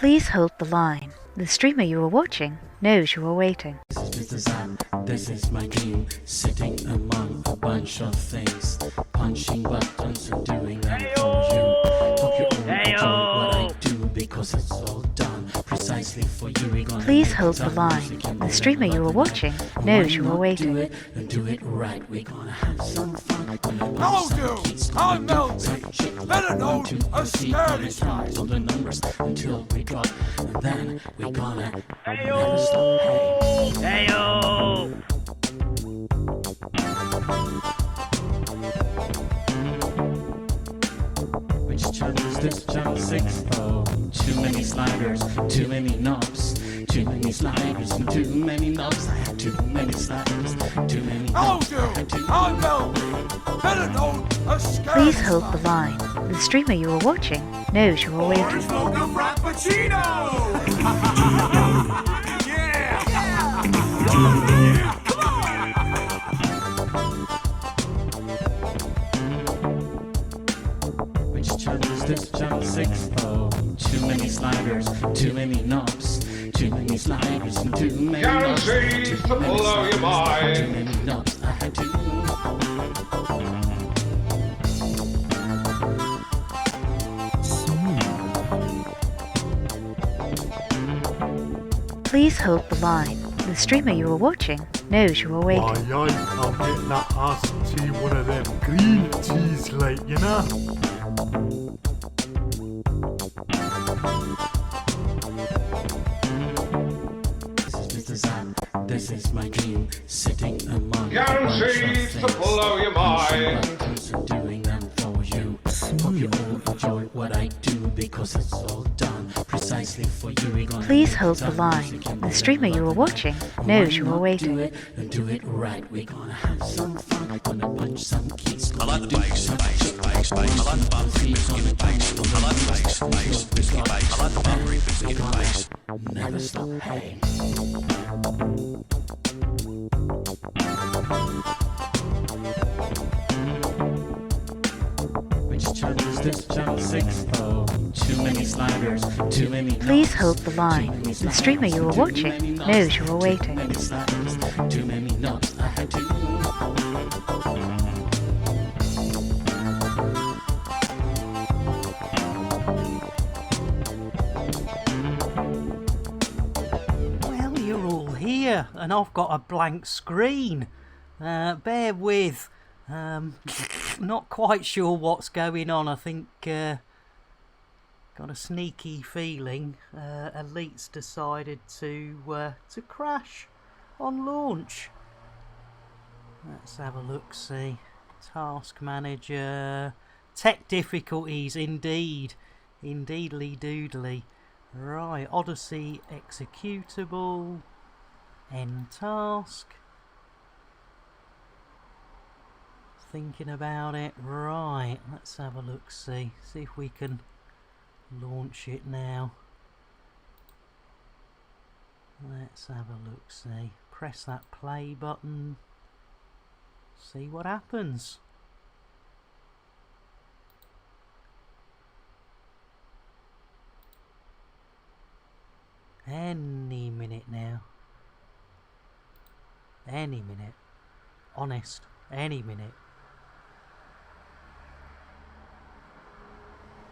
Please hold the line. The streamer you are watching knows you are waiting. This is this is my dream, sitting among a bunch of things, punching buttons and doing them for you. Hope you all enjoy what I do because it's all done precisely for you. We're gonna Please hold the line. The streamer you are watching knows you are waiting. Do it and do it right. We're gonna have some fun. Hello, dude. I'm Melty. Better known as Scaredy Cat. On the numbers until we drop, and then we're gonna never stop. Hey. Which channel is this? Channel 6? Oh, too many sliders, too many knobs, too many sliders and too many knobs. I had too many sliders, too many Hello, knobs. dude. I'm Melty. Better known as Scaredy Cat. Please hold the line. The streamer you are watching knows you are waiting. Orange mocha frappuccino. Yeah. Yeah. Come on. Which channel is this? Channel 6? Oh, too many sliders, too many knobs, too many sliders and too many knobs. Guaranteed to blow your mind. Too many knobs. I had to. Please hold the line. The streamer you are watching knows you are waiting. Aye, aye, I'll get that ass to one of them green teas, like, you know? This is my dream, sitting among Guaranteed to blow your mind. buttons and doing them for you. Hope you all enjoy what I do because it's all done precisely for you. We're gonna Please make hold the some line. music and The make streamer you are love. watching Why knows you are not waiting. Do it and do it right. We're gonna have some fun. Gonna punch some keys. I like the bass, bass, bass, bass. I like the buttery biscuit bass. I like the bass, bass, biscuit bass. I like the buttery biscuit bass. Never stop. Hey. Which channel is this? Channel 6? Oh, too many sliders, too many knobs, Please hold the too line. many The sliders, streamer you are too watching many knobs, knows you are too waiting. many sliders, too many knobs. I had to. Well, you're all here, and I've got a blank screen. Bear with. Not quite sure what's going on. I think got a sneaky feeling Elite's decided to crash on launch. Let's have a look. See, task manager, tech difficulties. Indeedly doodly. Right, Odyssey executable, end task. Thinking about it. Right, let's have a look. See if we can launch it now. Let's have a look. See, press that play button. See what happens. Any minute now. Any minute. Honest. Any minute.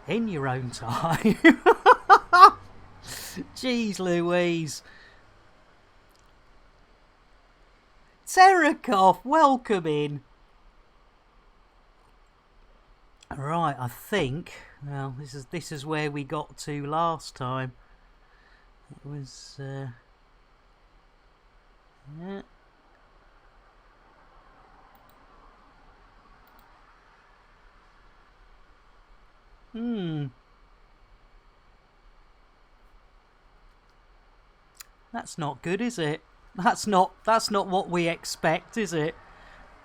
In your own time. Jeez Louise. Terakov, welcome in. Right, I think, well, this is where we got to last time. It was yeah. That's not good, is it? That's not what we expect, is it?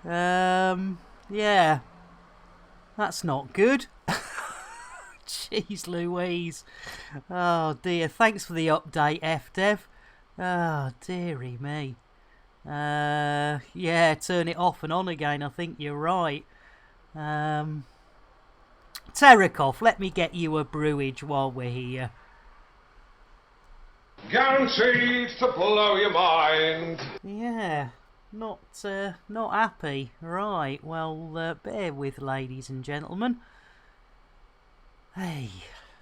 Yeah. That's not good. Jeez Louise. Oh dear. Thanks for the update, FDev. Oh dearie me. Yeah, turn it off and on again. I think you're right. Terakov, let me get you a brewage while we're here. Guaranteed to blow your mind. Yeah, not happy. Right, well, bear with, ladies and gentlemen. Hey,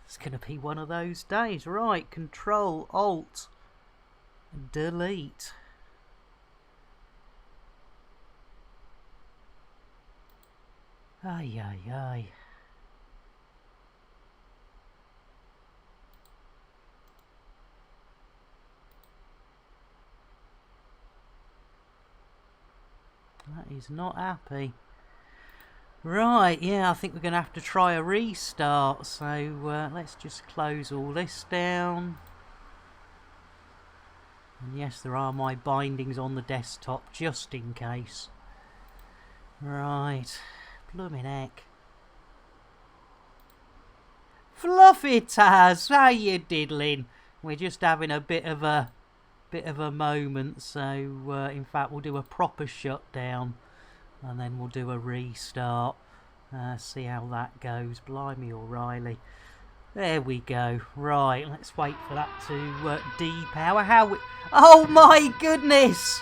it's going to be one of those days. Right, Control, Alt, Delete. Ay, ay, ay. That is not happy. Right, yeah, I think we're going to have to try a restart. So let's just close all this down. And yes, there are my bindings on the desktop, just in case. Right, blooming heck. Fluffy Taz, how you diddling? We're just having a bit of a moment, so in fact we'll do a proper shutdown and then we'll do a restart, see how that goes. Blimey O'Reilly, there we go. Right, let's wait for that to depower. Oh my goodness,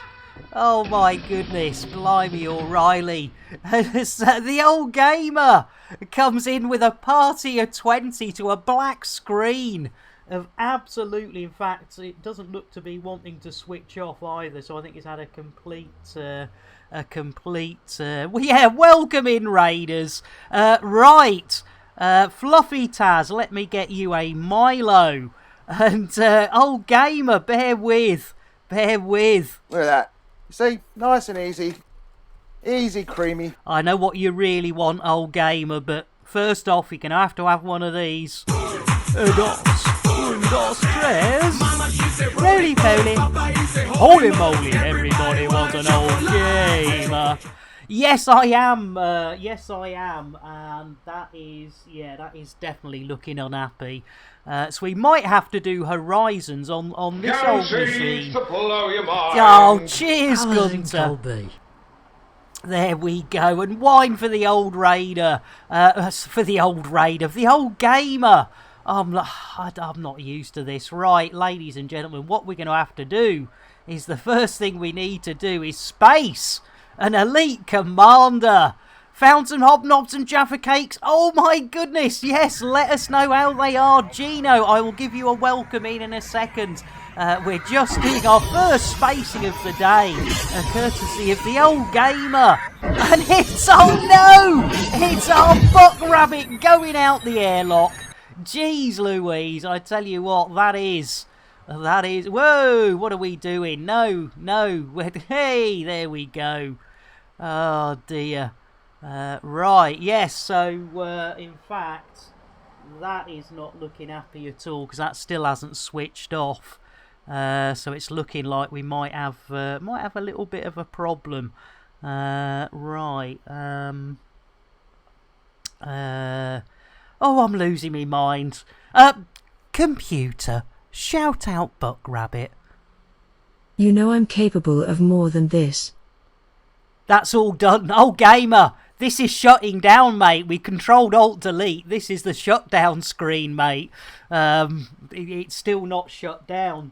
oh my goodness, blimey O'Reilly. The old gamer comes in with a party of 20 to a black screen of absolutely, in fact, it doesn't look to be wanting to switch off either, so I think it's had a complete, well, yeah, welcome in, Raiders. Right, Fluffy Taz, let me get you a Milo, and old gamer, bear with. Look at that. You see, nice and easy. Easy, creamy. I know what you really want, old gamer, but first off, you're going to have one of these. Dos, tres. Roly poly. Holy moly, everybody wants an old gamer. Yes, I am. And that is definitely looking unhappy. So we might have to do Horizons on this old machine. To blow your mind. Oh, cheers, Gunter. There we go. And wine for the old raider. The old gamer. I'm not used to this. Right, ladies and gentlemen, what we're going to have to do is the first thing we need to do is space an elite commander. Found some hobnobs and Jaffa cakes. Oh my goodness, yes, let us know how they are. Gino, I will give you a welcome in a second. We're just doing our first spacing of the day, courtesy of the old gamer. And it's our buck rabbit going out the airlock. Jeez Louise, I tell you what, that is, whoa, what are we doing? No, hey, there we go. Oh dear. Right, yes, so in fact, that is not looking happy at all, because that still hasn't switched off. So it's looking like we might have a little bit of a problem. Right, oh, I'm losing my mind. Computer, shout out Buck Rabbit. You know I'm capable of more than this. That's all done. Oh, gamer, this is shutting down, mate. We controlled Alt-Delete. This is the shutdown screen, mate. It's still not shut down,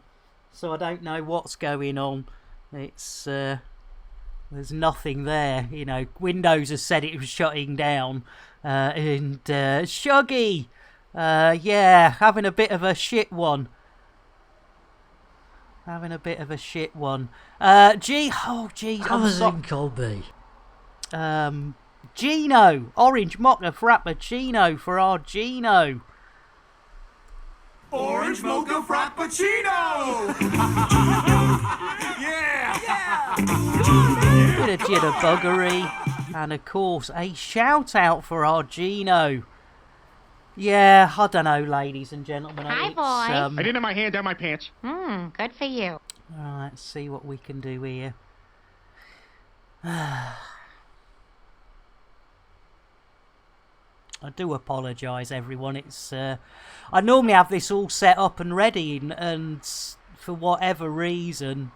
so I don't know what's going on. It's there's nothing there. You know, Windows has said it was shutting down. And Shuggy, yeah, having a bit of a shit one. Amazon Colby. Gino, Orange Mocha Frappuccino for our Gino. Orange Mocha Frappuccino! Yeah! Bit of jitterbuggery, and of course a shout out for our Gino. Yeah, I don't know, ladies and gentlemen. Hi, boy. I didn't have my hand down my pants. Good for you. Alright, let's see what we can do here. I do apologise, everyone. It's I normally have this all set up and ready, and for whatever reason,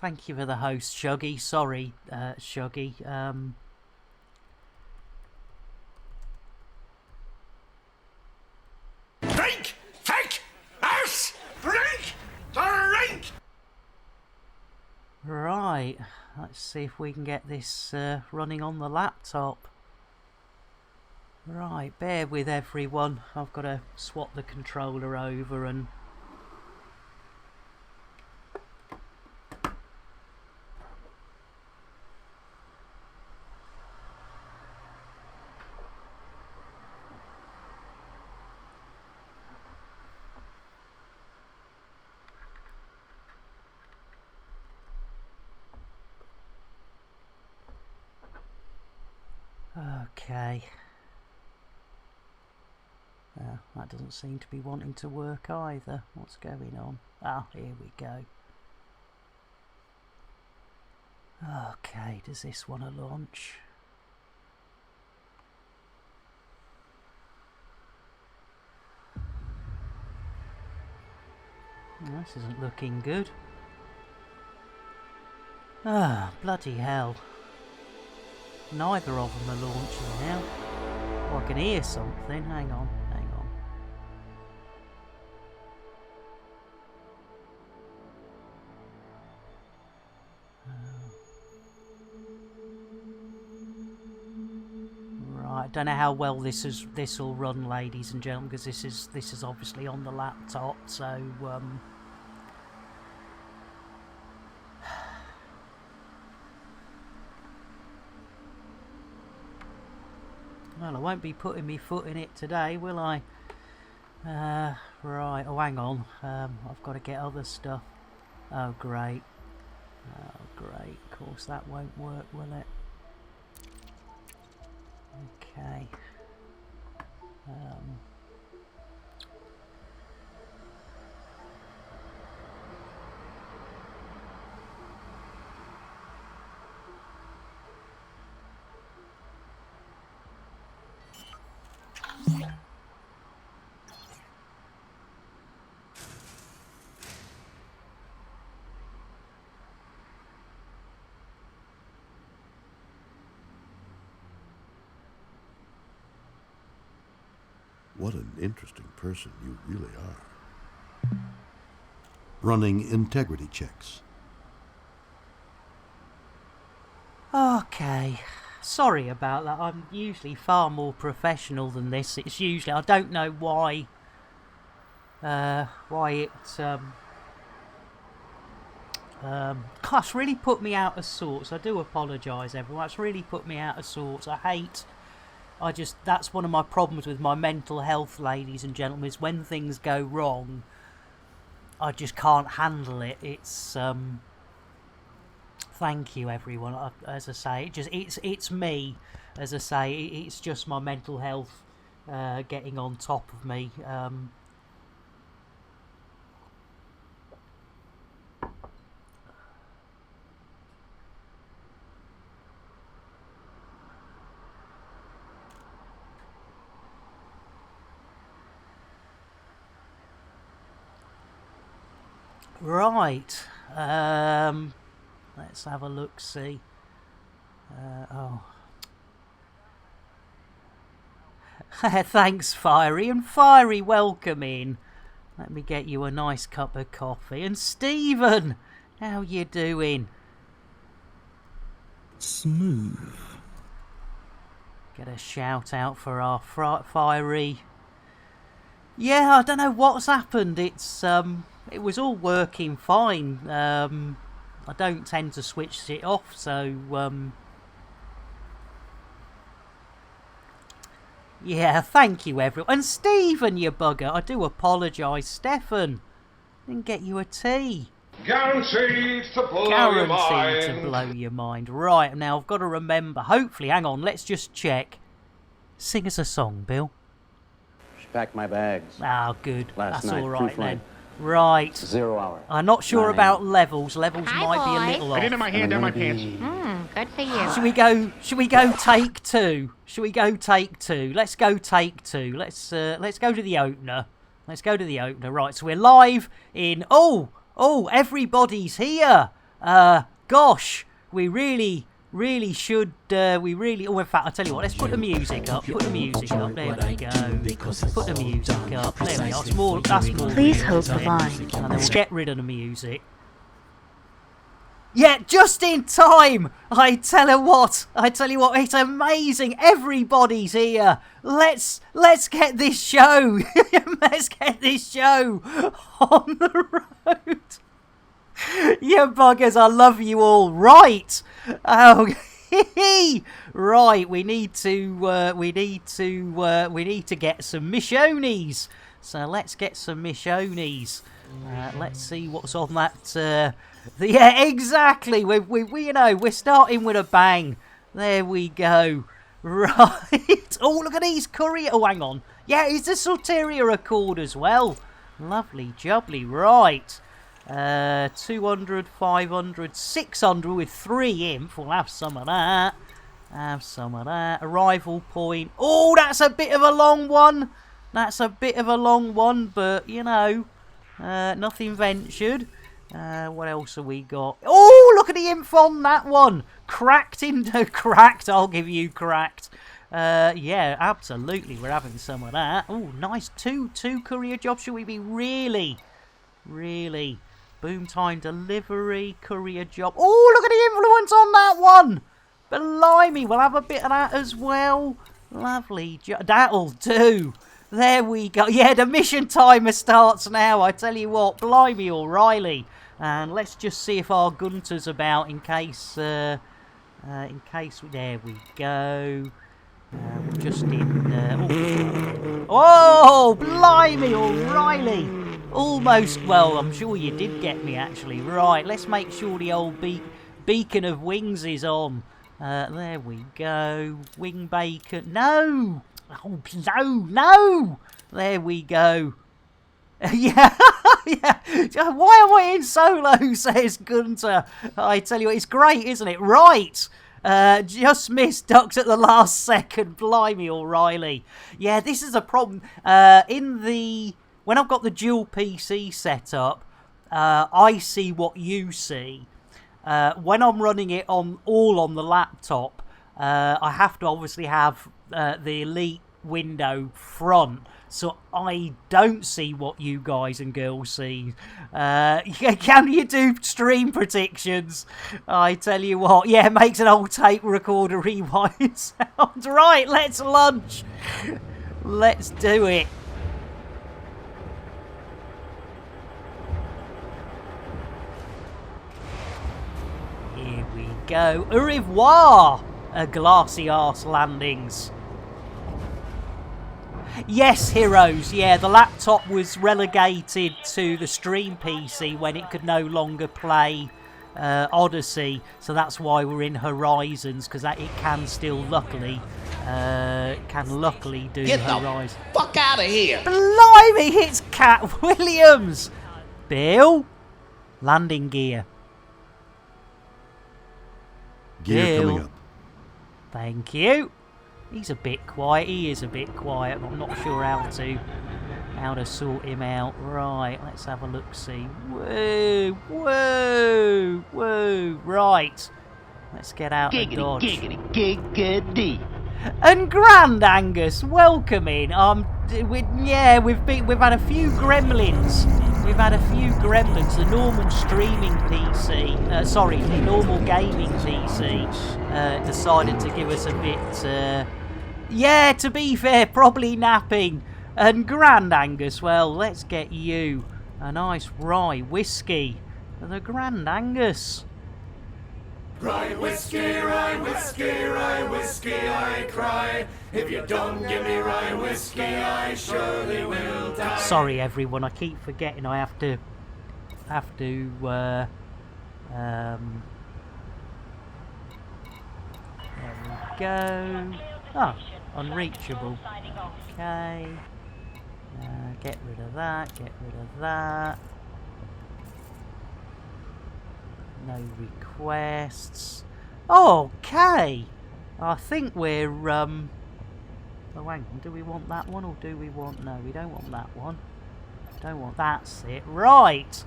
Thank you for the host, Shuggy. Sorry, Shuggy. Drink! Take! Us! Drink! Drink! Right, let's see if we can get this running on the laptop. Right, bear with everyone. I've got to swap the controller over and... Okay. That doesn't seem to be wanting to work either. What's going on? Ah, here we go. Okay, does this want to launch? This isn't looking good. Ah, bloody hell. Neither of them are launching now. Oh, I can hear something. Hang on, hang on. Right, I don't know how well this will run, ladies and gentlemen, because this is obviously on the laptop. So well, I won't be putting my foot in it today, will I? Right, oh hang on, I've got to get other stuff. Oh great. Oh great, of course that won't work, will it? Okay. What an interesting person you really are. Running integrity checks. Okay. Sorry about that. I'm usually far more professional than this. It's usually... I don't know why... Gosh, really put me out of sorts. I do apologise, everyone. It's really put me out of sorts. That's one of my problems with my mental health, ladies and gentlemen, is when things go wrong, I just can't handle it. It's, thank you, everyone. As I say, it's me. As I say, it's just my mental health getting on top of me. Right, let's have a look, see. Thanks, Fiery, and Fiery, welcome in. Let me get you a nice cup of coffee. And Stephen, how you doing? Smooth. Get a shout out for our Fiery. Yeah, I don't know what's happened. It was all working fine. I don't tend to switch it off, so yeah, thank you everyone. And Stephen, you bugger, I do apologise. Stefan, didn't get you a tea. Guaranteed to blow your mind. Guaranteed to blow your mind. Right, now I've got to remember, hopefully, hang on, let's just check. Sing us a song, Bill. She packed my bags. Ah, good. Last That's night, all right proof line. then. Right. 0 hour. I'm not sure 9 about a.m. levels. Levels Hi, might be a boys. little I off. did in my hand down my pants. Good for you. Should we go take two? Should we go take two? Let's go take two. Let's go to the opener. Let's go to the opener. Right, so we're live in... Oh, everybody's here. Gosh, we really should, oh, in fact, I'll tell you what, let's put the music up. Put the music up. There we go. Put the music up. There we are. That's more. Please hold the line. And then we'll get rid of the music. Yeah, just in time! I tell you what, it's amazing. Everybody's here. Let's get this show. Let's get this show on the road. You buggers, I love you all. Right. Oh, right. We need to get some Michonnes. So let's get some Michonnes. Let's see what's on that. Yeah, exactly. We're starting with a bang. There we go. Right. Oh, look at these courier. Oh, hang on. Yeah, it's the Soteria Accord as well. Lovely jubbly. Right. 200, 500, 600 with 3 imp. We'll have some of that. Arrival point. Oh, that's a bit of a long one. But, nothing ventured. What else have we got? Oh, look at the imp on that one. Cracked. I'll give you cracked. Yeah, absolutely. We're having some of that. Oh, nice. Two courier jobs. Should we be really? Boom time delivery, courier job. Oh, look at the influence on that one. Blimey, we'll have a bit of that as well. Lovely. That'll do. There we go. Yeah, the mission timer starts now. I tell you what, blimey, O'Reilly. And let's just see if our Gunter's about in case. There we go. We're just in. Oh, blimey, O'Reilly. Almost. Well, I'm sure you did get me actually. Right, let's make sure the old beacon of wings is on. There we go. Wing bacon. No. Oh, no! There we go. Yeah. Why am I in solo, says Gunter. I tell you, it's great, isn't it? Right. Just missed ducks at the last second. Blimey, O'Reilly. Yeah, this is a problem. When I've got the dual PC set up, I see what you see. When I'm running it all on the laptop, I have to obviously have the Elite window front, so I don't see what you guys and girls see. Can you do stream predictions? I tell you what, yeah, it makes an old tape recorder rewind sound. Right, let's lunch. Let's do it. Here we go. Au revoir, glassy arse landings. Yes, heroes. Yeah, the laptop was relegated to the stream PC when it could no longer play Odyssey, so that's why we're in Horizons, because it can still luckily do Get Horizons. the fuck out of here! Blimey, it's Cat Williams. Bill, landing gear. Gear coming up. Thank you. He's a bit quiet. He is a bit quiet. I'm not sure how to sort him out. Right, let's have a look-see. Whoa. Right. Let's get out of dodge. Giggity. And Grand Angus, welcome in. We've had a few gremlins. The normal streaming PC, the normal gaming PC, decided to give us a bit. Yeah, to be fair, probably napping. And Grand Angus, well, let's get you a nice rye whiskey. The Grand Angus. Rye whiskey, I cry. If you don't give me rye whiskey, I surely will die. Sorry, everyone. I keep forgetting. I have to. There we go. Oh, unreachable. Okay. Get rid of that. No requests. Okay. I think we're oh, hang on. Do we want that one or do we want? No, we don't want that one. Don't want. That's it. Right.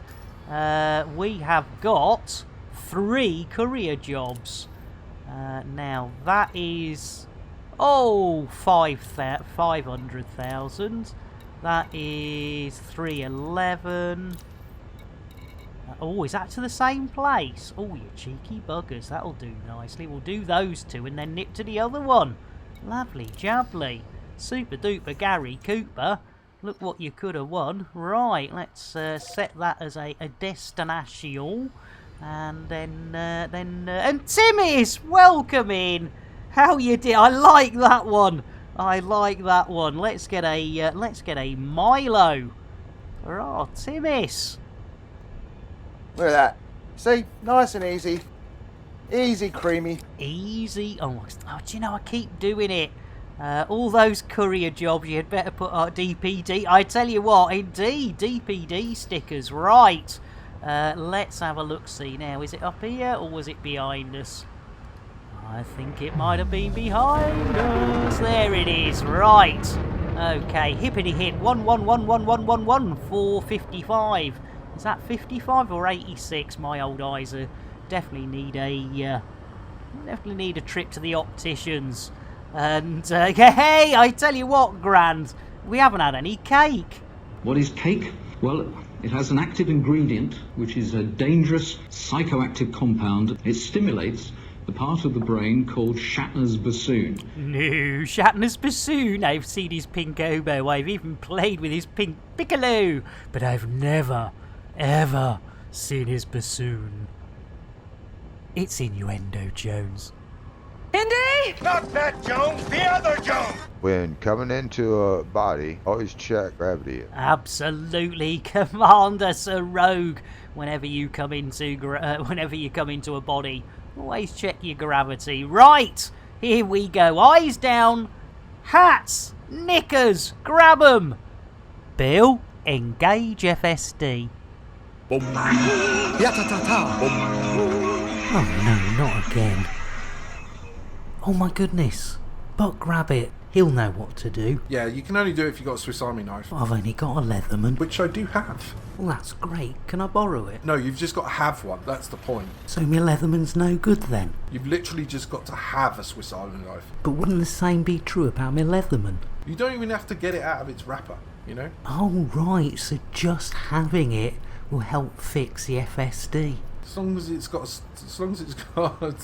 We have got 3 courier jobs. Now that is 500,000. That is 311. Oh, is that to the same place? Oh, you cheeky buggers. That'll do nicely. We'll do those 2 and then nip to the other one. Lovely jubbly. Super duper Gary Cooper. Look what you could have won. Right, let's set that as a destination. And then and Timmy's, welcome in. How you did? I like that one. I like that one. Let's get a Milo. Oh, Timmy's. Look at that. See, nice and easy. Easy, creamy. Easy. Oh, do you know, I keep doing it. All those courier jobs, you'd better put DPD. I tell you what, indeed, DPD stickers. Right. Let's have a look-see now. Is it up here or was it behind us? I think it might have been behind us. There it is. Right. Okay. Hippity hip. 1111111 455. Is that 55 or 86? My old eyes are definitely need a trip to the opticians. And hey, I tell you what, Grand, we haven't had any cake. What is cake? Well, it has an active ingredient, which is a dangerous psychoactive compound. It stimulates the part of the brain called Shatner's bassoon. No, Shatner's bassoon. I've seen his pink oboe. I've even played with his pink piccolo. But I've never, ever seen his bassoon. It's innuendo, Jones. Indy? Not that Jones, the other Jones! When coming into a body, always check gravity. Absolutely, Commander Sir Rogue. Whenever you come into a body, always check your gravity. Right, here we go. Eyes down, hats, knickers, grab 'em. Bill, engage FSD. Boom. Oh no, not again. Oh my goodness. Buck Rabbit. He'll know what to do. Yeah, you can only do it if you've got a Swiss Army knife. I've only got a Leatherman. Which I do have. Well, that's great. Can I borrow it? No, you've just got to have one. That's the point. So my Leatherman's no good then? You've literally just got to have a Swiss Army knife. But wouldn't the same be true about my Leatherman? You don't even have to get it out of its wrapper, you know? Oh, right. So just having it will help fix the FSD. As long as it's got what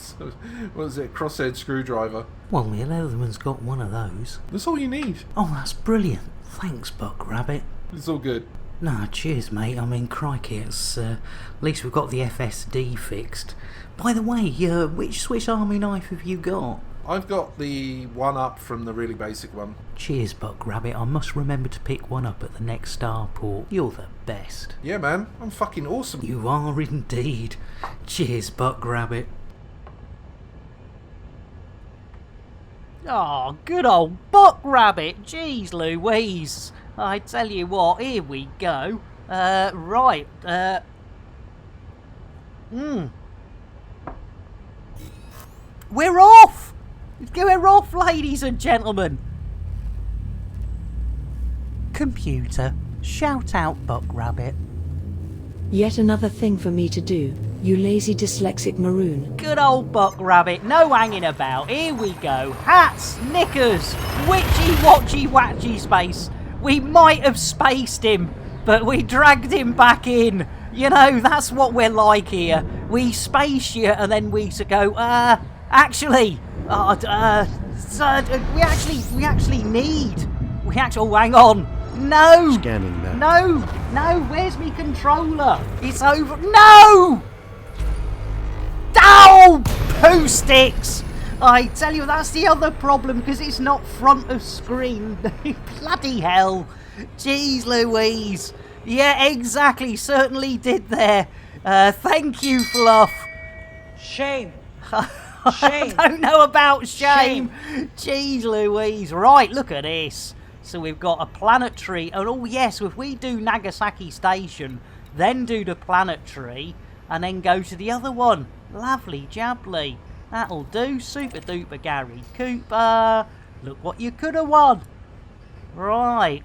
is it, a crosshead screwdriver. Well, my Leatherman's got one of those. That's all you need. Oh, that's brilliant. Thanks, Buck Rabbit. It's all good. Nah, cheers, mate. I mean, crikey, it's at least we've got the FSD fixed. By the way, which Swiss Army knife have you got? I've got the one up from the really basic one. Cheers, Buck Rabbit. I must remember to pick one up at the next starport. You're the best. Yeah, man. I'm fucking awesome. You are indeed. Cheers, Buck Rabbit. Oh, good old Buck Rabbit. Jeez Louise. I tell you what, here we go. Right. We're off! We're off, ladies and gentlemen. Computer, shout out Buck Rabbit. Yet another thing for me to do, you lazy dyslexic maroon. Good old Buck Rabbit, no hanging about. Here we go. Hats, knickers, witchy-watchy-watchy space. We might have spaced him, but we dragged him back in. You know, that's what we're like here. We space you and then we go, actually, we actually need. Oh, hang on. No. Scanning that. No. Where's me controller? It's over. No. Oh, poo sticks. I tell you, that's the other problem because it's not front of screen. Bloody hell. Jeez Louise. Yeah, exactly. Certainly did there. Thank you, Fluff. Shame. I don't know about shame. Jeez Louise. Right, look at this. So we've got a planetary. And oh yes, if we do Nagasaki Station, then do the planetary, and then go to the other one. Lovely jubbly. That'll do. Super duper Gary Cooper. Look what you could have won. Right.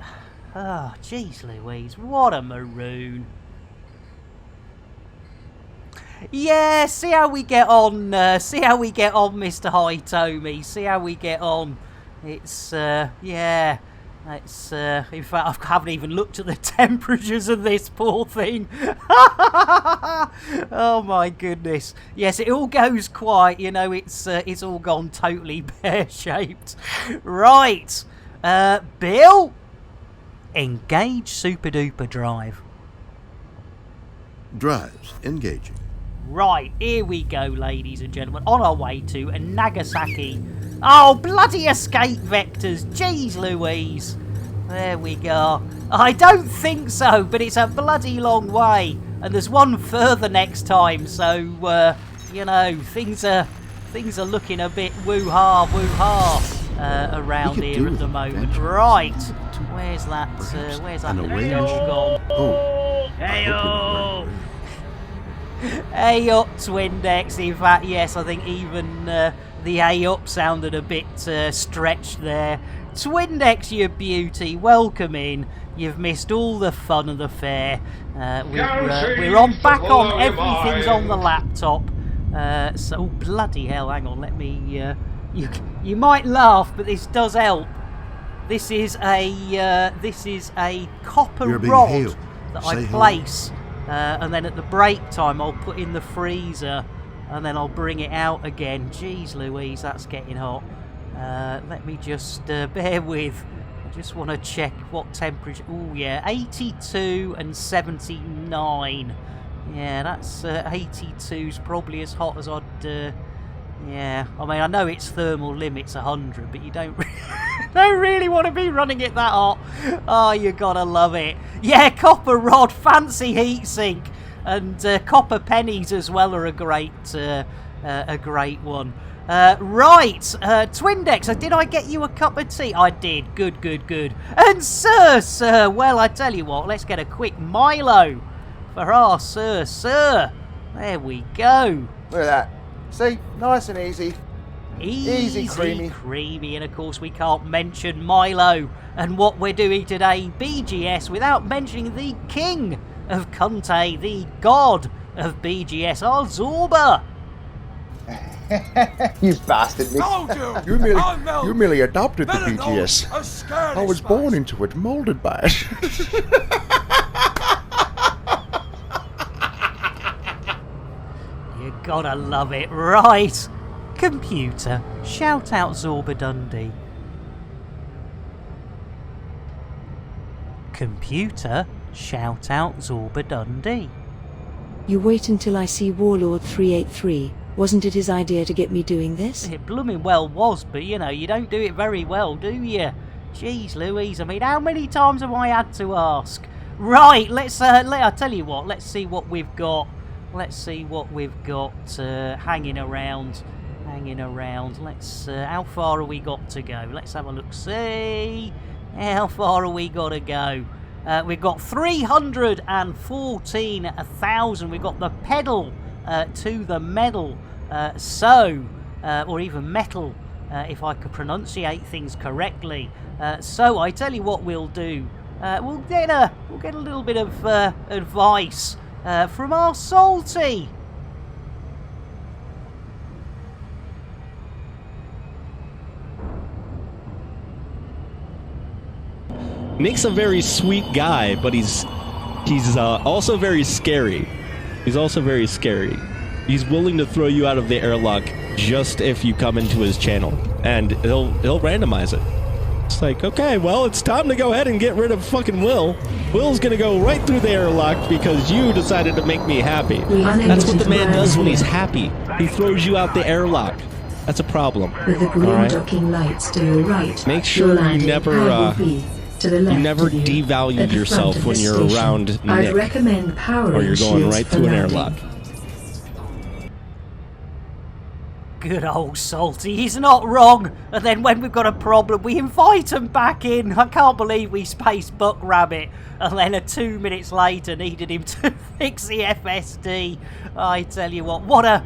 Oh, jeez Louise. What a maroon. Yeah, see how we get on. See how we get on, Mr. Hitomi. See how we get on. It's, yeah. It's, in fact, I haven't even looked at the temperatures of this poor thing. Oh my goodness. Yes, it all goes quiet, you know, it's all gone totally pear-shaped. Right. Bill? Engage Super Duper Drive. Drives engaging. Right, here we go, ladies and gentlemen, on our way to Nagasaki. Oh, bloody escape vectors, jeez Louise. There we go. I don't think so, but it's a bloody long way, and there's one further next time, so, you know, things are looking a bit woo-ha, around here at the moment. Right, where's that little gone? Oh, Hey-o! Hey up, Twindex. In fact, yes, I think even the hey up sounded a bit stretched there. Twindex, you beauty, welcome in. You've missed all the fun of the fair. We're on back on. Everything's on the laptop. So bloody hell! Hang on, let me. You might laugh, but this does help. This is a copper rod that I place. And then at the break time I'll put in the freezer and then I'll bring it out again. Jeez Louise, that's getting hot. Let me just bear with. I just want to check what temperature. Oh yeah, 82 and 79. Yeah, that's 82's probably as hot as I'd... yeah, I mean, I know its thermal limit's 100, but you don't really want to be running it that hot. Oh, you gotta love it. Yeah, copper rod, fancy heatsink, and copper pennies as well are a great one. Right, Twindex, did I get you a cup of tea? I did. Good. And sir, well, I tell you what, let's get a quick Milo for our sir. There we go. Look at that. See, nice and easy. Easy, creamy, and of course we can't mention Milo and what we're doing today, BGS, without mentioning the king of Kunte, the god of BGS, our Zorba. You bastard, Nick. You merely adopted the BGS. I was born into it, molded by it. You gotta love it, right? Computer, shout out Zorba Dundee. Computer, shout out Zorba Dundee. You wait until I see Warlord 383. Wasn't it his idea to get me doing this? It blooming well was, but you know, you don't do it very well, do you? Jeez Louise, I mean, how many times have I had to ask? Right, I tell you what, let's see what we've got. Let's see what we've got hanging around. Let's, how far have we got to go? Let's have a look. See, how far have we got to go? We've got 314,000. We've got the pedal to the medal. Or even metal, if I could pronunciate things correctly. So I tell you what we'll do. We'll get a little bit of advice from our Salty. Nick's a very sweet guy, but he's also very scary. He's also very scary. He's willing to throw you out of the airlock just if you come into his channel, and he'll randomize it. It's like, okay, well, it's time to go ahead and get rid of fucking Will. Will's gonna go right through the airlock because you decided to make me happy. That's what the man does when he's happy. He throws you out the airlock. That's a problem. With the green docking lights to your right. Make sure you never devalue yourself when you're around Nick. I'd recommend powering or you're going right through an airlock. Good old Salty, he's not wrong. And then when we've got a problem, we invite him back in. I can't believe we spaced Buck Rabbit, and then 2 minutes later needed him to fix the FSD. I tell you what a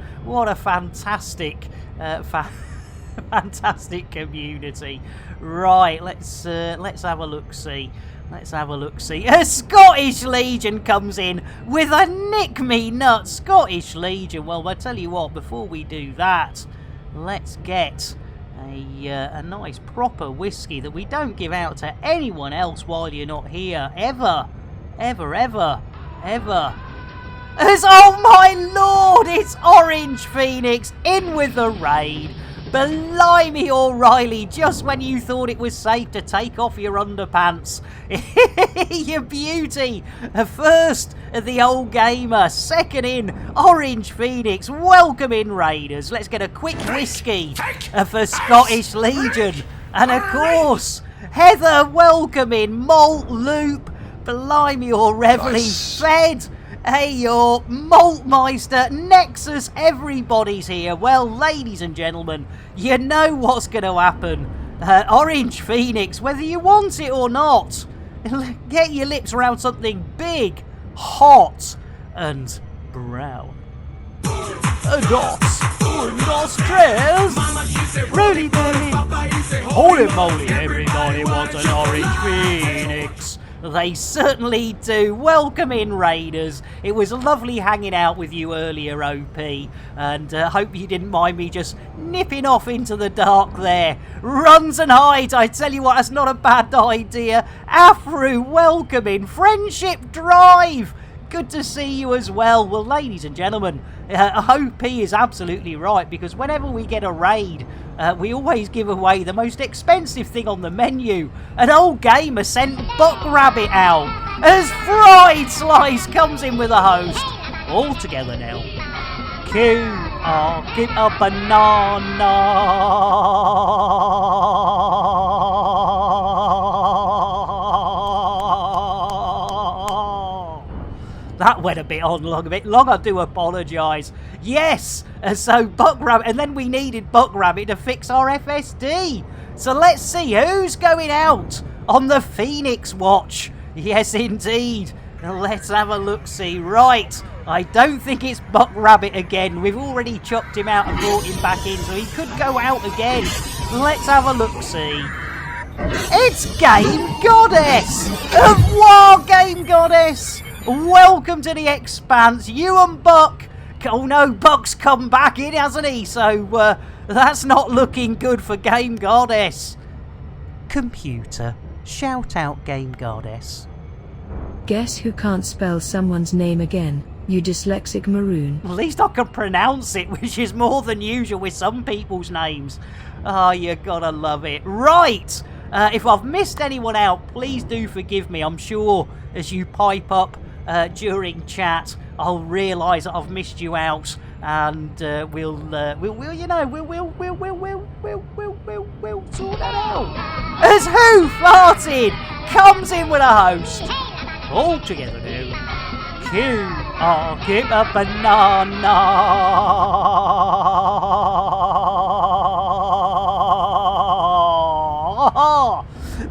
fantastic, fantastic community. Right, let's have a look. See, Let's have a look-see. A Scottish Legion comes in with a Nick Me Nuts Scottish Legion. Well, I tell you what, before we do that, let's get a nice proper whiskey that we don't give out to anyone else while you're not here. Ever. As, oh my lord, it's Orange Phoenix in with the raid. Blimey, O'Reilly, just when you thought it was safe to take off your underpants. You beauty. First, the old gamer. Second in, Orange Phoenix. Welcome in, Raiders. Let's get a quick whiskey for Scottish Legion. And of course, Heather, welcome in. Malt Loop. Blimey, or Reveille Fed. Hey, your Maltmeister, Nexus, everybody's here. Well, ladies and gentlemen, you know what's going to happen. Orange Phoenix, whether you want it or not, get your lips around something big, hot, and brown. Nostrils, really, holy moly, everybody wants an Orange Phoenix. They certainly do. Welcome in, Raiders. It was lovely hanging out with you earlier, OP, and hope you didn't mind me just nipping off into the dark there. Runs and hides, I tell you what, that's not a bad idea. Afru, welcome in. Friendship Drive, good to see you as well. Well, ladies and gentlemen, OP is absolutely right, because whenever we get a raid, we always give away the most expensive thing on the menu. An old gamer sent Buck Rabbit out as Fried Slice comes in with a host. All together now. Give a banana. That went a bit long, I do apologise. Yes, so Buck Rabbit, and then we needed Buck Rabbit to fix our FSD. So let's see who's going out on the Phoenix Watch. Yes, indeed. Let's have a look-see. Right, I don't think it's Buck Rabbit again. We've already chucked him out and brought him back in, so he could go out again. Let's have a look-see. It's Game Goddess! Au revoir, Game Goddess! Welcome to the Expanse, you and Buck. Oh no, Buck's come back in, hasn't he? So that's not looking good for Game Goddess. Computer, shout out Game Goddess. Guess who can't spell someone's name again? You dyslexic maroon. At least I can pronounce it, which is more than usual with some people's names. Oh, you gotta love it. Right, if I've missed anyone out, please do forgive me. I'm sure as you pipe up during chat, I'll realise that I've missed you out, and we'll sort that out. As Who Farted comes in with a host. All together now. Give a banana.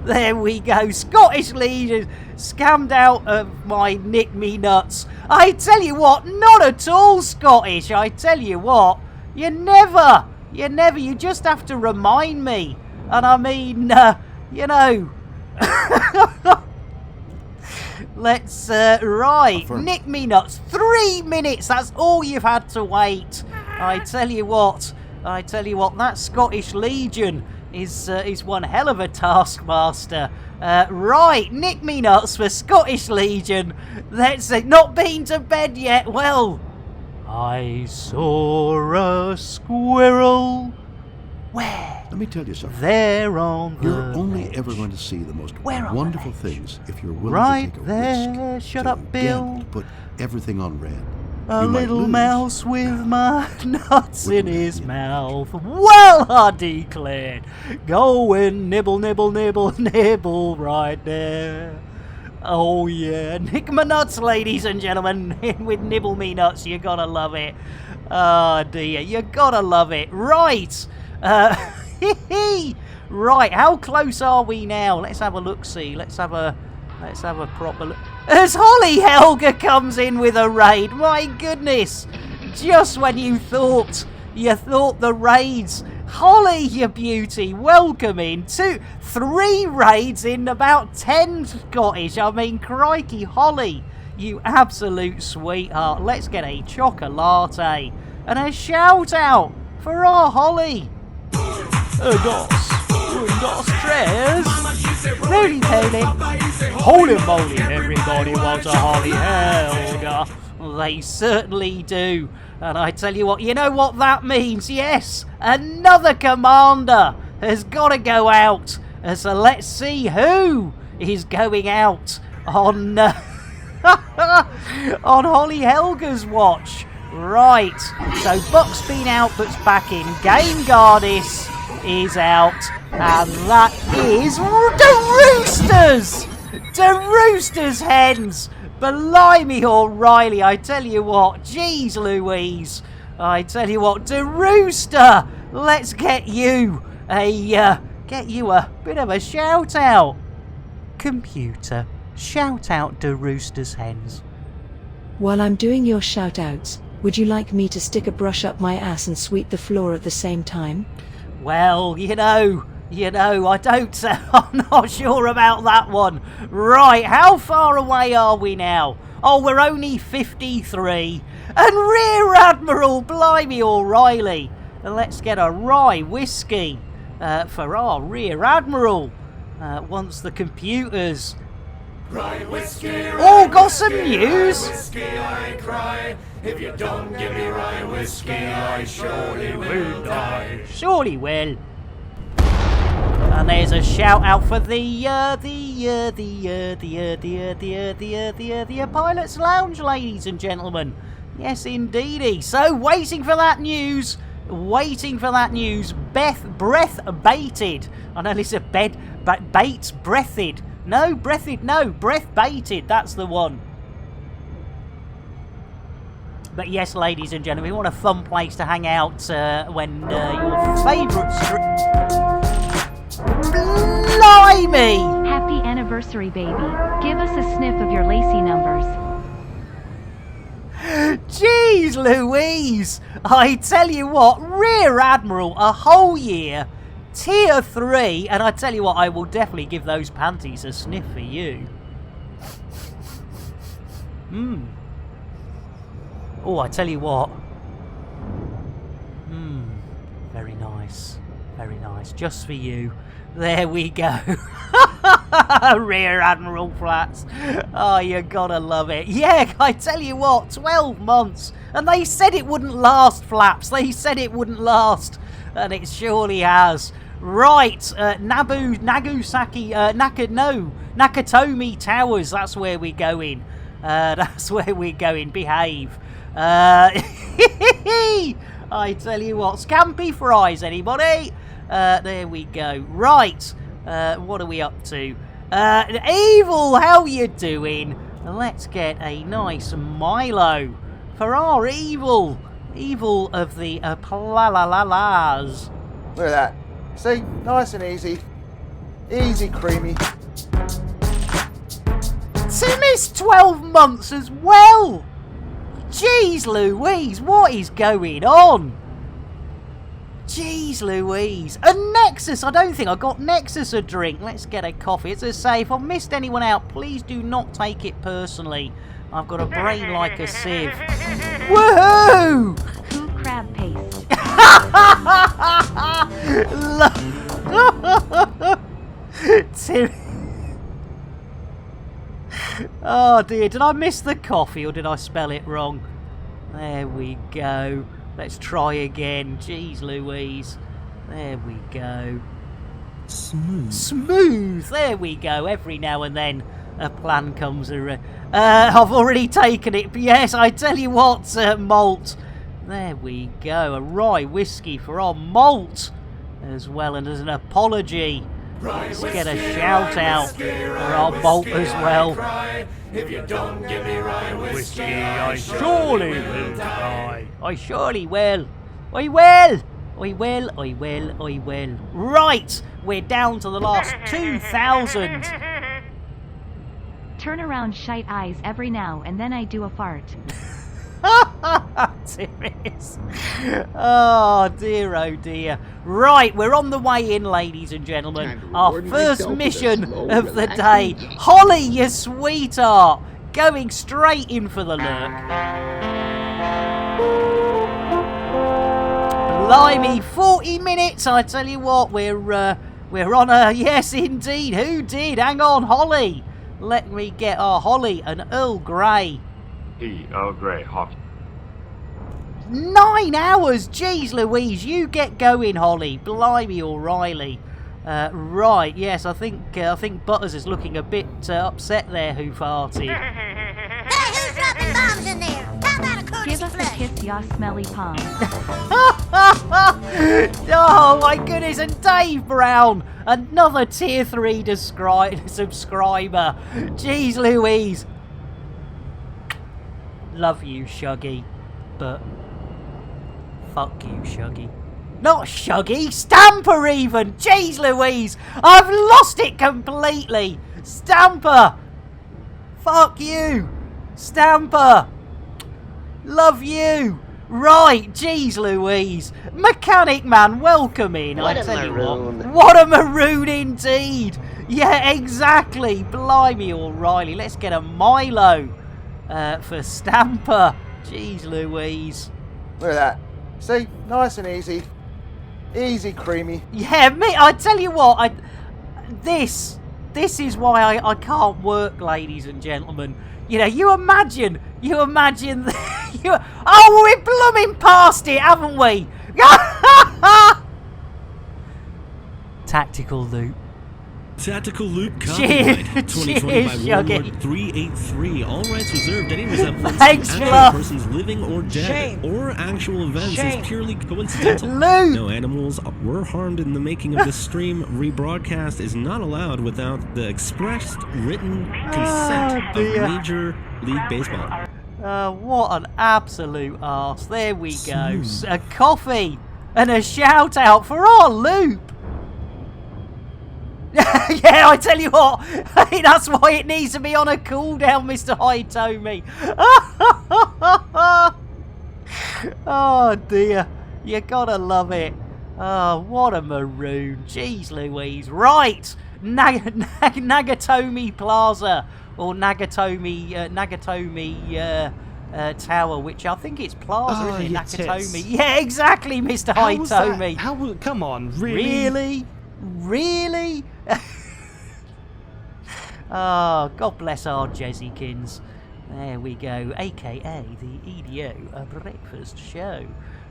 There we go. Scottish Legion scammed out of my Nick Me Nuts. I tell you what, not at all Scottish. I tell you what, you never, you just have to remind me. And I mean, you know. Let's, right, Nick Me Nuts, 3 minutes, that's all you've had to wait. I tell you what, that Scottish Legion is one hell of a taskmaster. Right, Nick Me Nuts for Scottish Legion. Let's not been to bed yet. Well, I saw a squirrel. Where? Let me tell you something. There on the You're only ledge. ever going to see the most Where on wonderful the ledge? things if you're willing Right to take a there, risk. shut to up, Bill. gamble, to put everything on red. A You might little lose. mouse with my nuts in his mouth. Well, I declared, go and nibble, nibble, nibble, nibble right there. Oh yeah, Nick My Nuts, ladies and gentlemen, with Nibble Me Nuts, you gotta love it. Oh dear, you gotta love it. Right, right, how close are we now? Let's have a look-see. Let's have a proper look. As Holly Helga comes in with a raid, my goodness! Just when you thought the raids Holly, you beauty, welcome in. 3 raids in about 10 Scottish. I mean, crikey, Holly, you absolute sweetheart. Let's get a chocolate and a shout out for our Holly. Dos tres. Roly poly. Holy moly, everybody wants a Holly Helga. They certainly do. And I tell you what, you know what that means? Yes, another commander has got to go out. So let's see who is going out on on Holly Helga's watch. Right, so Buck's been out, but's back in. Game Gardis is out, and that is the Roosters hens. Blimey, O'Reilly, I tell you what, geez Louise, I tell you what, De Rooster, let's get you a bit of a shout out. Computer, shout out De Rooster's hens. While I'm doing your shout outs, would you like me to stick a brush up my ass and sweep the floor at the same time? Well, you know, I don't, I'm not sure about that one. Right, how far away are we now? Oh, we're only 53. And Rear Admiral, blimey O'Reilly. Let's get a rye whiskey for our Rear Admiral. Once the computers... Rye whiskey, oh, got some news. Whiskey, I cry. If you don't give me rye whiskey, I surely will die. Surely will. And there's a shout out for the Pilot's Lounge, ladies and gentlemen. Yes, indeedy. So, waiting for that news. Breath baited. I know it's a baits breathed. No, breathed, no. Breath baited. That's the one. But yes, ladies and gentlemen, we want a fun place to hang out when your favourite Blimey! Happy anniversary, baby. Give us a sniff of your lacy numbers. Jeez Louise! I tell you what, Rear Admiral, a whole year, Tier 3, and I tell you what, I will definitely give those panties a sniff for you. Oh, I tell you what. Very nice. Very nice. Just for you. There we go. Rear Admiral Flats. Oh, you gotta love it. Yeah, I tell you what, 12 months. And they said it wouldn't last, Flaps. They said it wouldn't last. And it surely has. Right, Nakatomi Towers. That's where we're going. That's where we're going. Behave. I tell you what, Scampy Fries, anybody? There we go. Right, what are we up to? Evil, how you doing? Let's get a nice Milo for our Evil. Evil of the Plalalas. Look at that. See? Nice and easy. Easy, creamy. To miss 12 months as well! Jeez Louise, what is going on? Jeez Louise. And Nexus, I don't think I got Nexus a drink. Let's get a coffee. It's a safe. If I've missed anyone out, please do not take it personally. I've got a brain like a sieve. Woohoo! Cool crab paste. Oh dear, did I miss the coffee or did I spell it wrong? There we go. Let's try again. Jeez Louise. There we go. Smooth. There we go. Every now and then a plan comes around. I've already taken it. But yes, I tell you what, Malt. There we go. A rye whiskey for our Malt as well. And as an apology, let's get a shout out for our Malt as well. If you don't give me rye whiskey, I surely will die. I surely will. I will. I will. I will. I will. Right, we're down to the last 2,000. Turn around shite eyes every now and then I do a fart. this. Oh dear. Right, we're on the way in, ladies and gentlemen. Our first mission of the day. Holly, you sweetheart, going straight in for the lurk. Blimey, 40 minutes, I tell you what, we're on a... Yes, indeed, who did? Hang on, Holly. Let me get our Holly, an Earl Grey. Earl Grey, hot. 9 hours! Jeez Louise, you get going, Holly. Blimey, O'Reilly. Right, yes, I think Butters is looking a bit upset there, who farted. Hey, who's dropping bombs in there? How about a courtesy Give us a kiss, ya smelly palm. Oh my goodness, and Dave Brown, another tier 3 subscriber. Jeez Louise. Love you, Shuggy, but fuck you, Shuggy. Not Shuggy, Stamper even! Jeez Louise! I've lost it completely! Stamper! Fuck you! Stamper! Love you! Right, jeez Louise. Mechanic Man, welcome in. What I a tell maroon. you what a maroon indeed. Yeah, exactly. Blimey, O'Reilly. Let's get a Milo for Stamper. Jeez Louise. Look at that. See? Nice and easy. Easy, creamy. Yeah, I tell you what, this is why I can't work, ladies and gentlemen. You know, you imagine, oh, we're blooming past it, haven't we? Tactical loop. Tactical loop Cheers, copyright 2020 by Shuggy. Warlord 383. All rights reserved. Any resemblance Thanks, to Fluff. actual persons living or dead Shame. or actual events Shame. is purely coincidental. Luke. No animals were harmed in the making of this stream. Rebroadcast is not allowed without the expressed written consent of dear. Major League Baseball. What an absolute arse. There we go. A coffee and a shout out for our loop. Yeah, I tell you what, that's why it needs to be on a cooldown, Mr. Hitomi. Oh dear, you gotta love it. Oh, what a maroon. Jeez Louise. Right, Nagatomi Plaza, or Nagatomi Tower, which I think it's Plaza, isn't it? Nakatomi. Yeah, exactly, Mr. Hitomi. Come on, Really? Oh, God bless our Jezzykins. There we go, aka the EDO Breakfast Show.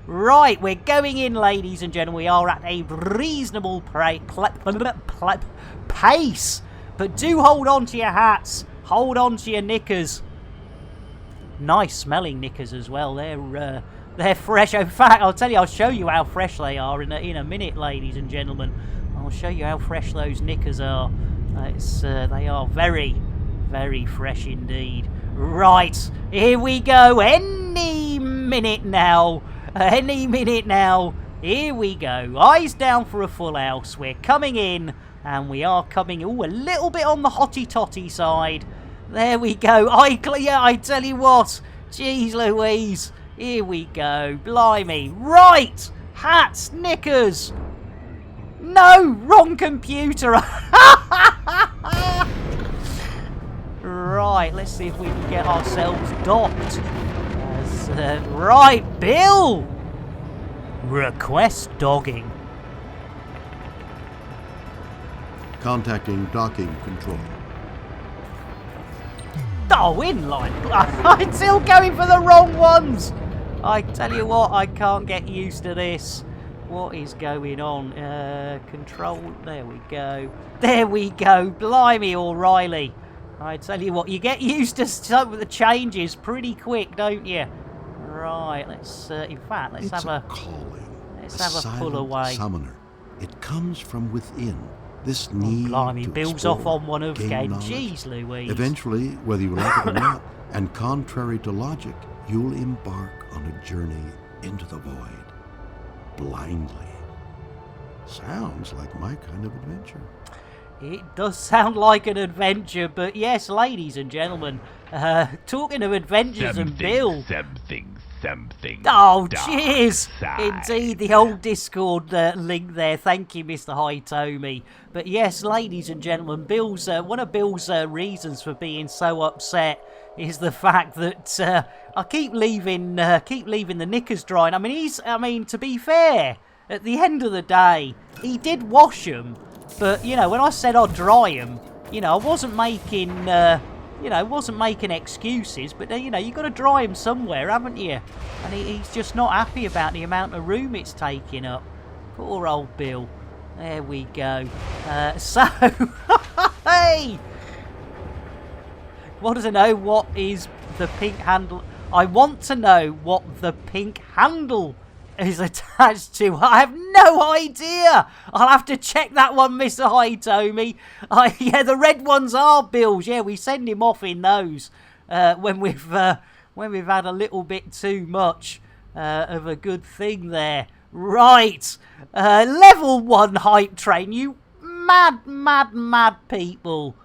Right, we're going in, ladies and gentlemen. We are at a reasonable pace. But do hold on to your hats. Hold on to your knickers. Nice smelling knickers as well. They're fresh. In fact, I'll tell you, I'll show you how fresh they are in a minute, ladies and gentlemen. I'll show you how fresh those knickers are. They are very, very fresh indeed. Right, here we go. Any minute now. Here we go. Eyes down for a full house. We're coming in, and we are coming a little bit on the hotty totty side. There we go. I tell you what. Jeez Louise. Here we go. Blimey. Right. Hats, knickers. No, wrong computer. Right, let's see if we can get ourselves docked. Right, Bill. Request dogging. Contacting docking control. Oh, inline. I'm still going for the wrong ones. I tell you what, I can't get used to this. What is going on? Control. There we go. Blimey, O'Reilly. I tell you what, you get used to some of the changes pretty quick, don't you? Right. Let's. In fact, let's have a pull away. Summoner. It comes from within. This need. Blimey, to Bill's explore, off on one of gain game. knowledge. Jeez Louise. Eventually, whether you like it or not, and contrary to logic, you'll embark on a journey into the void. Blindly. Sounds like my kind of adventure. It does sound like an adventure, but yes, ladies and gentlemen, talking of adventures and Bill. something. Oh, dark cheers! side. Indeed, the old Discord link there. Thank you, Mr. Hitomi. But yes, ladies and gentlemen, Bill's one of Bill's reasons for being so upset is the fact that I keep leaving the knickers drying. I mean, to be fair, at the end of the day, he did wash them. But you know, when I said I'd dry them, you know, I wasn't making. Wasn't making excuses, but you know, you got to dry him somewhere, haven't you? And he's just not happy about the amount of room it's taking up. Poor old Bill. There we go. So, hey! Want to know what is the pink handle? I want to know what the pink handle is attached to. I have no idea. I'll have to check that one, Mr. Hitomi. Yeah, the red ones are Bill's. Yeah, we send him off in those when we've had a little bit too much of a good thing there. Right, level 1 hype train. You mad people.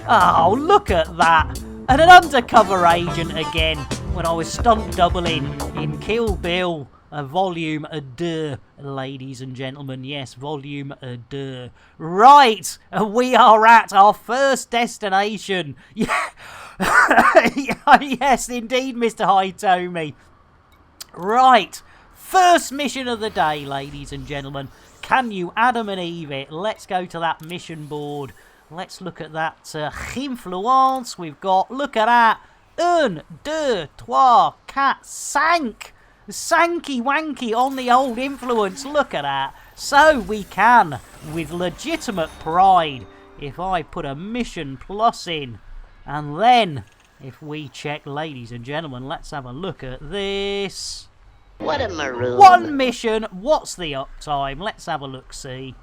Oh, look at that. And an undercover agent again when I was stunt doubling in Kill Bill, volume 2, ladies and gentlemen. Yes, volume 2. Right, we are at our first destination. Yeah. Yes, indeed, Mr. Hitomi. Right, first mission of the day, ladies and gentlemen. Can you Adam and Eve it? Let's go to that mission board. Let's look at that influence we've got. Look at that. 1, 2, 3, 4, 5. Sanky wanky on the old influence. Look at that. So we can, with legitimate pride, if I put a mission plus in, and then if we check, ladies and gentlemen, let's have a look at this. What a maroon. 1 mission. What's the uptime? Let's have a look-see.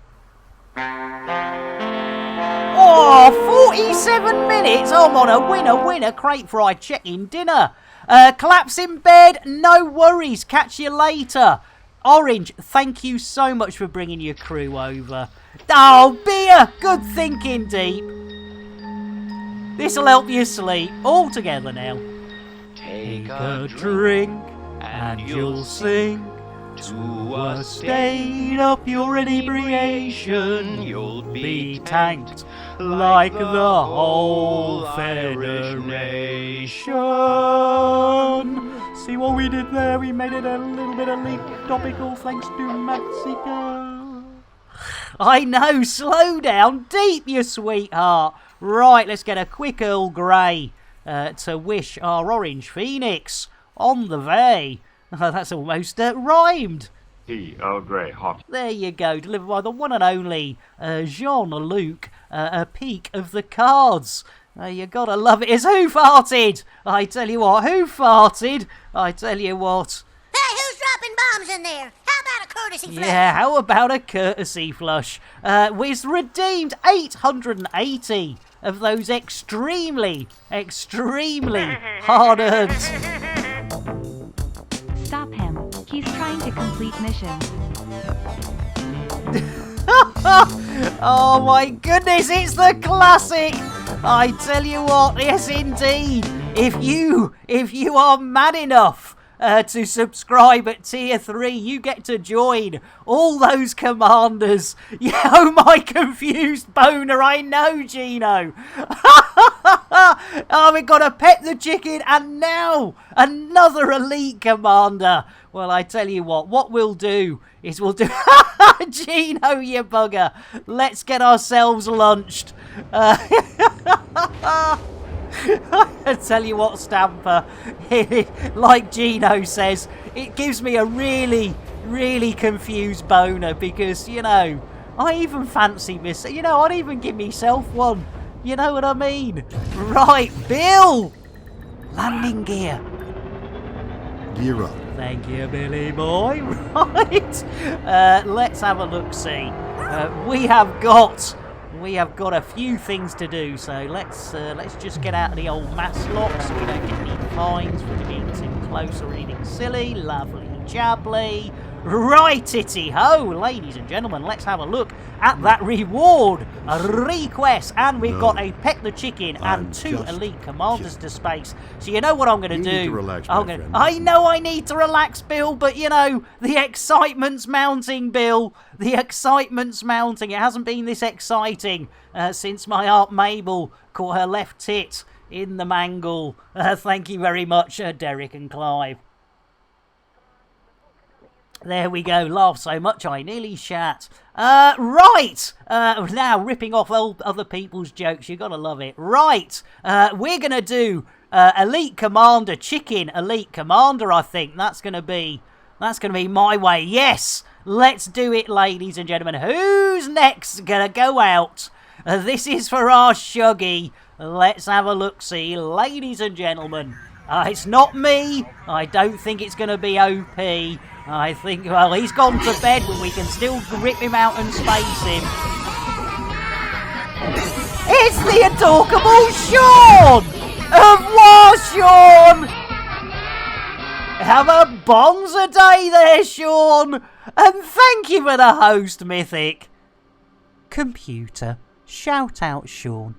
Oh, 47 minutes. I'm on a winner. Crate fried chicken dinner. Collapse in bed. No worries. Catch you later. Orange, thank you so much for bringing your crew over. Oh, beer. Good thinking, Deep. This'll help you sleep. All together now. Take a drink and you'll sink to a state of pure inebriation. You'll be tanked like the whole Federation. See what we did there? We made it a little bit of leak topical thanks to Mexico. I know, slow down, Deep, you sweetheart. Right, let's get a quick Earl Grey to wish our Orange Phoenix on the way. That's almost rhymed. Tea, Earl Grey, hot. There you go, delivered by the one and only Jean-Luc, a peek of the cards. You gotta love it. It's who farted? I tell you what, who farted? I tell you what. Hey, who's dropping bombs in there? How about a courtesy flush? Yeah, how about a courtesy flush? We've redeemed 880 of those extremely hard-earned. Stop him. He's trying to complete missions. Oh my goodness, it's the classic! I tell you what, yes indeed. If you are mad enough to subscribe at tier 3, you get to join all those commanders. Yeah, oh my confused boner, I know, Gino. Oh, we've got to pet the chicken, and now another elite commander. Well, I tell you what we'll do is we'll do... Gino, you bugger. Let's get ourselves lunched. I tell you what, Stamper, like Gino says, it gives me a really confused boner because, you know, I even fancy this. You know, I'd even give myself one. You know what I mean? Right, Bill! Landing gear. Gear up. Thank you, Billy boy. Right. Let's have a look-see. We have got a few things to do, so let's just get out of the old mass lock so we don't get any fines for being too close or anything silly. Lovely jubbly. Righty-ho, ladies and gentlemen, let's have a look at that reward request. And we've got a Pet the Chicken and 2 elite commanders to space. So you know what I'm going to do? need to relax, my friend. I know I need to relax, Bill, but you know, the excitement's mounting, Bill. The excitement's mounting. It hasn't been this exciting since my Aunt Mabel caught her left tit in the mangle. Thank you very much, Derek and Clive. There we go. Laugh so much I nearly shat. Right. Now, ripping off other people's jokes. You got to love it. Right. We're going to do Elite Commander Chicken Elite Commander, I think. That's going to be my way. Yes. Let's do it, ladies and gentlemen. Who's next going to go out? This is for our Shuggy. Let's have a look-see, ladies and gentlemen. It's not me. I don't think it's going to be OP. I think, well, he's gone to bed, but we can still rip him out and space him. It's the adorable Sean! Au revoir, Sean! Have a bonza day there, Sean! And thank you for the host, Mythic. Computer, shout out Sean.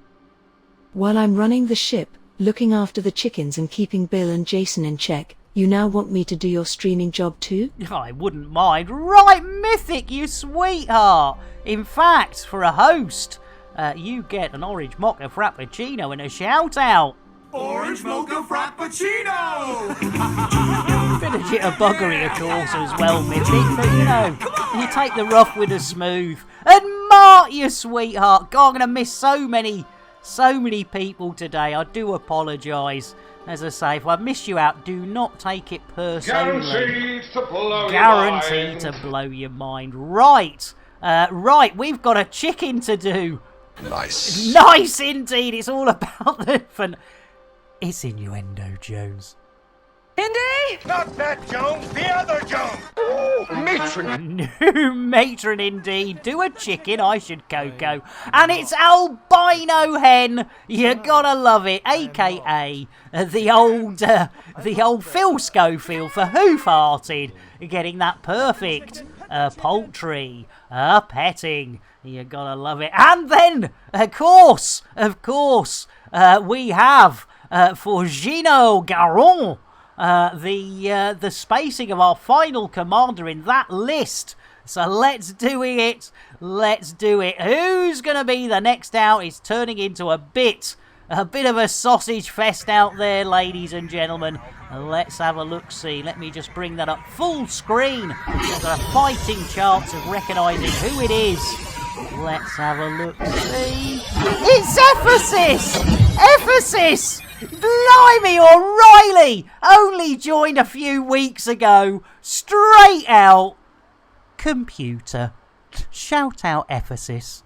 While I'm running the ship, looking after the chickens and keeping Bill and Jason in check, you now want me to do your streaming job too? I wouldn't mind. Right, Mythic, you sweetheart. In fact, for a host, you get an orange mocha frappuccino and a shout out. Orange mocha frappuccino! Bit of jitterbuggery, of course, as well, Mythic, but you know, you take the rough with the smooth. And Mark, you sweetheart. God, I'm going to miss so many people today. I do apologise. As I say, if I miss you out, do not take it personally. Guaranteed to blow your mind. Right. Right, we've got a chicken to do. Nice. Nice indeed. It's all about the fun. It's innuendo, Jones. Indy? Not that Jones, the other Jones! Oh, matron! New matron indeed. Do a chicken, I should Coco. And it's albino hen. You gotta love it. AKA the old Phil Schofield for Hoof-Hearted. Getting that perfect poultry, petting. You gotta love it. And then, of course, we have for Gino Garon. The spacing of our final commander in that list. So let's do it. Let's do it. Who's going to be the next out? It's turning into a bit of a sausage fest out there, ladies and gentlemen. Let's have a look-see. Let me just bring that up full screen. There's a fighting chance of recognising who it is. Let's have a look-see. It's Ephesus! Ephesus! Blimey, O'Reilly! Only joined a few weeks ago. Straight out. Computer. Shout out Ephesus.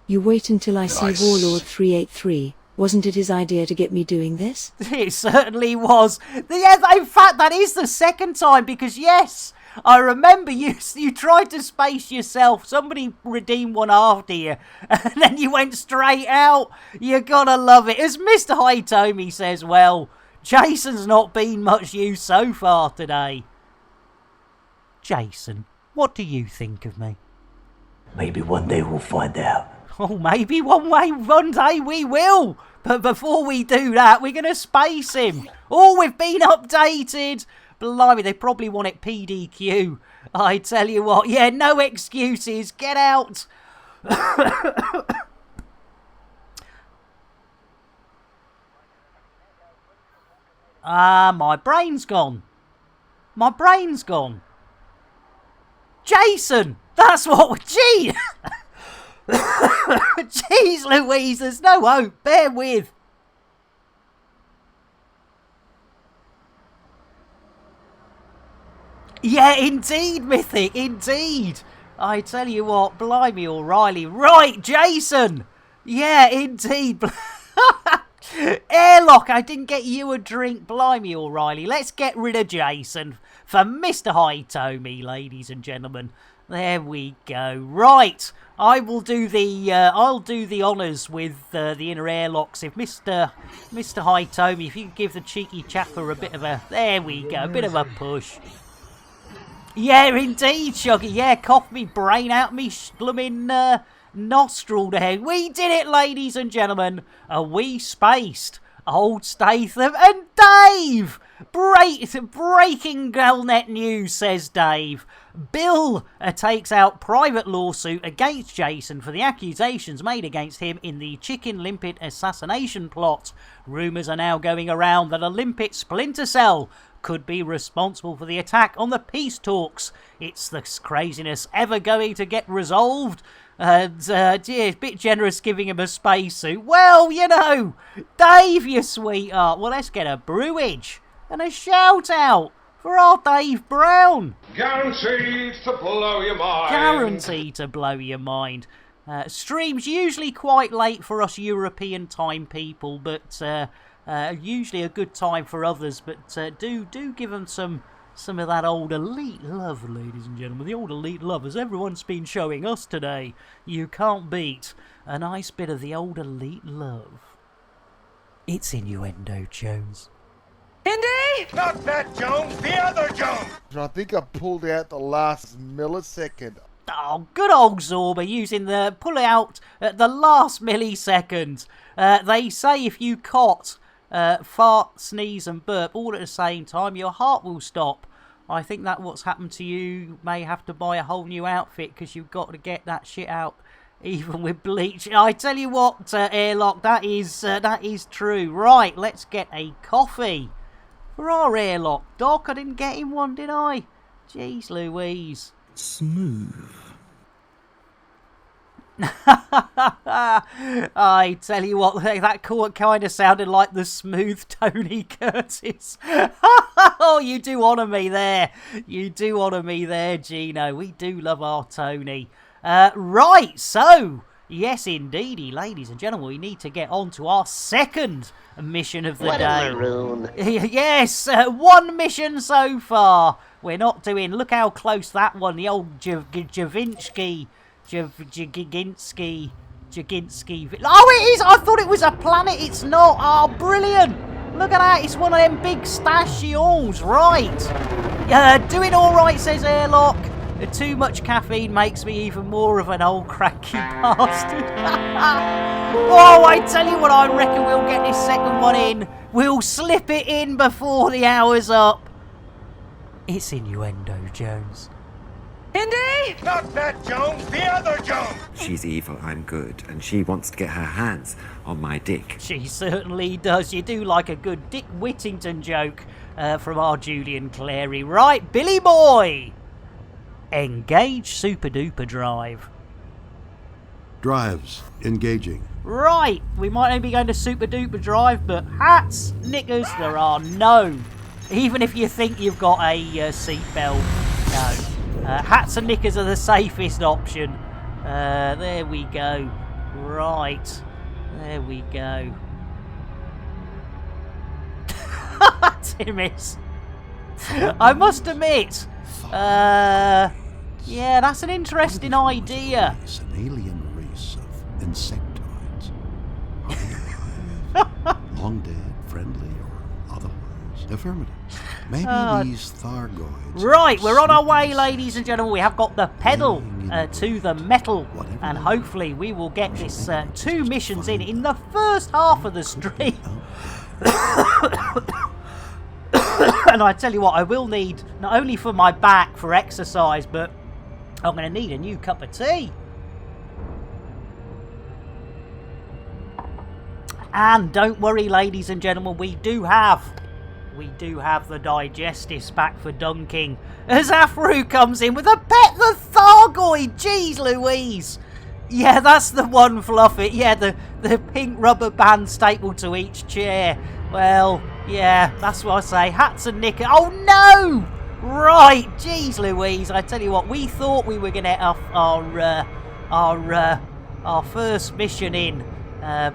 You wait until I see Warlord 383. Wasn't it his idea to get me doing this? It certainly was. Yeah, in fact, that is the second time because, yes, I remember you tried to space yourself. Somebody redeemed one after you. And then you went straight out. You gotta love it. As Mr. Hitomi says, well, Jason's not been much use so far today. Jason, what do you think of me? Maybe one day we'll find out. Oh, maybe one day we will. But before we do that, we're going to space him. Oh, we've been updated. Blimey, they probably want it PDQ. I tell you what, yeah, no excuses. Get out. My brain's gone. My brain's gone. Jason, that's what... Gee! Jeez Louise, there's no hope. Bear with. Yeah, indeed, Mythic, indeed. I tell you what, blimey O'Reilly. Right, Jason. Yeah, indeed. Airlock, I didn't get you a drink. Blimey O'Reilly. Let's get rid of Jason for Mr. Hitomi, ladies and gentlemen. There we go. Right, I will do the I'll do the honours with the inner airlocks. If Mr. Hitomi, if you could give the cheeky chapper a bit of a, there we go, a bit of a push. Yeah, indeed, Shuggy. Yeah, cough me brain out me blooming nostril there. We did it, ladies and gentlemen. We spaced old Statham and Dave. Breaking Galnet news, says Dave. Bill takes out private lawsuit against Jason for the accusations made against him in the Chicken Limpet assassination plot. Rumours are now going around that a Limpet splinter cell could be responsible for the attack on the peace talks. It's this craziness ever going to get resolved? Gee, a bit generous giving him a spacesuit. Well, you know, Dave, you sweetheart. Well, let's get a brewage and a shout out for our Dave Brown. Guaranteed to blow your mind. Guaranteed to blow your mind. Streams usually quite late for us European time people, but usually a good time for others. But do give them some of that old elite love, ladies and gentlemen. The old elite love, as everyone's been showing us today. You can't beat a nice bit of the old elite love. It's Innuendo, Jones. Indy! Not that Jones, the other Jones! I think I pulled out the last millisecond. Oh, good old Zorba using the pull out at the last millisecond. They say if you cot, fart, sneeze and burp all at the same time, your heart will stop. I think that what's happened to you. You may have to buy a whole new outfit because you've got to get that shit out, even with bleach. I tell you what, Airlock, that is true. Right, let's get a coffee for our Airlock. Doc, I didn't get him one, did I? Jeez Louise. Smooth. I tell you what, that kind of sounded like the smooth Tony Curtis. Oh, you do honour me there. You do honour me there, Gino. We do love our Tony. Right, so, yes indeedy, ladies and gentlemen, we need to get on to our second mission of the day. Maroon. Yes, one mission so far. We're not doing, look how close that one, the old Jaginski. Oh, it is! I thought it was a planet. It's not. Oh, brilliant. Look at that. It's one of them big stations. Right. Doing all right, says Airlock. Too much caffeine makes me even more of an old cranky bastard. Oh, I tell you what, I reckon we'll get this second one in. We'll slip it in before the hour's up. It's Innuendo, Jones. Indy! Not that Jones, the other Jones! She's evil, I'm good, and she wants to get her hands on my dick. She certainly does. You do like a good Dick Whittington joke from our Julian Clary. Right, Billy Boy! Engage Super Duper Drive. Drives. Engaging. Right, we might only be going to Super Duper Drive, but hats, knickers, there are none. Even if you think you've got a seatbelt, no. Hats and knickers are the safest option. There we go. Right. There we go. Timmins. I must admit. Yeah, that's an interesting idea. It's an alien race of insectoids. Are they alive? Long dead, friendly, or otherwise? Affirmative. Maybe these Thargoids. Right, we're on our way, ladies and gentlemen. We have got the pedal to the metal, and hopefully we will get this 2 missions in the first half of the stream. And I tell you what, I will need, not only for my back for exercise, but I'm going to need a new cup of tea. And don't worry, ladies and gentlemen, we do have the digestives back for dunking. As Afro comes in with a pet, the Thargoid. Jeez Louise. Yeah, that's the one, Fluffy. Yeah, the pink rubber band stapled to each chair. Well, yeah, that's what I say. Hats and knickers. Oh, no! Right, jeez Louise. I tell you what, we thought we were going to get our first mission in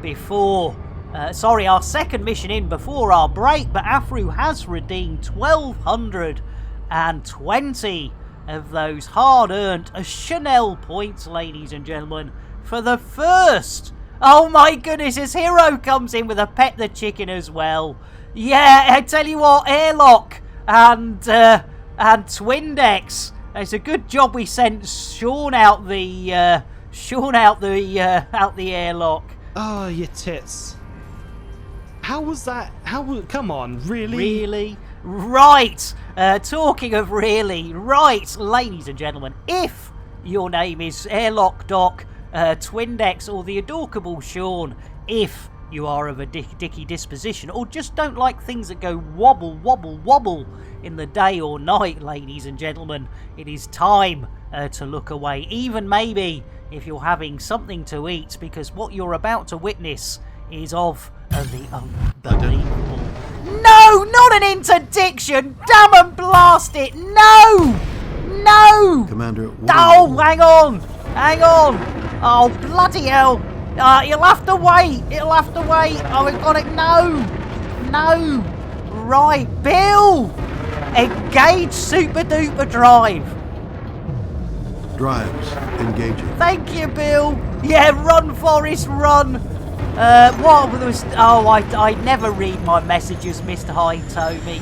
before... our second mission in before our break, but Afro has redeemed 1,220 of those hard-earned Chanel points, ladies and gentlemen, for the first. Oh my goodness, his hero comes in with a pet the chicken as well. Yeah, I tell you what, Airlock and and Twindex. It's a good job we sent Sean out the airlock. Oh, your tits. How was that? Come on, really? Really? Right. Talking of really, right, ladies and gentlemen, if your name is Airlock Doc, Twindex, or the adorable Sean, if you are of a dicky disposition, or just don't like things that go wobble, wobble, wobble in the day or night, ladies and gentlemen, it is time to look away. Even maybe if you're having something to eat, because what you're about to witness is of the unbelievable. No, not an interdiction! Damn and blast it! No! No! Commander, oh, hang on! Oh, bloody hell! You'll have to wait! Oh, we've got it! No! Right, Bill! Engage Super Duper Drive! Drives engaging. Thank you, Bill! Yeah, run, Forrest, run! What was... Oh, I never read my messages, Mr. High Toby.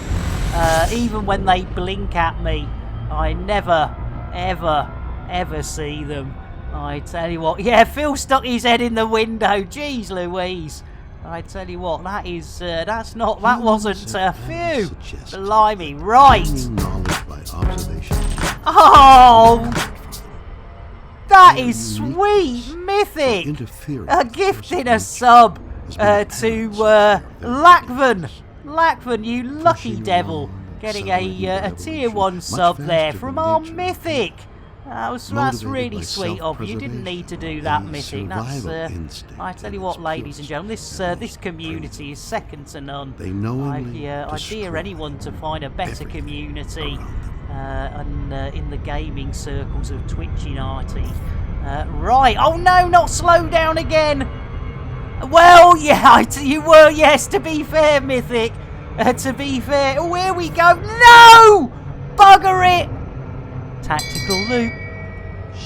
Even when they blink at me, I never, ever see them. I tell you what, yeah, Phil stuck his head in the window. Jeez Louise. I tell you what, that wasn't phew. Blimey, right. Knowledge by observation. Oh, that is sweet, mythic. A gift in a sub to Lackvan. Lackvan, you lucky devil. Getting a tier 1 sub there from our mythic. That's really sweet of you. You didn't need to do that, mythic. That's I tell you what, ladies and gentlemen, this community is second to none. I dare anyone to find a better community in the gaming circles of Twitch United. Right. Oh no, not slow down again. Well, yeah, you were. Yes, to be fair, mythic. To be fair. Oh, here we go. No! Bugger it! Tactical loop.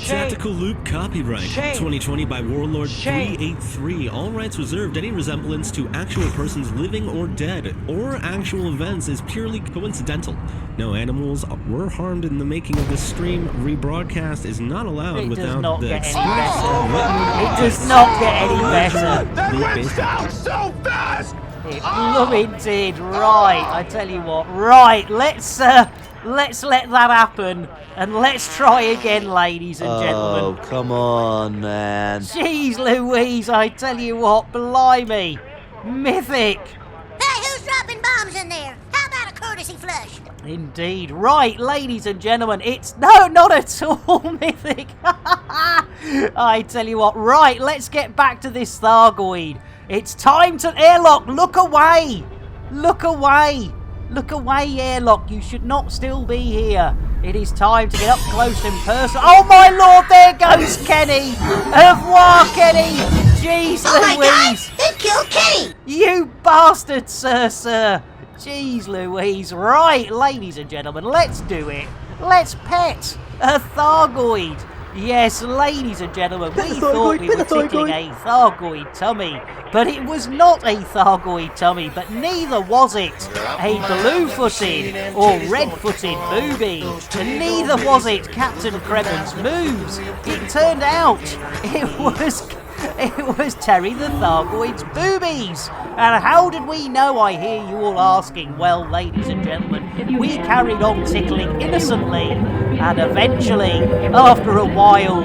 Tactical Loop copyright 2020 by Warlord 383. All rights reserved. Any resemblance to actual persons living or dead or actual events is purely coincidental. No animals were harmed in the making of this stream. Rebroadcast is not allowed without the express It does not get any better. That went down so fast! It blooming did. Right, I tell you what. Right, let's let that happen. And let's try again, ladies and gentlemen. Oh, come on, man. Jeez Louise, I tell you what, blimey. Mythic. Hey, who's dropping bombs in there? How about a courtesy flush? Indeed. Right, ladies and gentlemen, it's... No, not at all, Mythic. I tell you what. Right, let's get back to this Thargoid. It's time to airlock. Look away. Look away. Look away, airlock. You should not still be here. It is time to get up close and personal. Oh my lord, there goes Kenny. Au revoir, Kenny. Jeez Louise. They killed Kenny. You bastard, sir. Jeez Louise. Right, ladies and gentlemen, let's do it. Let's pet a Thargoid. Yes, ladies and gentlemen, we thought we were ticking a Thargoid tummy, but it was not a Thargoid tummy, but neither was it a blue-footed or red-footed booby, and neither was it Captain Kremen's moves. It turned out it was Terry the Thargoid's boobies. And how did we know, I hear you all asking? Well, ladies and gentlemen, we carried on tickling innocently, and eventually, after a while,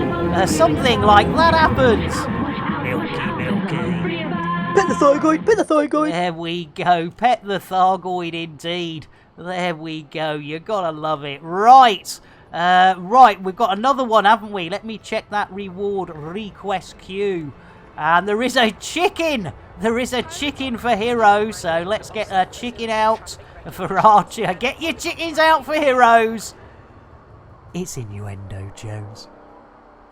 something like that happens. Milky. Pet the Thargoid. There we go, pet the Thargoid indeed. There we go, you gotta love it. Right. Right, we've got another one, haven't we? Let me check that reward request queue. And there is a chicken. There is a chicken for heroes. So let's get a chicken out for Archer. Get your chickens out for heroes. It's innuendo, Jones.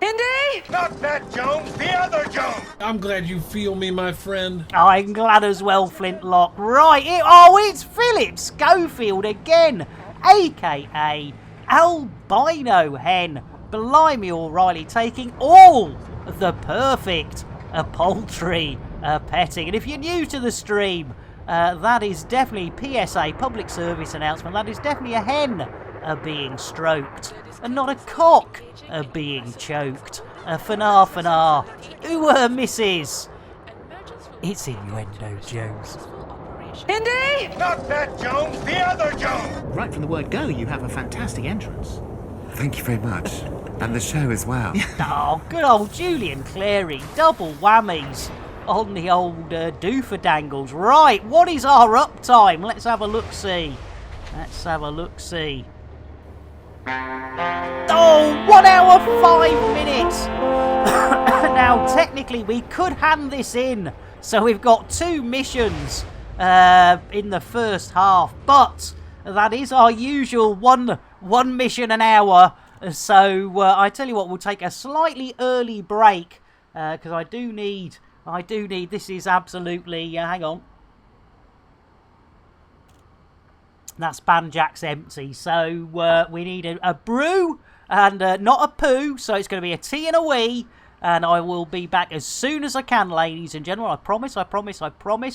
Indy? Not that Jones, the other Jones! I'm glad you feel me, my friend. I'm glad as well, Flintlock. Right, it's Philip Schofield again, a.k.a. Albino Hen. Blimey, O'Reilly, taking all the perfect poultry petting. And if you're new to the stream, that is definitely PSA, public service announcement. That is definitely a hen are being stroked, and not a cock are being choked. Fanar. Who misses? It's innuendo, Jones. Indy! Not that Jones, the other Jones! Right from the word go, you have a fantastic entrance. Thank you very much. And the show as well. Oh, good old Julian Clary, double whammies on the old dooferdangles. Right, what is our uptime? Let's have a look-see. Oh, 1 hour 5 minutes. Now, technically, we could hand this in. So we've got 2 missions in the first half. But that is our usual one mission an hour. So I tell you what, we'll take a slightly early break. Because I do need, this is absolutely, hang on. That's Banjack's empty, so we need a brew and not a poo, so it's going to be a tea and a wee, and I will be back as soon as I can, ladies and gentlemen. I promise.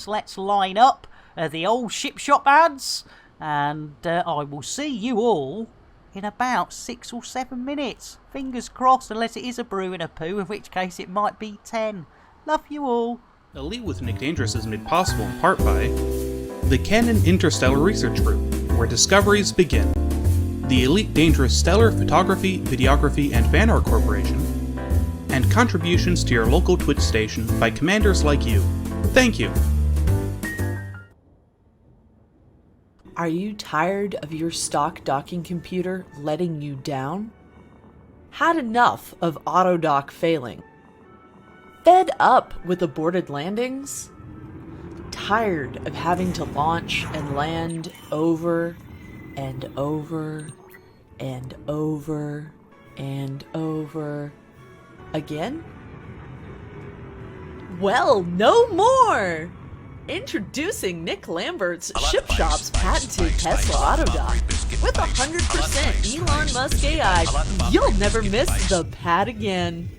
Let's line up the old ship shop ads, and I will see you all in about 6 or 7 minutes. Fingers crossed, unless it is a brew and a poo, in which case it might be 10. Love you all. Elite with Nick Dangerous is made possible in part by the Canon Interstellar Research Group, where discoveries begin. The Elite Dangerous Stellar Photography, Videography, and Fan Art Corporation, and contributions to your local Twitch station by commanders like you. Thank you. Are you tired of your stock docking computer letting you down? Had enough of autodock failing? Fed up with aborted landings? Tired of having to launch and land over and over and over and over again? Well, no more! Introducing Nick Lambert's Ship Shop's patented Tesla Autodock. With 100% Elon Musk AI, you'll never miss the pad again.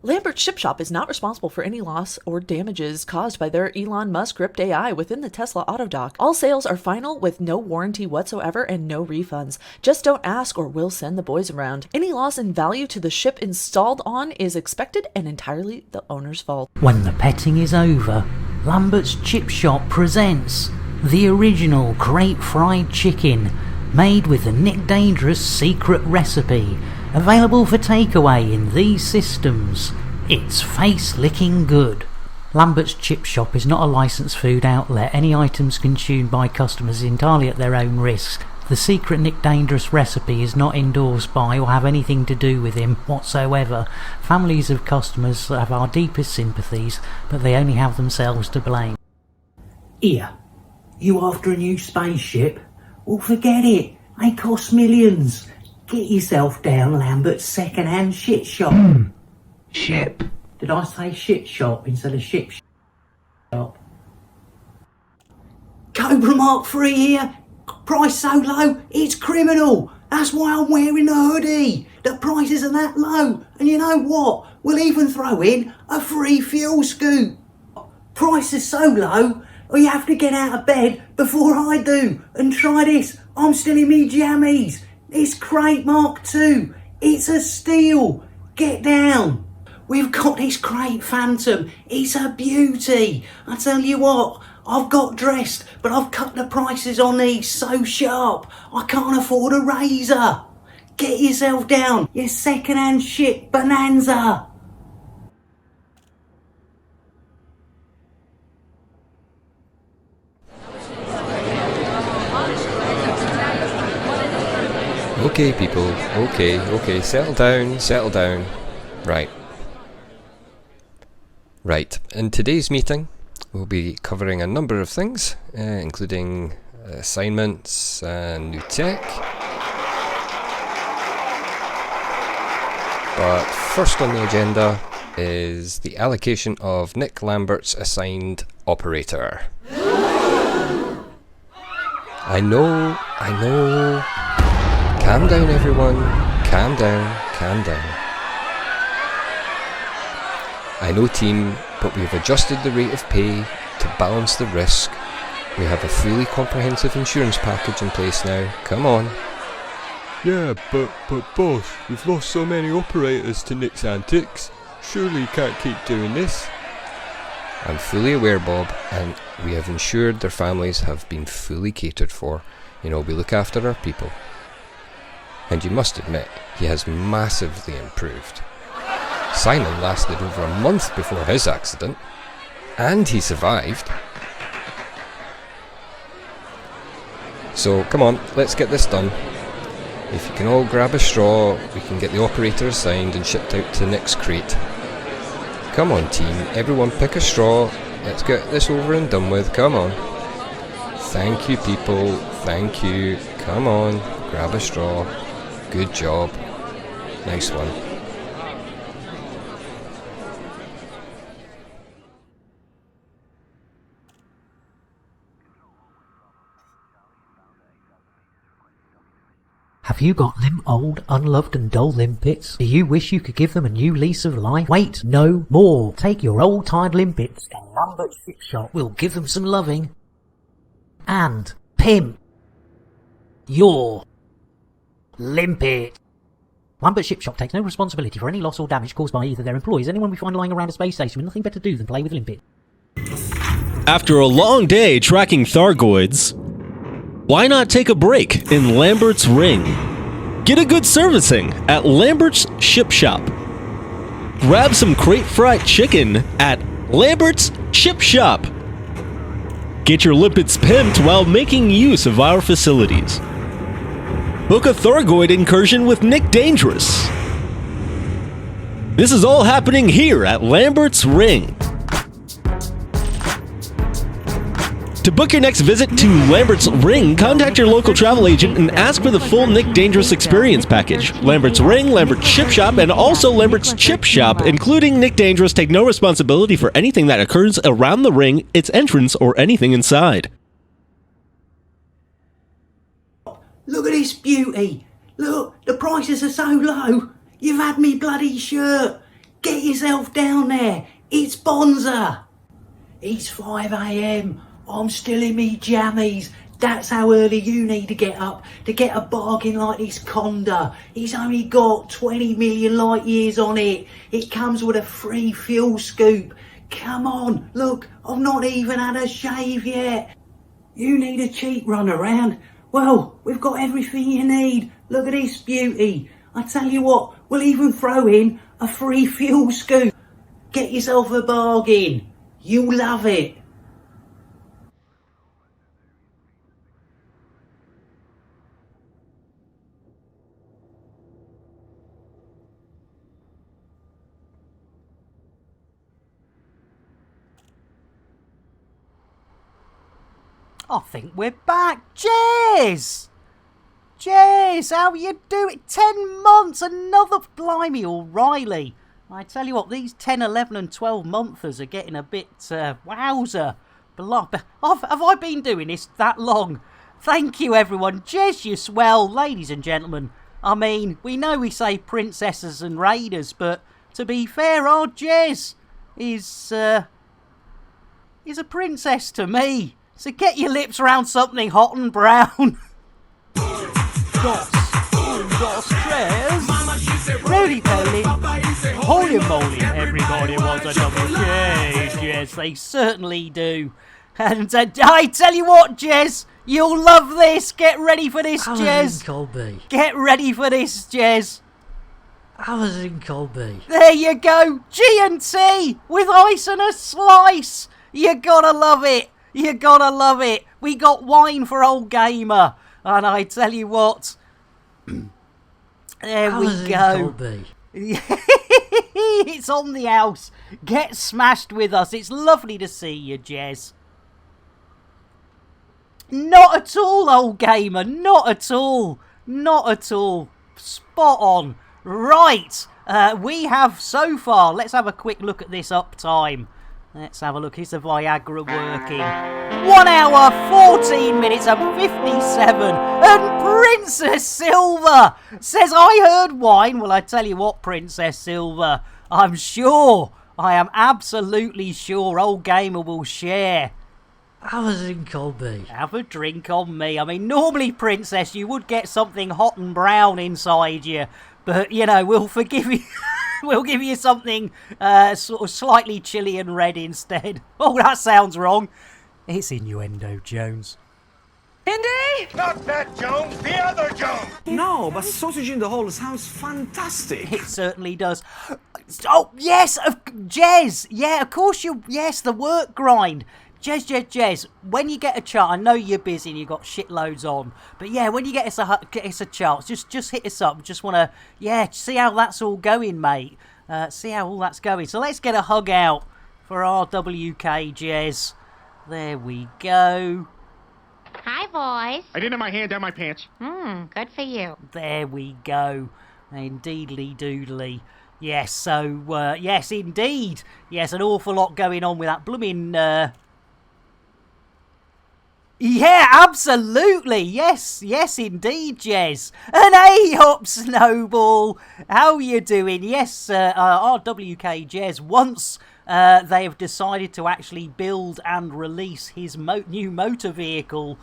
Lambert's Ship Shop is not responsible for any loss or damages caused by their Elon Musk script AI within the Tesla Autodock. All sales are final with no warranty whatsoever and no refunds. Just don't ask or we'll send the boys around. Any loss in value to the ship installed on is expected and entirely the owner's fault. When the petting is over, Lambert's Chip Shop presents the original crate fried chicken made with the Nick Dangerous secret recipe, available for takeaway in these systems. It's face-licking good. Lambert's Chip Shop is not a licensed food outlet. Any items consumed by customers is entirely at their own risk. The secret Nick Dangerous recipe is not endorsed by or have anything to do with him whatsoever. Families of customers have our deepest sympathies, but they only have themselves to blame. Here, you after a new spaceship? Well, forget it. They cost millions. Get yourself down Lambert's second-hand shit shop. Ship. Did I say shit shop instead of ship shop? Cobra Mark 3 here. Price so low, it's criminal. That's why I'm wearing the hoodie. The prices are that low. And you know what? We'll even throw in a free fuel scoop. Price is so low, you have to get out of bed before I do. And try this. I'm still in me jammies. It's Crate Mark II. It's a steal. Get down. We've got this Crate Phantom. It's a beauty. I tell you what, I've got dressed, but I've cut the prices on these so sharp, I can't afford a razor. Get yourself down, you second-hand shit bonanza. Okay, people. Okay. Settle down. Right. In today's meeting, we'll be covering a number of things, including assignments and new tech. But first on the agenda is the allocation of Nick Lambert's assigned operator. I know. Calm down, everyone. Calm down. I know, team, but we've adjusted the rate of pay to balance the risk. We have a fully comprehensive insurance package in place now. Come on. Yeah, but boss, we've lost so many operators to Nick's antics. Surely you can't keep doing this. I'm fully aware, Bob, and we have ensured their families have been fully catered for. You know, we look after our people. And you must admit, he has massively improved. Simon lasted over a month before his accident, and he survived. So, come on, let's get this done. If you can all grab a straw, we can get the operator assigned and shipped out to Nick's crate. Come on, team, everyone pick a straw. Let's get this over and done with, come on. Thank you, people, thank you. Come on, grab a straw. Good job. Nice one. Have you got them old, unloved and dull limpets? Do you wish you could give them a new lease of life? Wait no more. Take your old tired limpets and Lambert's Ship Shop will give them some loving. And pimp your limpet. Lambert Ship Shop takes no responsibility for any loss or damage caused by either their employees or anyone we find lying around a space station with nothing better to do than play with limpet. After a long day tracking Thargoids, why not take a break in Lambert's Ring? Get a good servicing at Lambert's Ship Shop. Grab some crate fried chicken at Lambert's Ship Shop. Get your limpets pimped while making use of our facilities. Book a Thargoid incursion with Nick Dangerous. This is all happening here at Lambert's Ring. To book your next visit to Lambert's Ring, contact your local travel agent and ask for the full Nick Dangerous experience package. Lambert's Ring, Lambert's Ship Shop, and also Lambert's Chip Shop, including Nick Dangerous, take no responsibility for anything that occurs around the ring, its entrance, or anything inside. Look at this beauty. Look, the prices are so low. You've had me bloody shirt. Get yourself down there. It's Bonza. It's 5 a.m. I'm still in me jammies. That's how early you need to get up to get a bargain like this Conda. It's only got 20 million light years on it. It comes with a free fuel scoop. Come on, look, I've not even had a shave yet. You need a cheap run around? Well, we've got everything you need. Look at this beauty. I tell you what, we'll even throw in a free fuel scoop. Get yourself a bargain. You'll love it. I think we're back. Jez! Jez, how you doing? 10 months, another blimey O'Reilly. I tell you what, these 10, 11 and 12 monthers are getting a bit, wowzer. Have I been doing this that long? Thank you, everyone. Jez, you swell. Ladies and gentlemen, I mean, we know we say princesses and raiders, but to be fair, our Jez is a princess to me. So get your lips round something hot and brown. Dos, tres. Roly poly, holy moly, everybody wants a double Jez. Yes, they certainly do. And I tell you what, Jez, you'll love this. Get ready for this, Jez. Colby. Get ready for this, Jez. Alison Colby. There you go, G&T with ice and a slice. You gotta love it. You gotta love it. We got wine for old Gamer. And I tell you what. There we go. It's on the house. Get smashed with us. It's lovely to see you, Jez. Not at all, old Gamer. Not at all. Not at all. Spot on. Right. We have so far. Let's have a quick look at this uptime. Let's have a look. Is the Viagra working? 1 hour, 14 minutes and 57. And Princess Silver says, I heard wine. Well, I tell you what, Princess Silver, I'm sure, I am absolutely sure old Gamer will share. Have a drink on me. Have a drink on me. I mean, normally, Princess, you would get something hot and brown inside you. But, you know, we'll forgive you. We'll give you something sort of slightly chilly and red instead. Oh, that sounds wrong. It's innuendo, Jones. Indy? Not that Jones, the other Jones! No, but sausage in the hole sounds fantastic. It certainly does. Oh, yes, Jez. Yeah, of course you... Yes, the work grind. Jez, when you get a chance, I know you're busy and you've got shitloads on, but yeah, when you get us a chance, just hit us up. Just want to, yeah, see how that's all going, mate. See how all that's going. So let's get a hug out for our WK Jez. There we go. Hi, boys. I didn't have my hand down my pants. Good for you. There we go. Indeedly doodly. Yes, so, yes, indeed. Yes, an awful lot going on with that blooming, Yeah, absolutely. Yes, indeed, Jez. And hey up, Snowball. How you doing? Yes, our WK Jez, once they have decided to actually build and release his new motor vehicle,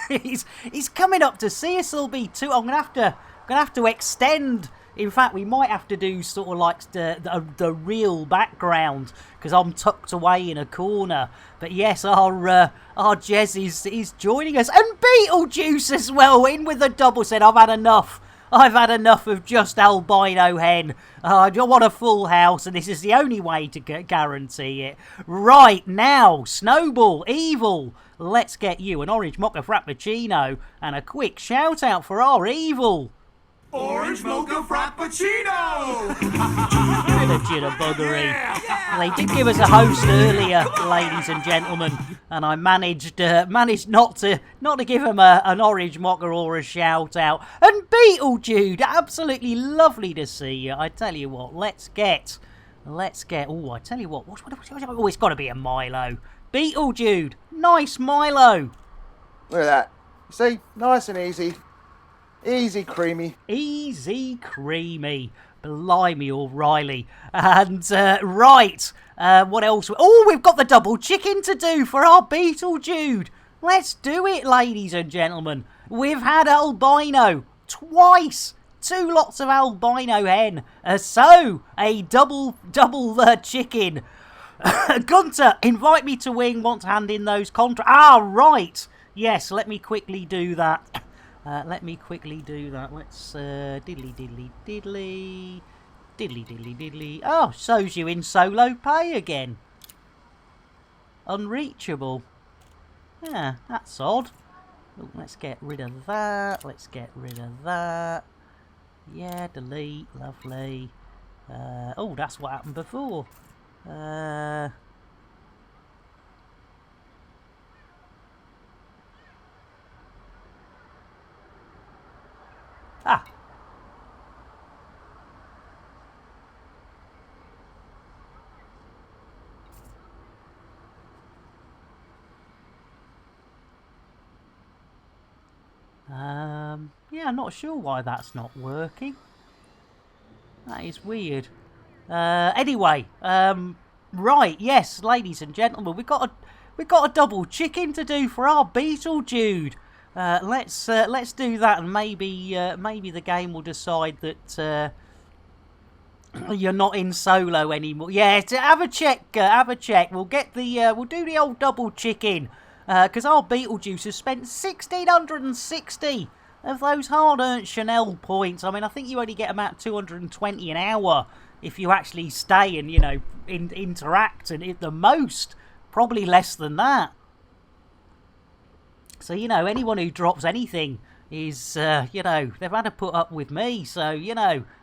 he's coming up to see us, LB2. I'm gonna have to extend. In fact, we might have to do sort of like the real background because I'm tucked away in a corner. But yes, our Jez is joining us, and Beetlejuice as well in with the double. Said I've had enough. I've had enough of just albino hen. I want a full house, and this is the only way to guarantee it. Right now, Snowball, Evil. Let's get you an orange mocha frappuccino and a quick shout out for our Evil. Orange Mocha Frappuccino! Bit of jitterbuggery. Yeah. They did give us a host earlier, ladies and gentlemen, and I managed not to give him an orange mocha or a shout out. And Beetlejude, absolutely lovely to see you. I tell you what, let's get. Oh, I tell you what. Oh, it's got to be a Milo. Beetlejude, nice Milo. Look at that. You see, nice and easy. Easy creamy. Easy creamy. Blimey, O'Reilly. And, right. What else? Oh, we've got the double chicken to do for our Beetlejude. Let's do it, ladies and gentlemen. We've had albino twice. 2 lots of albino hen. So, a double chicken. Gunter, invite me to wing. Want to hand in those contracts. Ah, right. Yes, let me quickly do that. Let's diddly. Oh, shows you in solo pay again. Unreachable. Yeah, that's odd. Oh, let's get rid of that. Yeah, delete. Lovely. Oh, that's what happened before. Ah. Yeah, I'm not sure why that's not working. That is weird. Anyway, right, yes, ladies and gentlemen, we've got a double chicken to do for our Beetlejude. Let's do that, and maybe the game will decide that you're not in solo anymore. Yeah, have a check. We'll get we'll do the old double chicken, because our Beetlejuice has spent 1,660 of those hard-earned Chanel points. I mean, I think you only get about 220 an hour if you actually stay and interact, and at the most probably less than that. So, anyone who drops anything is, they've had to put up with me. So,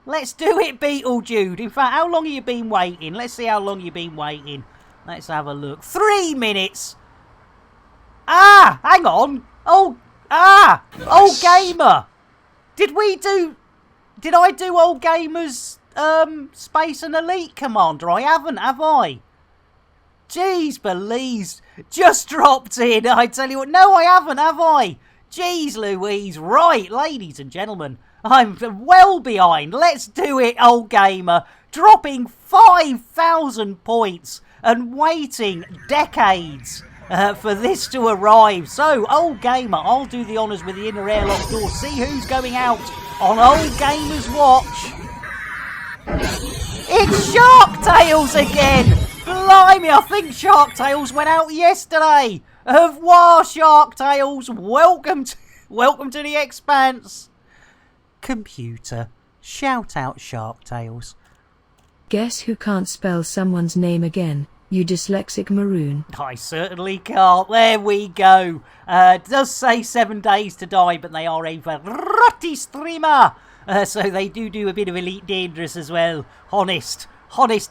let's do it, Beetlejude. In fact, how long have you been waiting? Let's see how long you've been waiting. Let's have a look. 3 minutes. Ah, hang on. Old Gamer. Did I do Old Gamer's, Space and Elite Commander? I haven't, have I? Jeez, Belize just dropped in. I tell you what, no, I haven't, have I? Jeez Louise. Right, ladies and gentlemen, I'm well behind. Let's do it, Old Gamer. Dropping 5,000 points and waiting decades for this to arrive. So, Old Gamer, I'll do the honours with the inner airlock door. See who's going out on Old Gamer's watch. It's Shark Tales again! Blimey, I think Shark Tales went out yesterday. Au revoir, Shark Tales. Welcome to the Expanse. Computer, shout out Shark Tales. Guess who can't spell someone's name again? You dyslexic maroon. I certainly can't. There we go. It does say 7 days to die, but they are a variety streamer. So they do a bit of Elite Dangerous as well. Honest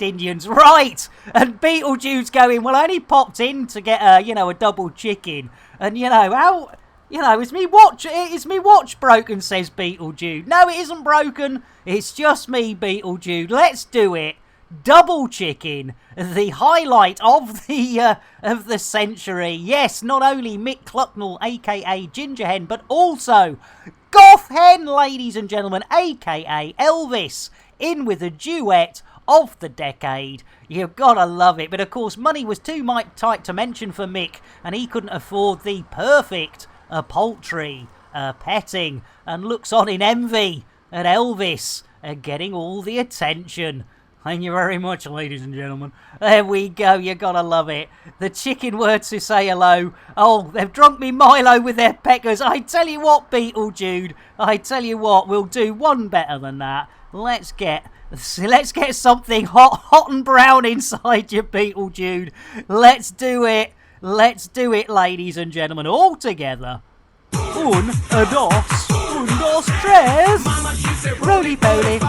Indians. Right. And Beetlejuice going, well, I only popped in to get a double chicken. And is me watch broken, says Beetlejuice. No, it isn't broken. It's just me, Beetlejuice. Let's do it. Double chicken, the highlight of the century. Yes, not only Mick Clucknell, aka Ginger Hen, but also Goth Hen, ladies and gentlemen, aka Elvis, in with a duet of the decade. You've gotta love it. But of course, money was too tight to mention for Mick, and he couldn't afford the perfect poultry petting, and looks on in envy at Elvis getting all the attention. Thank you very much, ladies and gentlemen. There we go, you gotta love it. The chicken were to say hello. Oh, they've drunk me Milo with their peckers. I tell you what, Beetlejude, I tell you what, we'll do one better than that. Let's get something hot and brown inside you, Beetlejude. Let's do it, ladies and gentlemen, all together. Un, dos, tres. Roly-poly.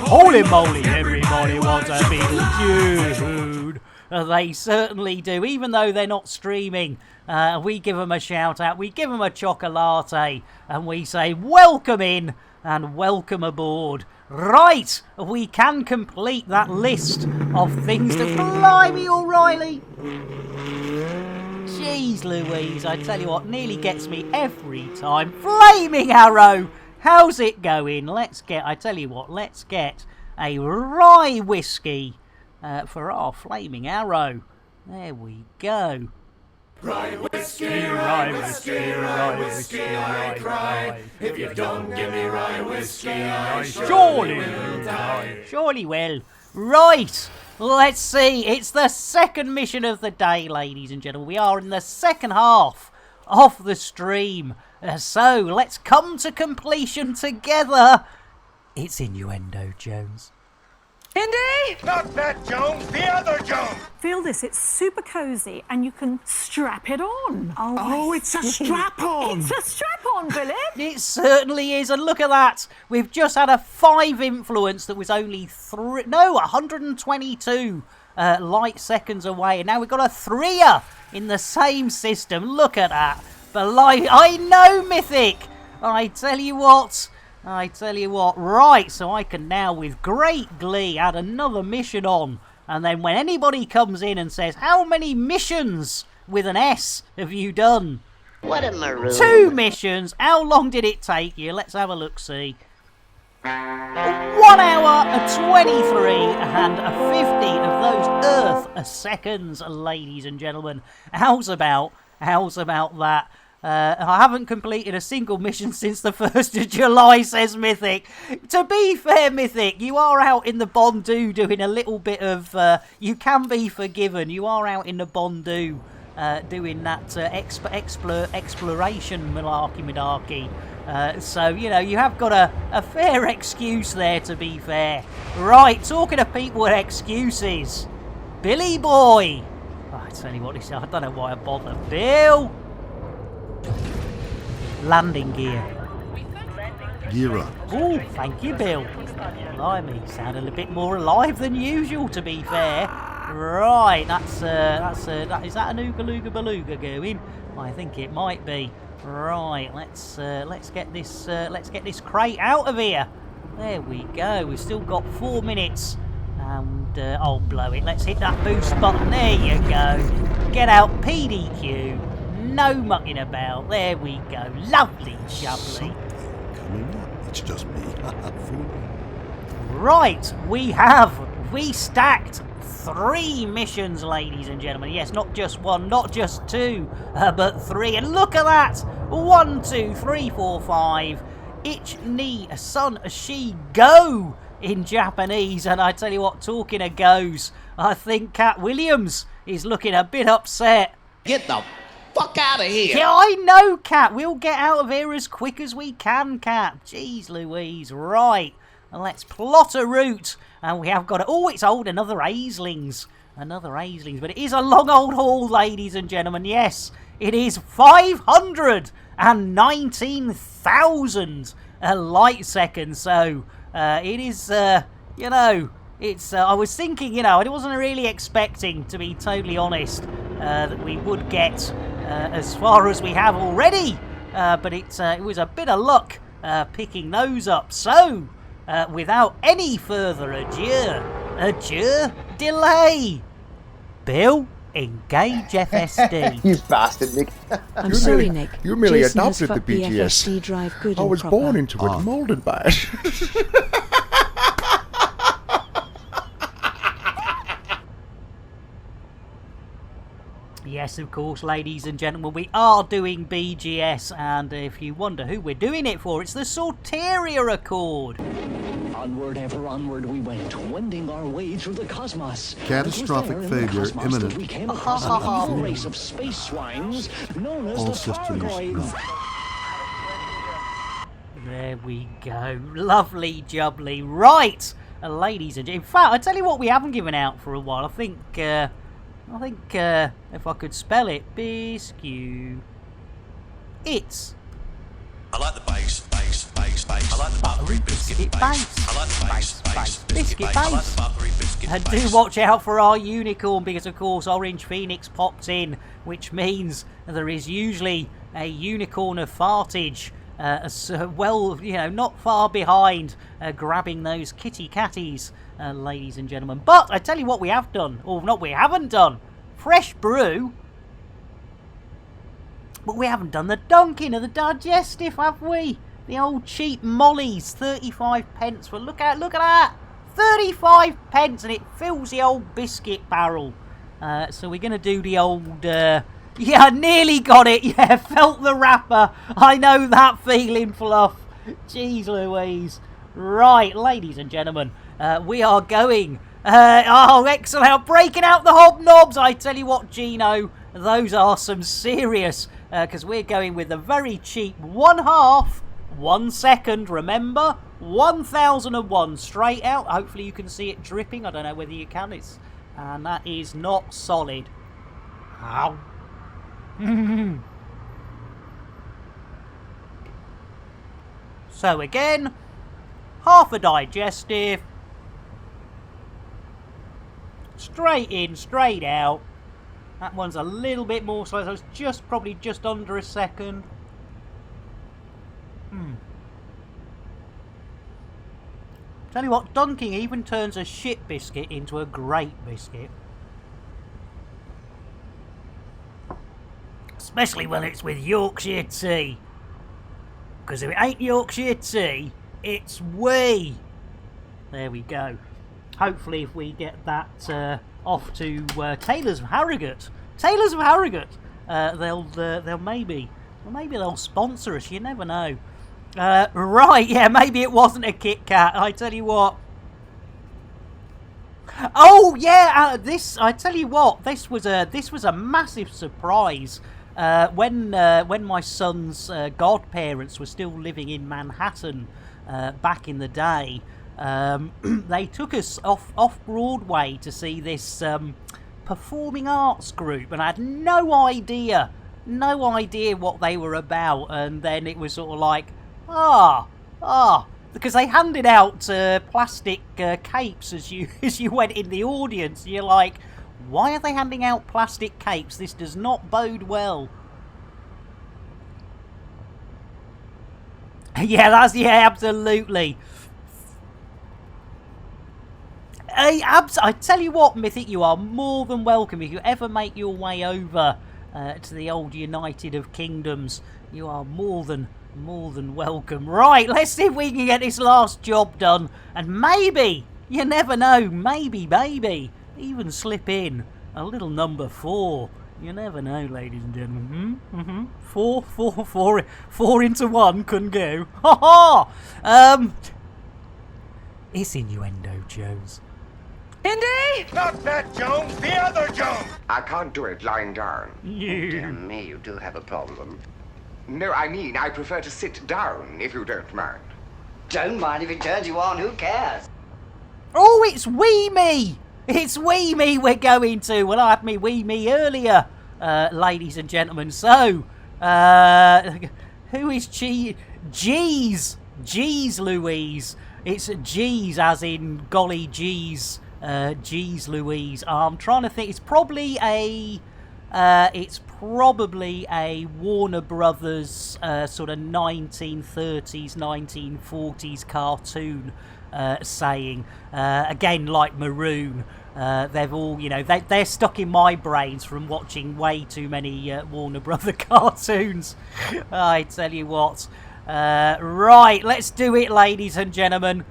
Holy moly, everybody wants a Beetlejude. They certainly do, even though they're not streaming. We give them a shout out, we give them a chocolate, and we say welcome in and welcome aboard. Right, we can complete that list of things to fly me, O'Reilly. Jeez Louise, I tell you what, nearly gets me every time. Flaming Arrow, how's it going? Let's get a rye whiskey for our Flaming Arrow. There we go. Rye whiskey, rye whiskey, rye whiskey, I cry. If you don't give me rye whiskey, I surely will die. Surely will. Right, let's see. It's the second mission of the day, ladies and gentlemen. We are in the second half of the stream. So let's come to completion together. It's Innuendo Jones. Indy! Not that Jones, the other Jones! Feel this, it's super cozy and you can strap it on. Oh, it's a strap-on! It's a strap-on, Billy! It certainly is, and look at that. We've just had a 5 influence that was only 122 light seconds away, and now we've got a 3er in the same system. Look at that. I know, Mythic! I tell you what. Right, so I can now with great glee add another mission on, and then when anybody comes in and says, how many missions with an S have you done? What a maroon. 2 missions. How long did it take you? Let's have a look-see. 1 hour, 23 and 50 of those Earth seconds, ladies and gentlemen. How's about that? I haven't completed a single mission since the 1st of July, says Mythic. To be fair, Mythic, you are out in the Bondu doing a little bit of... you can be forgiven. You are out in the Bondu doing that exploration malarkey. So, you have got a fair excuse there, to be fair. Right, talking to people with excuses. Billy Boy. Oh, I tell you what, I don't know why I bother. Bill. Landing gear. Gear up. Oh, thank you, Bill. Blimey, sounded a bit more alive than usual, to be fair. Right, is that an Ooga Looga Beluga going? I think it might be. Right, let's get this crate out of here. There we go. We've still got 4 minutes. And oh, blow it. Let's hit that boost button. There you go. Get out PDQ. No mucking about. There we go. Lovely jubbly. Coming up. It's just me. Right, we stacked 3 missions, ladies and gentlemen. Yes, not just 1, not just 2, but 3. And look at that! 1, 2, 3, 4, 5. Ich, ni, a son, a she, go! In Japanese. And I tell you what, talking of goes, I think Cat Williams is looking a bit upset. Get the fuck out of here! Yeah, I know, Cat. We'll get out of here as quick as we can, Cat. Jeez Louise. Right. And let's plot a route. And we have got it. Oh, it's old. Another Aislings. Another Aislings. But it is a long old haul, ladies and gentlemen. Yes, it is 519,000 light seconds. So it is, you know, it's. I was thinking, you know, I wasn't really expecting, to be totally honest, that we would get as far as we have already. But it was a bit of luck picking those up. So, without any further delay, Bill, engage FSD. You bastard, Nick. I'm sorry, Nick. You merely Jason has adopted the fucked BGS. FSD drive good I and was proper. born into it, molded by it. Yes, of course, ladies and gentlemen, we are doing BGS, and if you wonder who we're doing it for, it's the Sorteria Accord. Onward, ever onward we went, wending our way through the cosmos. Catastrophic failure imminent. We came across an evil race of space swines known as All the systems Targoids. go. There we go. Lovely jubbly. Right, ladies and gentlemen. In fact, I tell you what we haven't given out for a while. I think if I could spell it, biscuit. It's. I like the bass. I like the buttery biscuit base. I like the bass. Biscuit I like base. the buttery biscuit And base. do watch out for our unicorn, because of course Orange Phoenix popped in, which means there is usually a unicorn of fartage, well, you know, not far behind, grabbing those kitty catties, ladies and gentlemen. But I tell you what we have done, or not we haven't done, fresh brew. But we haven't done the donking of the digestive, have we? The old cheap mollies, 35 pence for, look at that, 35 pence, and it fills the old biscuit barrel. So we're going to do the old, yeah, I nearly got it, yeah, felt the wrapper. I know that feeling, Fluff. Jeez Louise. Right, ladies and gentlemen, we are going, oh, excellent, breaking out the hobnobs. I tell you what, Gino, those are some serious, because we're going with a very cheap 1/2, 1 second, remember? 1001 straight out. Hopefully you can see it dripping. I don't know whether you can. And that is not solid. Ow. So again, half a digestive. Straight in, straight out. That one's a little bit more slow, so it's probably just under a second. Tell you what, dunking even turns a shit biscuit into a great biscuit. Especially when it's with Yorkshire tea. Because if it ain't Yorkshire tea, it's wee. There we go. Hopefully if we get that off to Taylor's of Harrogate. Taylor's of Harrogate. They'll maybe they'll sponsor us, you never know. Right, yeah, maybe it wasn't a Kit Kat. I tell you what. Oh yeah, I tell you what, this was a massive surprise. When my son's godparents were still living in Manhattan back in the day, they took us off Broadway to see this performing arts group, and I had no idea what they were about. And then it was sort of like, because they handed out plastic capes as you went in the audience. You're like, why are they handing out plastic capes? This does not bode well. Yeah, absolutely. I tell you what, Mythic, you are more than welcome. If you ever make your way over to the old United of Kingdoms, you are more than welcome. Right, let's see if we can get this last job done. And maybe, you never know, maybe, even slip in a little number 4. You never know, ladies and gentlemen. Four into one couldn't go. Ha ha! It's innuendo, Jones. Indy! Not that Jones, the other Jones! I can't do it lying down. You. Dear me, you do have a problem. No, I mean, I prefer to sit down, if you don't mind. Don't mind if it turns you on, who cares? Oh, it's Wee Me! It's Wee Me we're going to. Well, I had me Wee Me earlier, ladies and gentlemen. So, who is Jeez Louise. It's G's as in golly G's. G's Louise. I'm trying to think. It's probably a Warner Brothers sort of 1930s, 1940s cartoon saying. Again, like Maroon. They've all, they're stuck in my brains from watching way too many Warner Brother cartoons. I tell you what. Right, let's do it, ladies and gentlemen.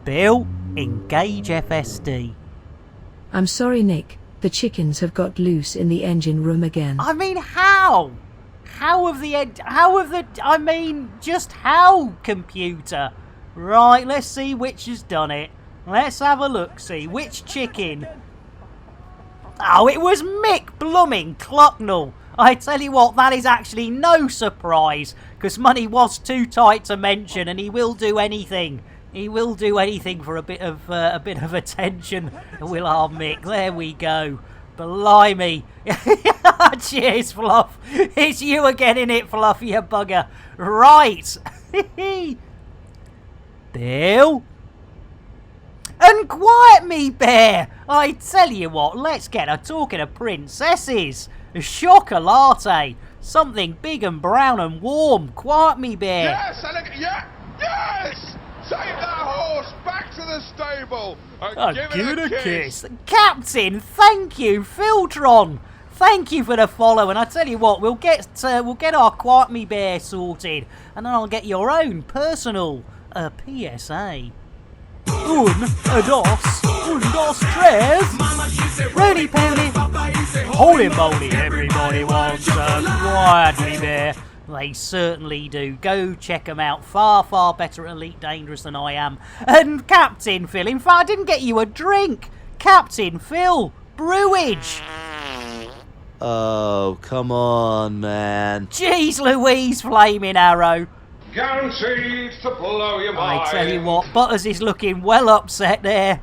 Bill, engage FSD. I'm sorry, Nick. The chickens have got loose in the engine room again. I mean, how? Just how, computer? Right, let's see which has done it. Let's have a look, see. Which chicken? Oh, it was Mick Blooming Clucknell. I tell you what, that is actually no surprise, because money was too tight to mention, and he will do anything. He will do anything for a bit of attention. Will our Mick? There we go. Blimey. Cheers, Fluff. It's you again, innit, Fluff, you bugger. Right. Bill? And quiet me, bear. I tell you what, let's get a talking of princesses. Chocolate. Something big and brown and warm. Quiet me, bear. Yes, yes! Take that horse back to the stable and give it a kiss. Captain, thank you. Filtron, thank you for the follow. And I tell you what, we'll get our Quiet Me Bear sorted, and then I'll get your own personal PSA. dos, tres. Rooney Pony. Holy moly, everybody wants a Quiet Me Bear. They certainly do. Go check them out. Far, far better at Elite Dangerous than I am. And Captain Phil, in fact, I didn't get you a drink. Captain Phil, brewage. Oh, come on, man. Jeez Louise, Flaming Arrow. Guaranteed to blow your mind. I tell you what, Butters is looking well upset there.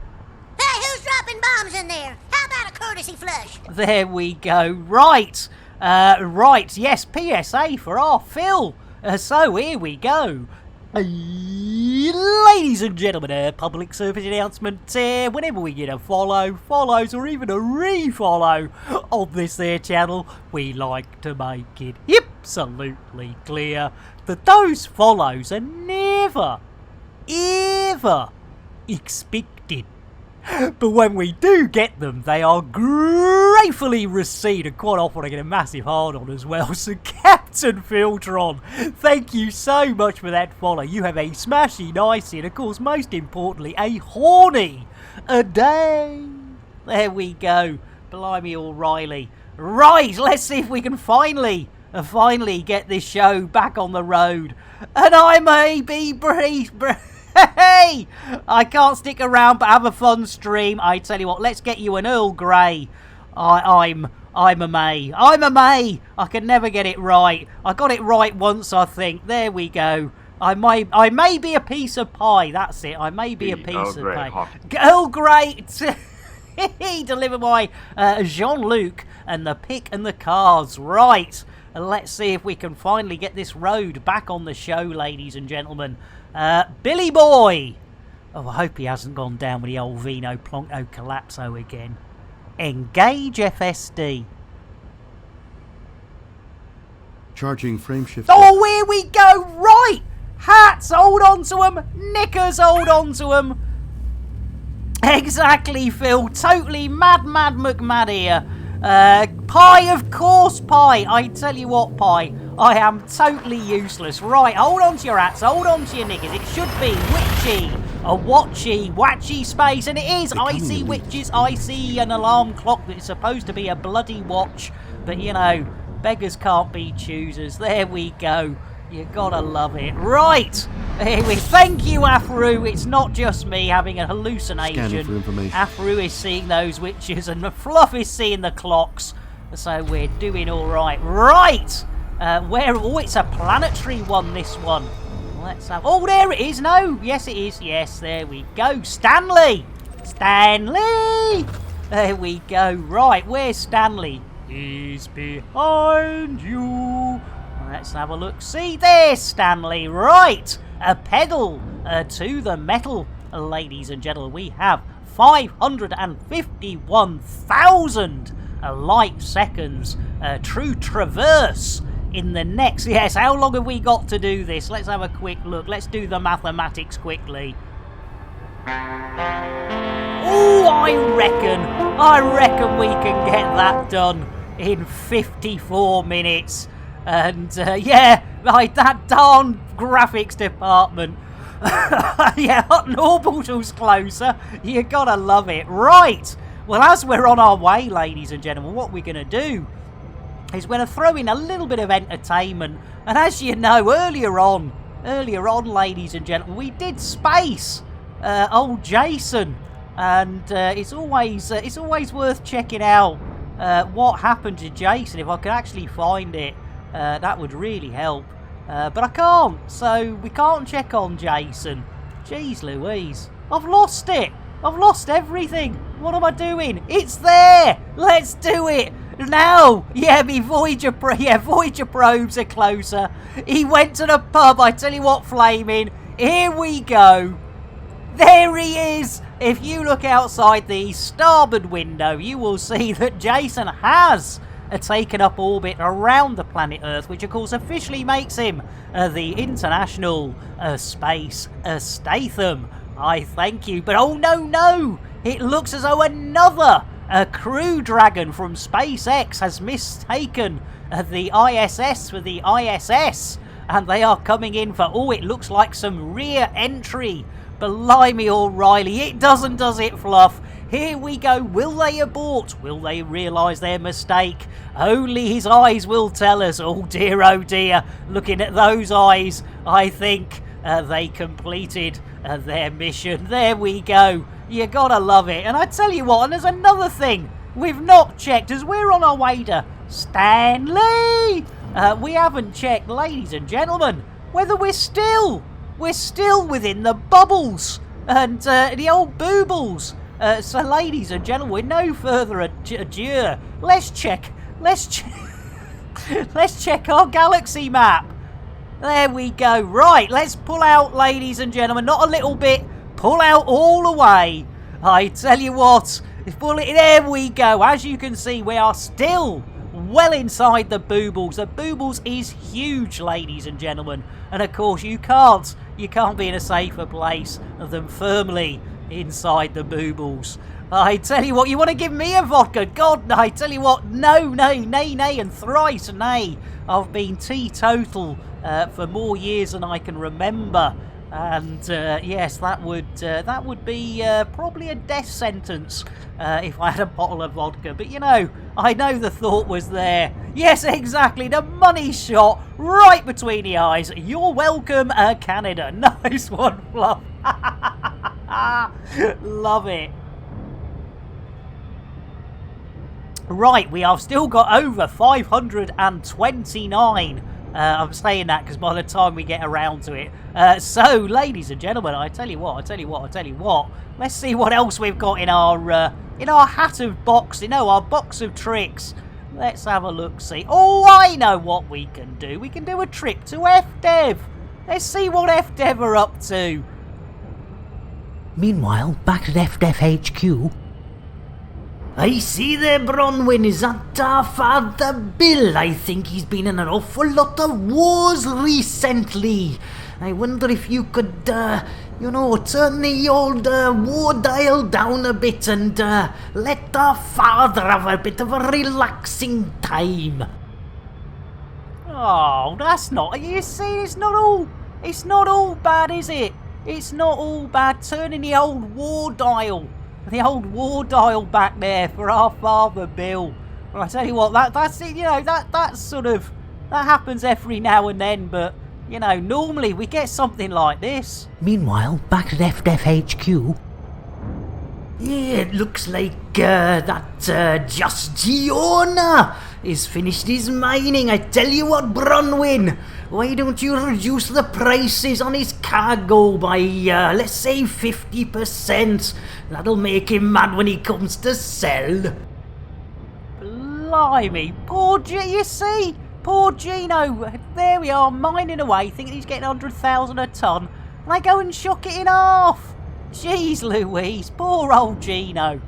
Hey, who's dropping bombs in there? How about a courtesy flush? There we go. Right. Right, yes, PSA for our Phil. So here we go. Ladies and gentlemen, public service announcement. Whenever we get a follows, or even a refollow on this there channel, we like to make it absolutely clear that those follows are never, ever expected. But when we do get them, they are gratefully received, and quite often I get a massive hard on as well. So Captain Filtron, thank you so much for that follow. You have a smashy nicey, and of course, most importantly, a horny a day. There we go. Blimey O'Reilly. Right, let's see if we can finally get this show back on the road. And I may be Hey! I can't stick around but have a fun stream. I tell you what, let's get you an Earl Grey. I'm a May. I'm a May. I can never get it right. I got it right once, I think. There we go. I may be a piece of pie. That's it. I may be a piece of pie. Earl Grey. Delivered by Jean-Luc and the pick and the cards. Right. Let's see if we can finally get this road back on the show, ladies and gentlemen. Billy Boy! Oh, I hope he hasn't gone down with the old Vino Plonko Collapso again. Engage FSD. Charging frame shift. Oh, here we go! Right! Hats, hold on to them! Knickers, hold on to them! Exactly, Phil. Totally mad McMad here. Pie, of course, Pie. I tell you what, Pie. I am totally useless. Right, hold on to your hats, hold on to your knickers. It should be witchy. a watchy space, and it is. I see witches, I see an alarm clock that's supposed to be a bloody watch, but you know, beggars can't be choosers. There we go. You gotta love it. Right! Here we thank you, Afru. It's not just me having a hallucination. Scanning for information. Afru is seeing those witches, and Fluff is seeing the clocks. So we're doing all right. Right! Oh, it's a planetary one, this one. Let's have... Oh, there it is. No. Yes, it is. Yes, there we go. Stanley! Stanley! There we go. Right, where's Stanley? He's behind you. Let's have a look. See, there's Stanley. Right. A pedal to the metal, ladies and gentlemen. We have 551,000 light seconds. True traverse in the next... Yes, how long have we got to do this? Let's have a quick look. Let's do the mathematics quickly. Oh, I reckon we can get that done in 54 minutes. And, yeah, like that darn graphics department. Yeah, Orbital's closer. You gotta love it. Right. Well, as we're on our way, ladies and gentlemen, what we're going to do is we're going to throw in a little bit of entertainment. And as you know, earlier on, ladies and gentlemen, we did space old Jason. And it's always worth checking out what happened to Jason. If I could actually find it, that would really help. But I can't, so we can't check on Jason. Jeez Louise, I've lost it. I've lost everything. What am I doing? It's there. Let's do it now. Yeah, Voyager probes are closer. He went to the pub. I tell you what, Flaming. Here we go. There he is. If you look outside the starboard window, you will see that Jason has taken up orbit around the planet Earth, which of course officially makes him the International Space Statham. I thank you, but oh no! It looks as though another Crew Dragon from SpaceX has mistaken the ISS for the ISS, and they are coming in for, oh, it looks like some rear entry. Blimey, O'Reilly, it doesn't, does it, Fluff? Here we go. Will they abort? Will they realise their mistake? Only his eyes will tell us. Oh dear. Looking at those eyes, I think they completed their mission. There we go. You gotta love it. And I tell you what, and there's another thing we've not checked as we're on our way to Stanley. We haven't checked, ladies and gentlemen, whether we're still within the bubbles and the old boobles. So, ladies and gentlemen, with no further ado, let's check our galaxy map. There we go. Right, let's pull out, ladies and gentlemen. Not a little bit. Pull out all the way. I tell you what, there we go. As you can see, we are still well inside the boobles. The boobles is huge, ladies and gentlemen. And of course, you can't be in a safer place than firmly inside the boobles. I tell you what, you want to give me a vodka? God, I tell you what, no, nay, and thrice nay. I've been teetotal for more years than I can remember. And yes, that would be probably a death sentence if I had a bottle of vodka. But you know, I know the thought was there. Yes, exactly, the money shot right between the eyes. You're welcome, Canada. Nice one, Fluff. Love it. Right, we have still got over 529. I'm saying that because by the time we get around to it. So, ladies and gentlemen, I tell you what. Let's see what else we've got in our hat of box, our box of tricks. Let's have a look-see. Oh, I know what we can do. We can do a trip to FDev. Let's see what FDev are up to. Meanwhile, back at FDev HQ. I see there, Bronwyn. Is that our Father Bill? I think he's been in an awful lot of wars recently. I wonder if you could, turn the old war dial down a bit and let our father have a bit of a relaxing time. Oh, that's not. You see, it's not all bad, is it? It's not all bad. Turning the old war dial back there for our father Bill. Well, I tell you what, that's it. You know, that's sort of, that happens every now and then, but you know, normally we get something like this. Meanwhile, back at FDF HQ. Yeah, it looks like that Just Giona is finished his mining. I tell you what, Bronwyn, why don't you reduce the prices on his cargo by, let's say 50%? That'll make him mad when he comes to sell. Blimey, you see? Poor Gino, there we are, mining away, thinking he's getting 100,000 a ton, and they go and shock it in half. Jeez Louise, poor old Gino.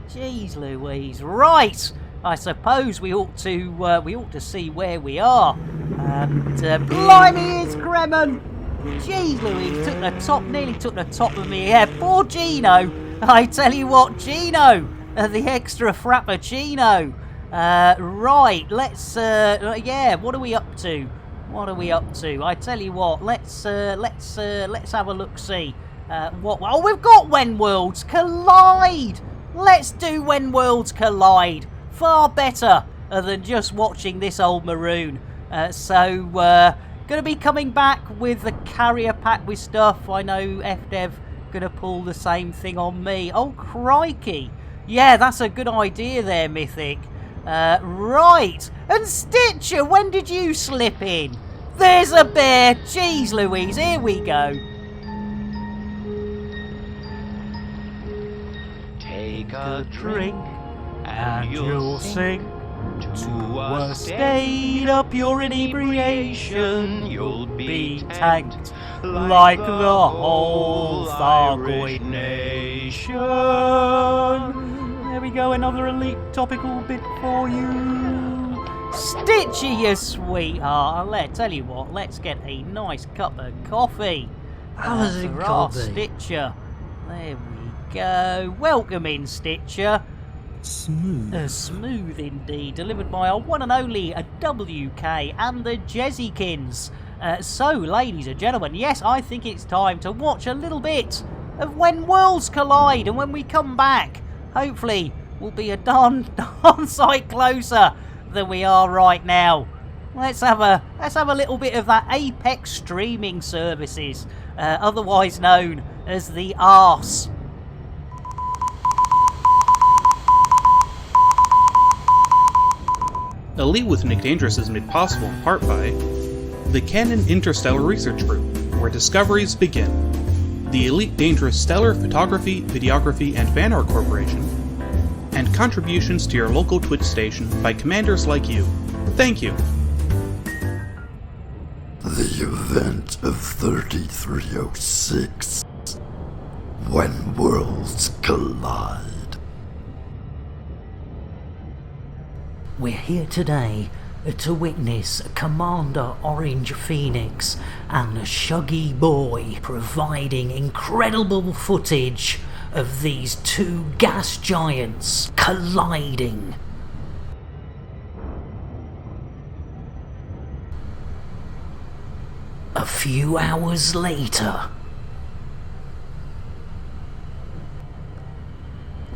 Jeez Louise. Right, I suppose we ought to see where we are. And blimey, it's Kremen. Jeez Louise, nearly took the top of me. Yeah, poor Gino. I tell you what, Gino, the extra frappuccino. Right, let's what are we up to? I tell you what, let's have a look see. We've got When Worlds Collide. Let's do When Worlds Collide. Far better than just watching this old maroon. Gonna be coming back with the carrier pack with stuff. I know FDev gonna pull the same thing on me. Oh crikey. Yeah, that's a good idea there, Mythic. Right. And Stitcher, when did you slip in? There's a bear. Jeez Louise, here we go. Take a drink and you'll sink to a state of pure inebriation. You'll be tanked like the whole Thargoid nation. There we go, another elite topical bit for you. Stitchy, you sweetheart. I'll tell you what, let's get a nice cup of coffee. How's it going, Stitcher? There we go. Welcome in, Stitcher. Smooth. Smooth indeed. Delivered by our one and only WK and the Jezikins. So, ladies and gentlemen, yes, I think it's time to watch a little bit of When Worlds Collide, and when we come back, hopefully we'll be a darn sight closer than we are right now. Let's have a little bit of that Apex streaming services, otherwise known as the arse. Elite with Nick Dangerous is made possible in part by the Canon Interstellar Research Group, where discoveries begin, the Elite Dangerous Stellar Photography, Videography, and Fan Art Corporation, and contributions to your local Twitch station by commanders like you. Thank you. The event of 3306. When Worlds Collide. We're here today to witness Commander Orange Phoenix and Shuggy Boy providing incredible footage of these two gas giants colliding. A few hours later,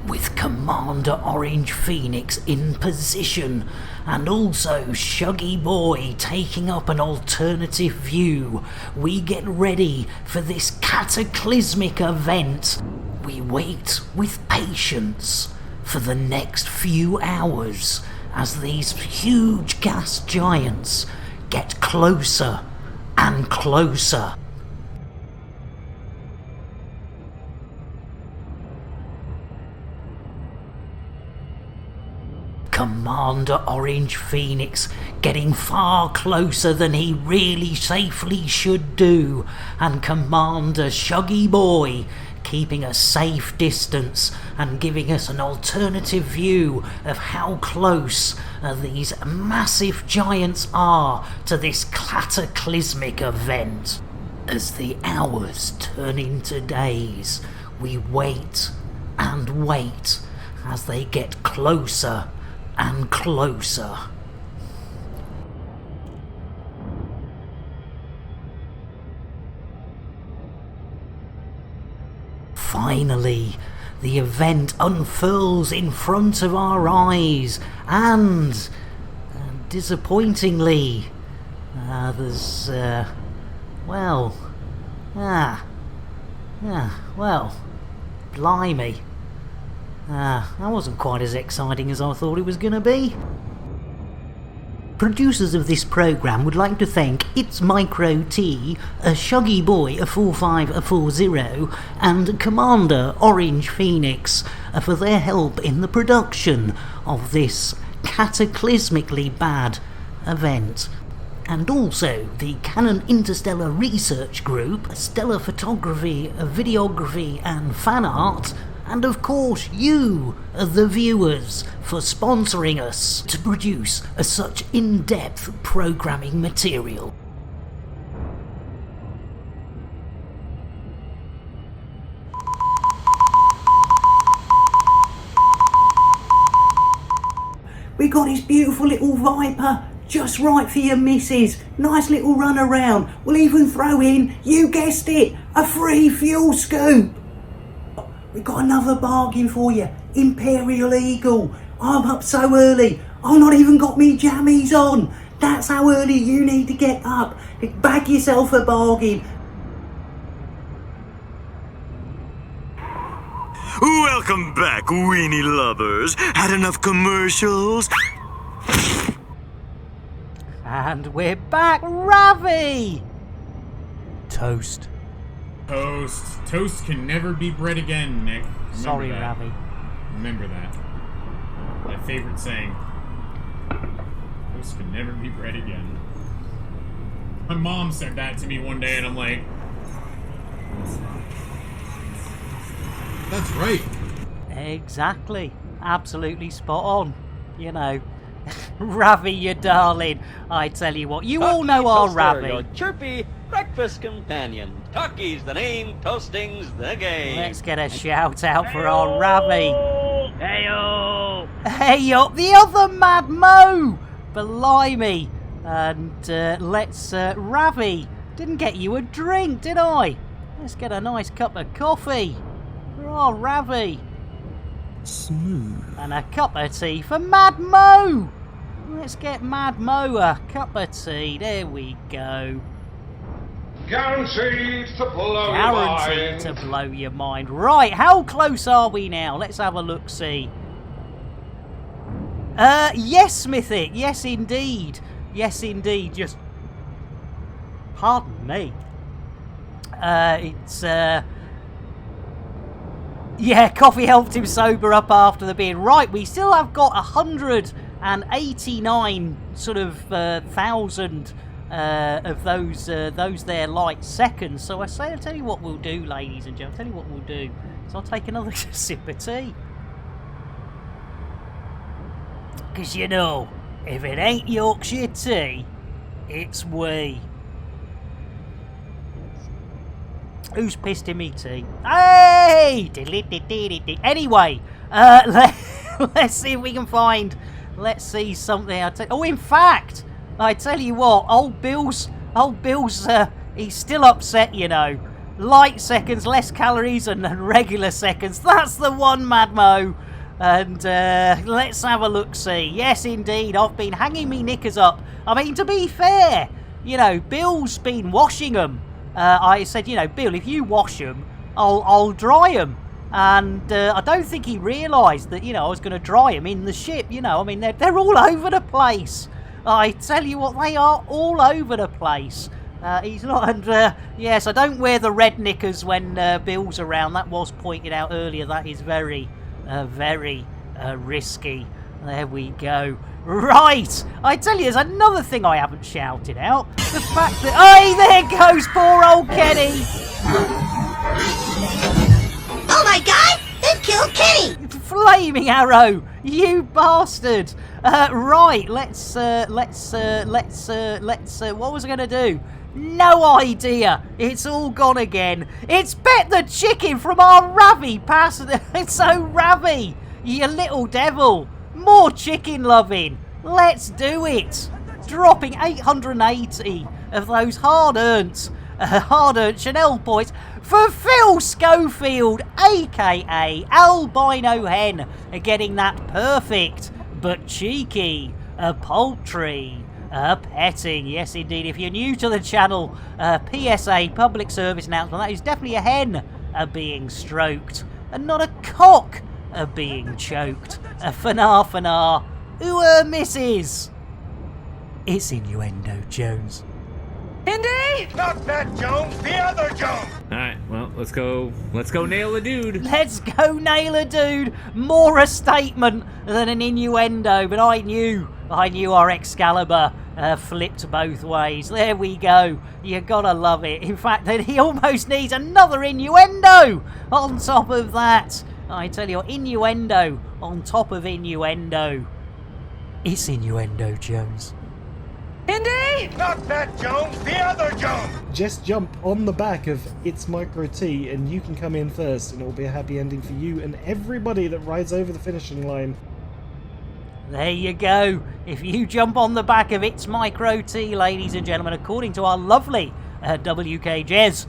with Commander Orange Phoenix in position and also Shuggy Boy taking up an alternative view, we get ready for this cataclysmic event. We wait with patience for the next few hours as these huge gas giants get closer and closer. Commander Orange Phoenix getting far closer than he really safely should do, and Commander Shuggy Boy keeping a safe distance and giving us an alternative view of how close these massive giants are to this cataclysmic event. As the hours turn into days, we wait and wait as they get closer and closer. finally, the event unfurls in front of our eyes, and disappointingly, there's, well, blimey. That wasn't quite as exciting as I thought it was going to be. Producers of this programme would like to thank It's Micro T, a Shuggy Boy, a 4540, and Commander Orange Phoenix for their help in the production of this cataclysmically bad event. And also the Canon Interstellar Research Group, Stellar Photography, Videography and Fan Art, and of course you, the viewers, for sponsoring us to produce such in-depth programming material. We got this beautiful little Viper, just right for your missus. Nice little run around. We'll even throw in, you guessed it, a free fuel scoop. We got another bargain for you, Imperial Eagle. I'm up so early, I've not even got me jammies on. That's how early you need to get up. Bag yourself a bargain. Welcome back, weenie lovers. Had enough commercials? And we're back, Ravi! Toast. Toast can never be bread again, Nick. Remember Sorry, that. Ravi. Remember that. My favorite saying. Toast can never be bread again. My mom said that to me one day, and I'm like, that's right. Exactly. Absolutely spot on. You know. Ravi, you darling. I tell you what, you all know our Ravi. Your chirpy breakfast companion. Talkie's the name, toasting's the game. Let's get a shout out for our Ravi. Heyo! Heyo, the other Mad Mo! Blimey. And let's, Ravi, didn't get you a drink, did I? Let's get a nice cup of coffee for our Ravi. Smooth. And a cup of tea for Mad Mo. Let's get Mad Mo a cup of tea. There we go. Guaranteed to blow Guaranteed your mind. to blow your mind. Right, how close are we now? Let's have a look-see. Yes, Mythic. Yes, indeed. Yes, indeed. Just... pardon me. Yeah, coffee helped him sober up after the beer. Right, we still have got 189 sort of thousand of those there light seconds. So I'll tell you what we'll do, ladies and gentlemen. I'll tell you what we'll do. So I'll take another sip of tea. Because, you know, if it ain't Yorkshire tea, it's we. Who's pissed in me tea? Hey! Anyway, let's see if we can find... Let's see something. Oh, in fact, I tell you what, old Bill's, he's still upset, you know. Light seconds, less calories, and regular seconds. That's the one, Madmo. And let's have a look-see. Yes, indeed, I've been hanging me knickers up. I mean, to be fair, you know, Bill's been washing them. I said, you know, Bill, if you wash them, I'll dry them. And I don't think he realised that, you know, I was going to dry them in the ship, you know. I mean, they're all over the place. I tell you what, they are all over the place. He's not, and yes, I don't wear the red knickers when Bill's around. That was pointed out earlier. That is very, very risky. There we go. Right, I tell you, there's another thing I haven't shouted out. The fact that... Hey, there goes poor old Kenny! Oh my god! They've killed Kenny! Flaming arrow! You bastard! Right, let's what was I going to do? No idea! It's all gone again. It's Bet the Chicken from our Ravi past... It's so Ravi! You little devil! More chicken loving. Let's do it. Dropping 880 of those hard-earned hard-earned Chanel points for Phil Schofield, aka Albino Hen, getting that perfect but cheeky poultry petting. Yes, indeed. If you're new to the channel, PSA, public service announcement, that is definitely a hen being stroked and not a cock being choked. Fanar. Who misses? It's innuendo, Jones. Indy! Not that Jones, the other Jones! Alright, well, let's go nail a dude. Let's go nail a dude. More a statement than an innuendo, but I knew our Excalibur flipped both ways. There we go. You gotta love it. In fact, he almost needs another innuendo on top of that. I tell you, innuendo on top of innuendo. It's innuendo, Jones. Indy! Not that Jones, the other Jones! Just jump on the back of It's Micro T and you can come in first, and it will be a happy ending for you and everybody that rides over the finishing line. There you go. If you jump on the back of It's Micro T, ladies and gentlemen, according to our lovely WK Jez,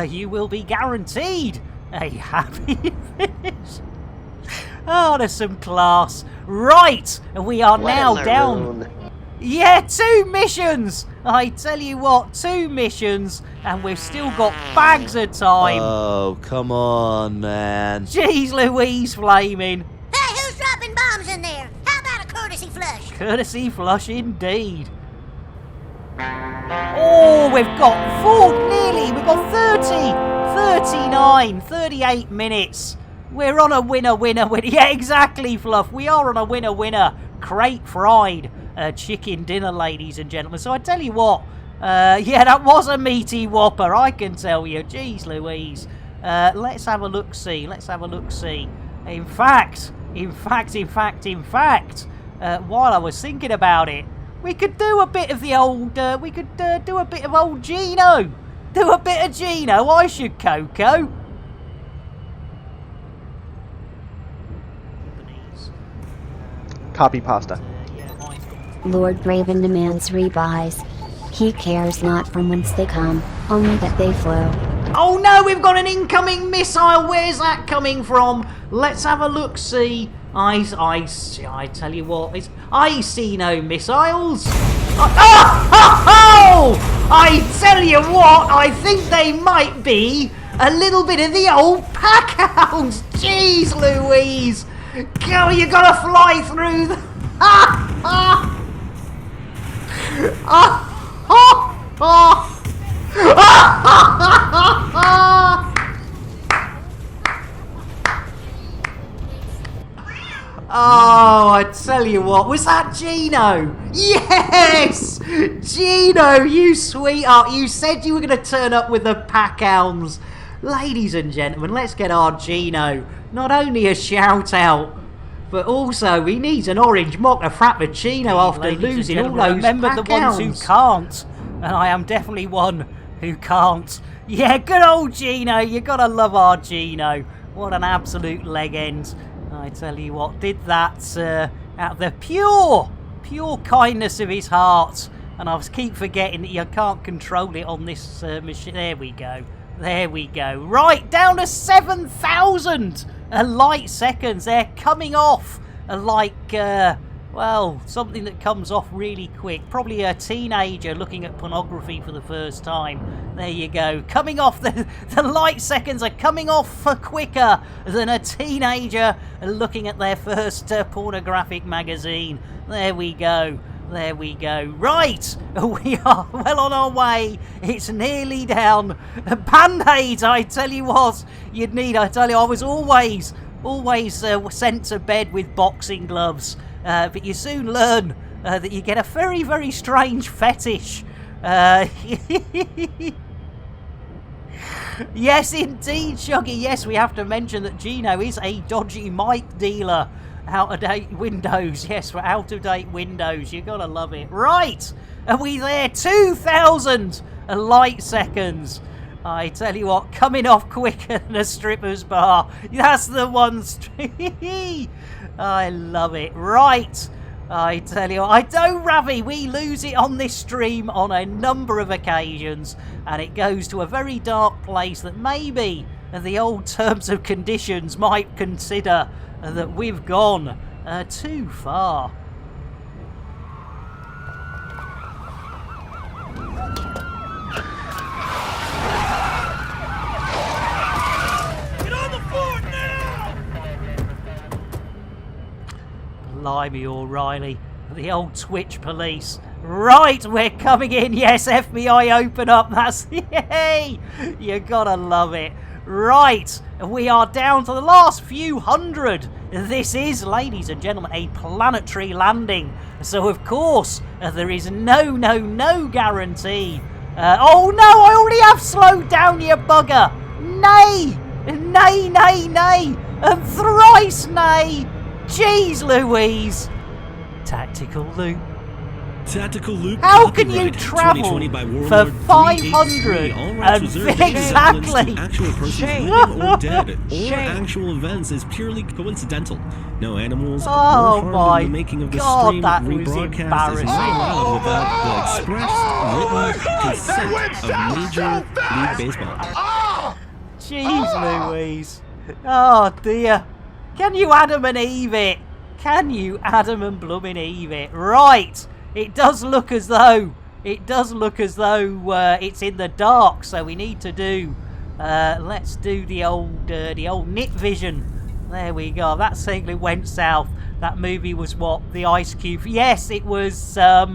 you will be guaranteed a happy finish. Oh, there's some class. Right, we are now down. Yeah, 2 missions! I tell you what, 2 missions, and we've still got bags of time. Oh, come on, man. Jeez Louise flaming. Hey, who's dropping bombs in there? How about a courtesy flush? Courtesy flush indeed. Oh, we've got we've got 30, 39, 38 minutes. We're on a winner. Yeah, exactly, Fluff. We are on a winner. Crate fried chicken dinner, ladies and gentlemen. So I tell you what, yeah, that was a meaty whopper, I can tell you. Jeez Louise. Let's have a look-see. In fact, while I was thinking about it, we could do a bit of the old, do a bit of old Gino. Do a bit of Gino, I should, Coco. Copy pasta. Lord Graven demands rebuys. He cares not from whence they come, only that they flow. Oh no, we've got an incoming missile. Where's that coming from? Let's have a look-see. I tell you what, I see no missiles. I tell you what, I think they might be a little bit of the old pack hounds. Jeez Louise. Go, you gotta fly through the... Oh, I tell you what, was that Gino? Yes! Gino, you sweetheart, you said you were going to turn up with the pack hounds. Ladies and gentlemen, let's get our Gino not only a shout out, but also he needs an orange mocha frappuccino after losing all those remember the ones who can't, and I am definitely one who can't. Yeah, good old Gino, you gotta love our Gino. What an absolute leg end. I tell you what, did that out of the pure kindness of his heart. And I keep forgetting that you can't control it on this machine. There we go. Right, down to 7,000 light seconds. They're coming off like, well, something that comes off really quick. Probably a teenager looking at pornography for the first time. There you go. Coming off, the light seconds are coming off for quicker than a teenager looking at their first pornographic magazine. There we go. Right, we are well on our way. It's nearly down. Band-aids, I tell you what, you'd need. I tell you, I was always sent to bed with boxing gloves. But you soon learn that you get a very, very strange fetish. Yes, indeed, Shuggy. Yes, we have to mention that Gino is a dodgy mic dealer. Out-of-date windows. Yes, for out-of-date windows. You gotta love it. Right, are we there? 2,000 light seconds. I tell you what, coming off quicker than a stripper's bar. That's the one. I love it. Right, I tell you, I do, Ravi. We lose it on this stream on a number of occasions, and it goes to a very dark place that maybe the old terms and conditions might consider that we've gone too far. Get on the floor now! Blimey, O'Reilly. The old Twitch police. Right, we're coming in. Yes, FBI, open up. That's... Yay! You gotta love it. Right, we are down to the last few hundred. This is, ladies and gentlemen, a planetary landing. So, of course, there is no guarantee. Oh, no, I already have slowed down, you bugger. Nay, nay, nay, nay, and thrice nay. Jeez Louise. Tactical loop. Tactical loop. How can you travel for 500 and exactly? Actual persons living or dead, or actual events is purely coincidental. No animals were harmed in the making of the stream. Rebroadcast is not allowed without the expressed written consent of Major League Baseball. Jeez Louise. Oh dear. Can you Adam and Eve it? Can you Adam and bloomin' Eve it? Right. It does look as though it's in the dark, so we need to do. Let's do the old knit vision. There we go. That certainly went south. That movie was what? The Ice Cube. Yes, it was. A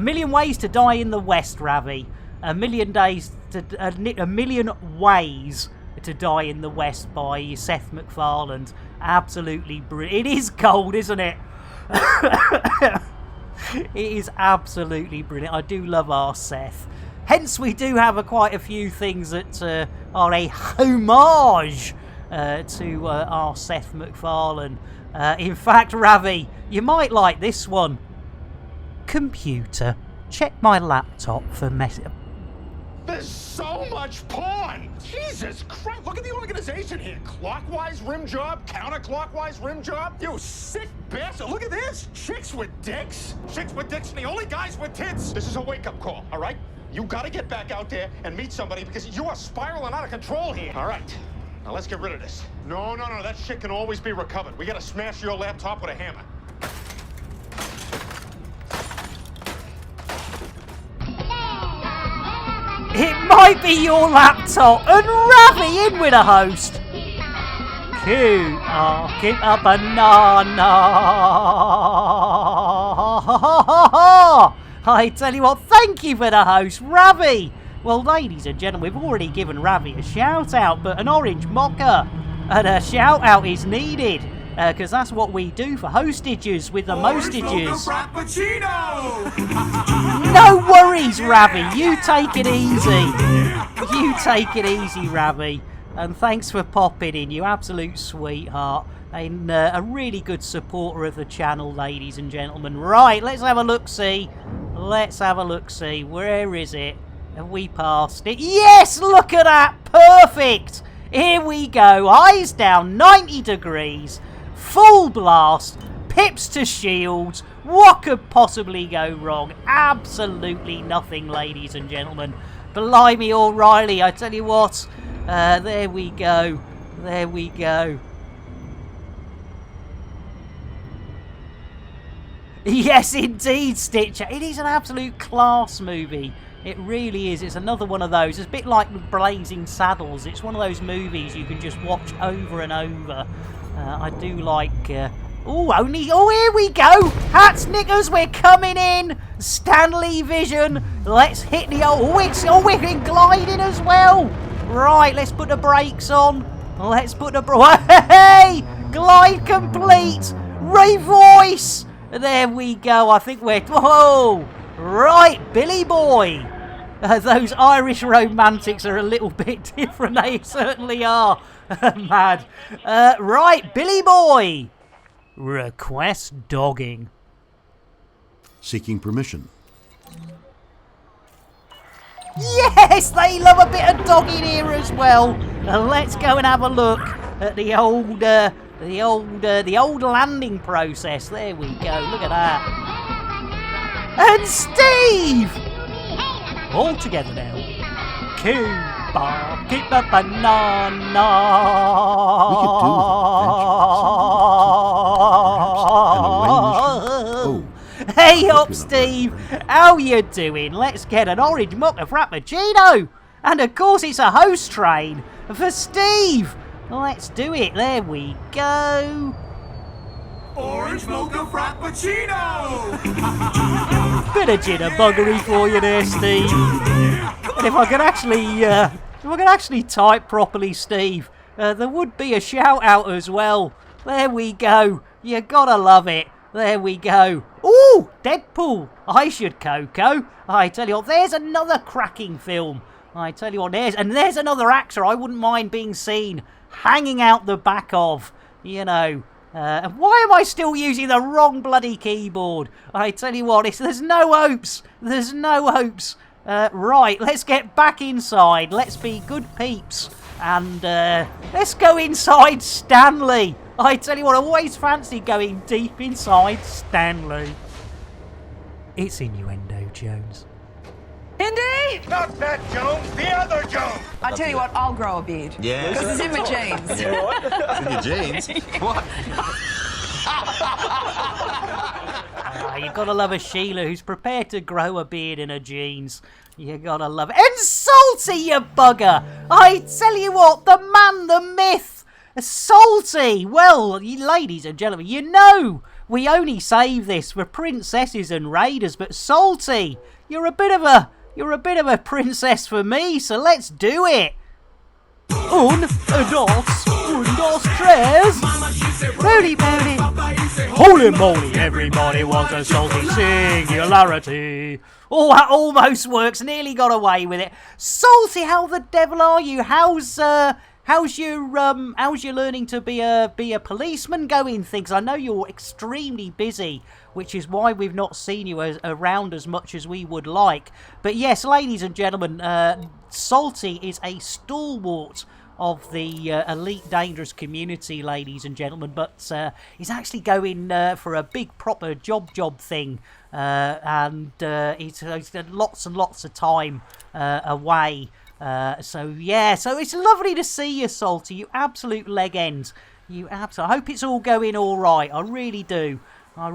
Million Ways to Die in the West, Ravi. A Million Ways to Die in the West by Seth MacFarlane. Absolutely brilliant. It is cold, isn't it? It is absolutely brilliant. I do love our Seth. Hence, we do have quite a few things that are a homage to our Seth MacFarlane. In fact, Ravi, you might like this one. Computer, check my laptop for messages. There's so much porn! Jesus Christ, look at the organization here. Clockwise rim job, counterclockwise rim job. You sick bastard, look at this! Chicks with dicks! Chicks with dicks and the only guys with tits! This is a wake-up call, all right? You gotta get back out there and meet somebody because you are spiraling out of control here. All right, now let's get rid of this. No, that shit can always be recovered. We gotta smash your laptop with a hammer. It might be your laptop, and Ravi in with a host. Cute. Oh, keep a banana. I tell you what, thank you for the host, Ravi. Well, ladies and gentlemen, we've already given Ravi a shout out, but an orange mocha and a shout out is needed. Because that's what we do for hostages with the mostages. No worries, Ravi. You take it easy. You take it easy, Ravi. And thanks for popping in, you absolute sweetheart. And a really good supporter of the channel, ladies and gentlemen. Right, let's have a look-see. Let's have a look-see. Where is it? Have we passed it? Yes, look at that. Perfect. Here we go. Eyes down, 90 degrees. Full blast, pips to shields. What could possibly go wrong? Absolutely nothing, ladies and gentlemen. Blimey, O'Reilly, I tell you what. There we go. There we go. Yes, indeed, Stitcher. It is an absolute class movie. It really is. It's another one of those. It's a bit like Blazing Saddles. It's one of those movies you can just watch over and over. I do like... Oh, here we go! Hats, knickers, we're coming in! Stanley Vision! Let's hit the old... we're in gliding as well! Right, let's put the brakes on. Let's put the... Hey! Glide complete! Revoice! There we go. I think we're... Whoa! Right, Billy Boy! Those Irish romantics are a little bit different. They certainly are. Mad. Right, Billy Boy. Request dogging. Seeking permission. Yes, they love a bit of dogging here as well. Let's go and have a look at the old The old landing process. There we go. Look at that. And Steve! All together now. Cuba, keep a banana. Hey up, Steve! How you doing? Let's get an orange mocha frappuccino! And of course it's a host train for Steve! Let's do it, there we go! Orange mocha frappuccino! Bit of jitterbuggery for you there, Steve. And if I could actually type properly, Steve, there would be a shout out as well. There we go. You gotta love it. There we go. Ooh, Deadpool. I should Coco. I tell you what, there's another cracking film. I tell you what, there's another actor I wouldn't mind being seen hanging out the back of. You know. Why am I still using the wrong bloody keyboard? I tell you what, there's no hopes. There's no hopes. Right, let's get back inside. Let's be good peeps. And let's go inside Stanley. I tell you what, I always fancy going deep inside Stanley. It's innuendo, Jones. Indy! Not that Jones, the other Jones! I tell you what, I'll grow a beard. Yeah. Because it's in my jeans. It's in your jeans? What? You gotta love a Sheila who's prepared to grow a beard in her jeans. You gotta love it. And Salty, you bugger! I tell you what, the man, the myth, Salty! Well, ladies and gentlemen, you know we only save this for princesses and raiders, but Salty, you're a bit of a princess for me, so let's do it! Dos, tres. Rowdy Powdy. Holy moly, everybody wants a salty singularity. Oh, that almost works. Nearly got away with it. Salty, how the devil are you? How's your learning to be a policeman going things? I know you're extremely busy, which is why we've not seen you around as much as we would like. But yes, ladies and gentlemen, Salty is a stalwart of the elite dangerous community, ladies and gentlemen, but he's actually going for a big proper job thing, and he's lots and lots of time away. So it's lovely to see you, Salty. You absolute leg end. I hope it's all going all right. I really do. I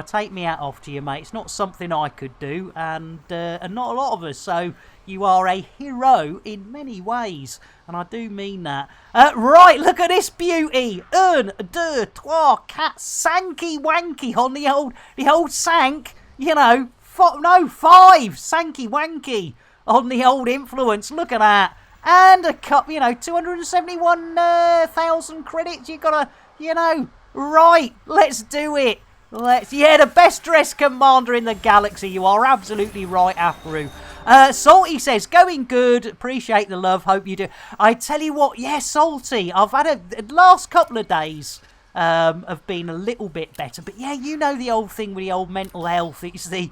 take me hat off to you, mate. It's not something I could do, and not a lot of us. So you are a hero in many ways, and I do mean that. Right, look at this beauty. 1, 2, 3, 4, Sanky wanky on the old sank. You know, 5 Sanky wanky on the old influence. Look at that. And a cup, 271,000 credits. You gotta, right, let's do it. The best dressed commander in the galaxy. You are absolutely right, Afru. Salty says, going good. Appreciate the love. Hope you do. I tell you what, Salty. I've had the last couple of days have been a little bit better, but you know the old thing with the old mental health. It's the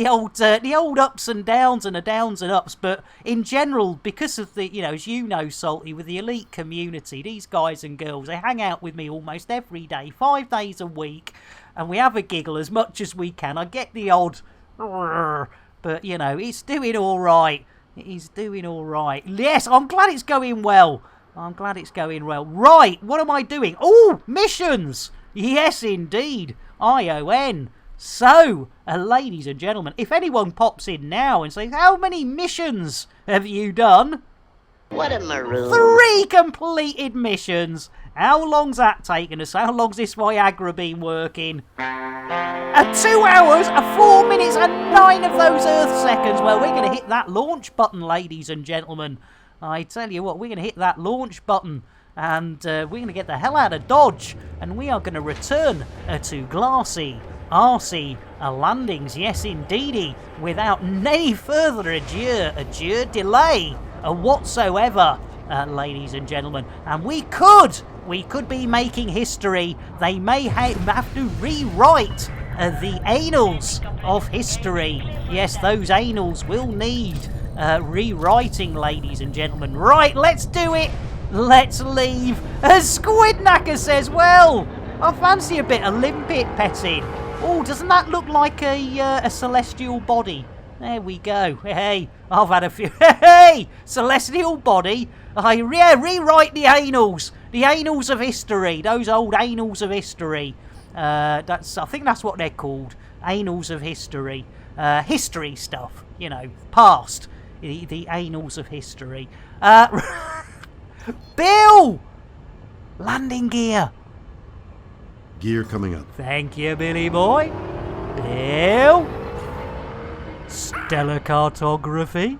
old ups and downs and the downs and ups. But in general, because of the as you know, Salty, with the elite community, these guys and girls, they hang out with me almost every day, 5 days a week. And we have a giggle as much as we can. I get the odd, but it's doing all right. It's doing all right. Yes, I'm glad it's going well. Right, what am I doing? Oh, missions. Yes, indeed. ION. So, ladies and gentlemen, if anyone pops in now and says, how many missions have you done? What a maroon. 3 completed missions. How long's that taken us? How long's this Viagra been working? 2 hours, 4 minutes, and 9 of those Earth seconds. Well, we're going to hit that launch button, ladies and gentlemen. I tell you what, we're going to hit that launch button, and we're going to get the hell out of Dodge, and we are going to return to Glassy, RC landings. Yes, indeedy, without any further ado, delay whatsoever. Ladies and gentlemen, and we could be making history. They may have to rewrite the annals of history. Yes, those annals will need rewriting, ladies and gentlemen. Right, let's do it. let's leave. As Squidknacker says, well, I fancy a bit of limpet petting. Oh, doesn't that look like a celestial body? There we go. Hey, I've had a few. Hey, celestial body. Rewrite the annals. The annals of history. Those old annals of history. I think that's what they're called. Annals of history. History stuff. You know, past. The annals of history. Bill! Landing gear. Gear coming up. Thank you, Billy boy. Bill. Stellar cartography.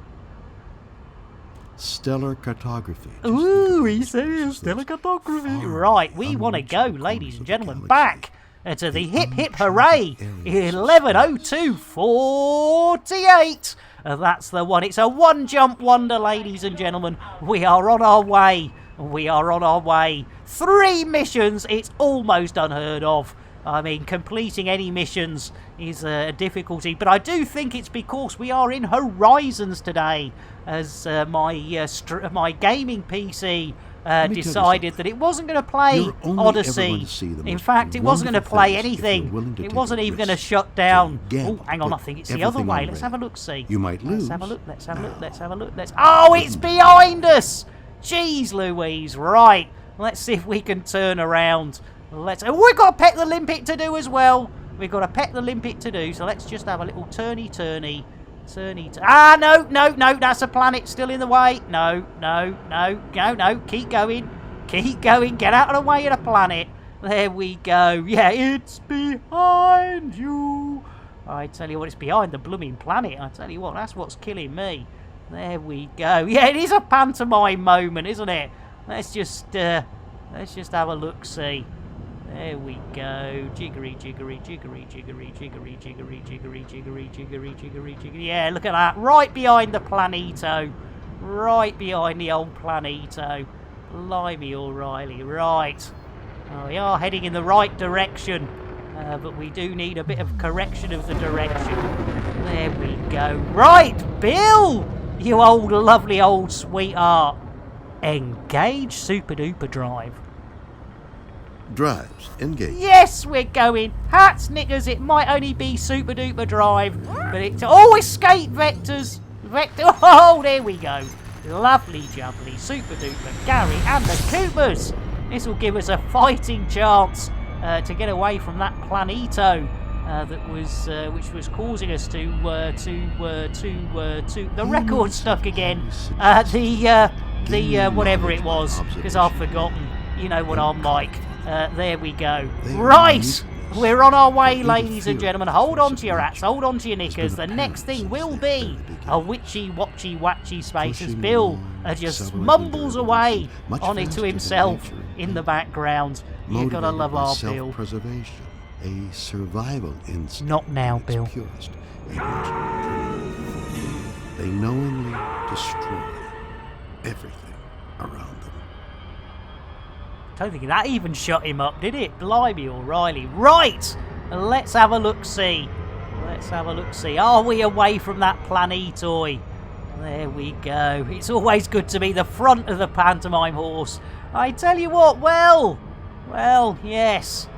Stellar cartography. Ooh, he says stellar cartography. Right, we want to go, ladies and gentlemen, back to the hip hip hooray 11:02:48. That's the one. It's a one jump wonder, ladies and gentlemen. We are on our way. We are on our way. 3 missions. It's almost unheard of. I mean, completing any missions is a difficulty, but I do think it's because we are in Horizons today, as my gaming PC decided that it wasn't going to play Odyssey. In fact, it wasn't going to play anything. It wasn't even going to shut down. Oh, hang on, I think it's the other way. Let's have a look, see. You might lose. Let's have a look, let's have a look, let's have a look. Oh, it's behind us! Jeez Louise, right. Let's see if we can turn around. We've got a pet the limpet to do as well. We've got a pet the limpet to do, so let's just have a little turny. No, that's a planet still in the way. No, keep going, get out of the way of the planet. There we go. Yeah, it's behind you. I tell you what, it's behind the blooming planet. I tell you what, that's what's killing me. There we go. Yeah, it is a pantomime moment, isn't it? Let's just have a look, see. There we go. Jiggery. Yeah, look at that. Right behind the Planeto. Right behind the old Planeto. Blimey, O'Reilly. Right. Oh, we are heading in the right direction. But we do need a bit of correction of the direction. There we go. Right, Bill! You old, lovely old sweetheart. Engage Super Duper Drive. Drives. Engage. Yes, we're going. Hats, knickers, it might only be Super Duper Drive, but it's... Oh, escape vectors. Oh, there we go. Lovely jubbly. Super Duper Gary and the Coopers. This will give us a fighting chance to get away from that Planeto which was causing us to the record stuck again. The whatever it was, because I've forgotten. You know what I'm like. There we go. Right, we're on our way, ladies and gentlemen. Hold on to your hats, hold on to your knickers. The next thing will be a witchy space as Bill just mumbles away on it to himself in the background. You gotta love our Bill. Self-preservation, a survival instinct. Not now, Bill. Purest. They knowingly destroy everything around them. Don't think that even shut him up, did it? Blimey, O'Reilly. Right! Let's have a look-see. Are we away from that planetoid? There we go. It's always good to be the front of the pantomime horse. I tell you what, well, yes.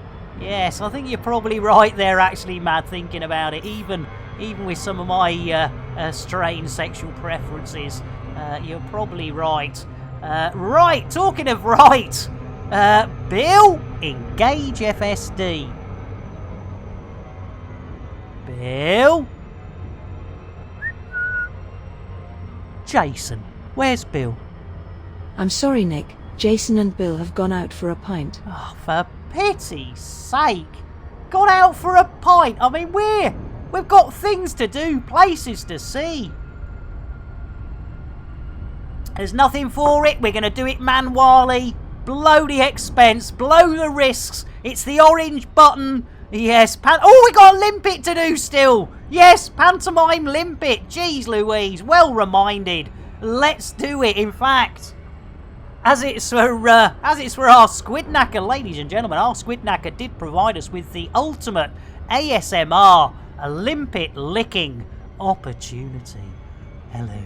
Yes, I think you're probably right there, actually, Mad, thinking about it. Even with some of my strange sexual preferences, you're probably right. Right, talking of right, Bill, engage FSD. Bill? Jason, where's Bill? I'm sorry, Nick. Jason and Bill have gone out for a pint. Oh, for pity's sake. Gone out for a pint? I mean, we've got things to do, places to see. There's nothing for it. We're going to do it manually. Blow the expense. Blow the risks. It's the orange button. Yes. Oh, we got a limpet to do still. Yes, pantomime limpet. Jeez Louise. Well reminded. Let's do it. In fact, as it's for our Squidknacker, ladies and gentlemen, our Squidknacker did provide us with the ultimate ASMR, a limpet licking opportunity. Hello.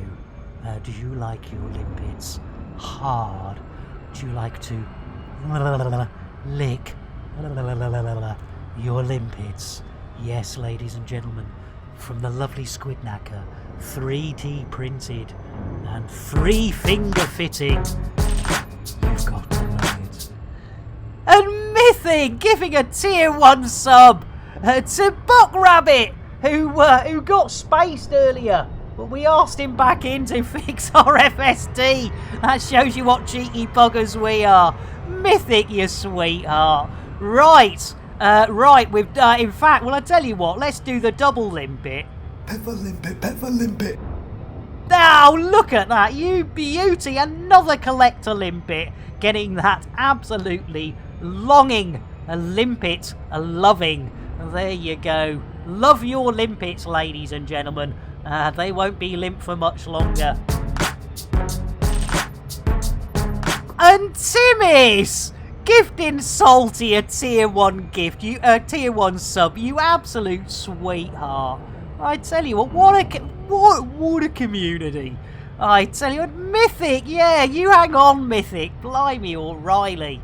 Do you like your limpets hard Would you like to lick your limpets? Yes, ladies and gentlemen, from the lovely Squidnacker, 3D printed and 3-finger fitting. You've got to love it. And Mythic giving a tier 1 sub to Buck Rabbit, who got spaced earlier, but we asked him back in to fix our FSD. That shows you what cheeky buggers we are. Mythic, you sweetheart. Right, we've in fact, well, I tell you what, let's do the double limpet. Pepper limpet. Now, look at that, you beauty, another collector limpet, getting that absolutely longing limpet loving. There you go. Love your limpets, ladies and gentlemen. They won't be limp for much longer. And Timmy's gifting Salty a tier 1 gift, tier 1 sub, you absolute sweetheart. I tell you what a community. I tell you what, Mythic, yeah, you hang on, Mythic. Blimey, O'Reilly,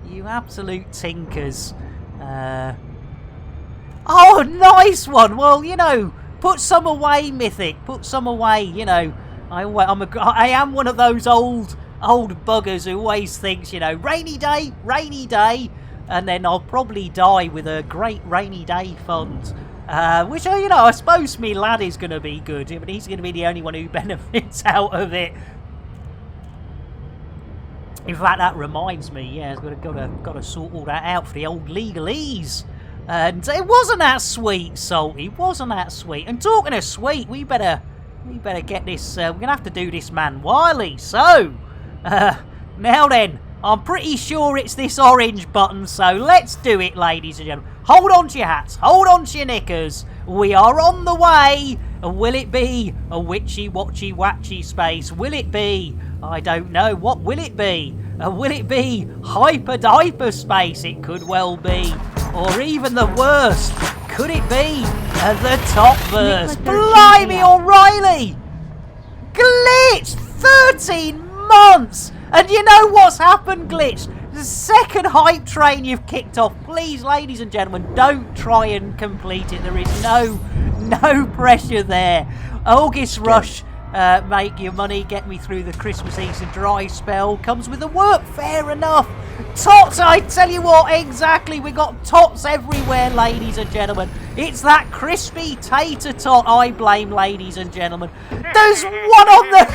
you absolute tinkers. Oh, nice one. Well, you know, put some away, Mythic. Put some away. You know, I am one of those old buggers who always thinks, you know, rainy day, and then I'll probably die with a great rainy day fund. Which, you know, I suppose me lad is going to be good, but he's going to be the only one who benefits out of it. In fact, that reminds me, yeah, I've got to sort all that out for the old legalese. And it wasn't that sweet, Salty. Wasn't that sweet. And talking of sweet, we better get this. We're gonna have to do this man Wiley. So, now then, I'm pretty sure it's this orange button. So let's do it, ladies and gentlemen. Hold on to your hats. Hold on to your knickers. We are on the way. Will it be a witchy-watchy-watchy space? Will it be? I don't know. What will it be? Will it be hyper-diaper space? It could well be. Or even the worst, could it be the top verse? Blimey, O'Reilly! Glitch! 13 months! And you know what's happened, Glitch? The second hype train you've kicked off. Please, ladies and gentlemen, don't try and complete it. There is no pressure there. August Rush, make your money, get me through the Christmas Easter dry spell. Comes with the work, fair enough. Tots, I tell you what, exactly. We got tots everywhere, ladies and gentlemen. It's that crispy tater tot I blame, ladies and gentlemen. There's one on the...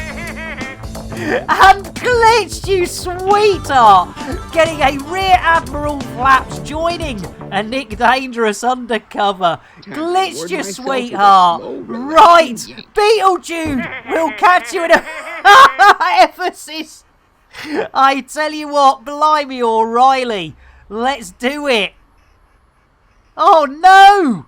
And Glitch, you sweetheart, getting a Rear Admiral Flaps joining a Nick Dangerous undercover. Glitch, you sweetheart. Right, Beetlejude, we'll catch you in a emphasis. I tell you what, blimey, O'Reilly, let's do it. Oh no!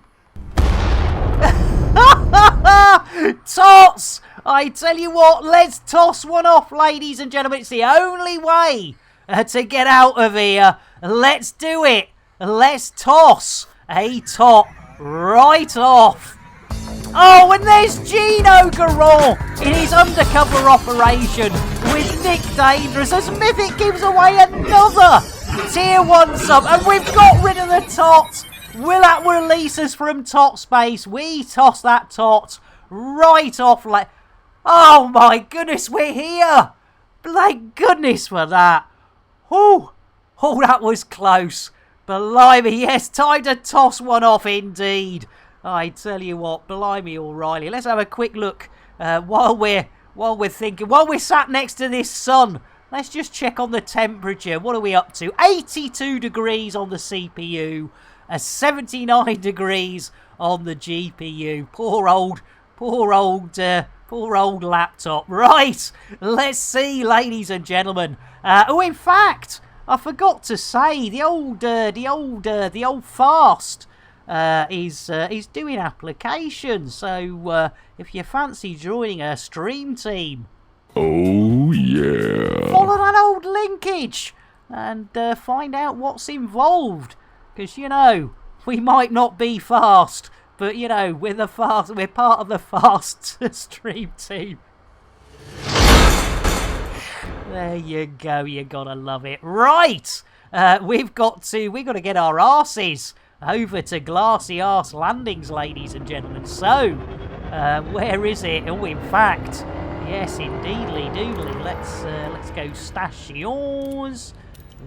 Tots! I tell you what, let's toss one off, ladies and gentlemen. It's the only way to get out of here. Let's do it. Let's toss a tot right off. Oh, and there's Gino Garron in his undercover operation with Nick Dangerous as Mythic gives away another tier 1 sub. And we've got rid of the tot. Will that release us from tot space? We toss that tot right off. Oh my goodness, we're here! Thank goodness for that. Oh, that was close. Blimey, yes, time to toss one off indeed. I tell you what, blimey, O'Reilly. Let's have a quick look while we're sat next to this sun. Let's just check on the temperature. What are we up to? 82 degrees on the CPU, 79 degrees on the GPU. Poor old laptop. Right, let's see, ladies and gentlemen. Oh, in fact, I forgot to say the old fast is doing applications. So if you fancy joining a stream team, oh yeah, follow that old linkage and find out what's involved. Because you know we might not be fast. But, you know, we're part of the fast stream team. There you go. You gotta love it. Right. We've got to get our arses over to Glassy Arse Landings, ladies and gentlemen. So, where is it? Oh, in fact, yes, indeedly doodly. Let's go stations.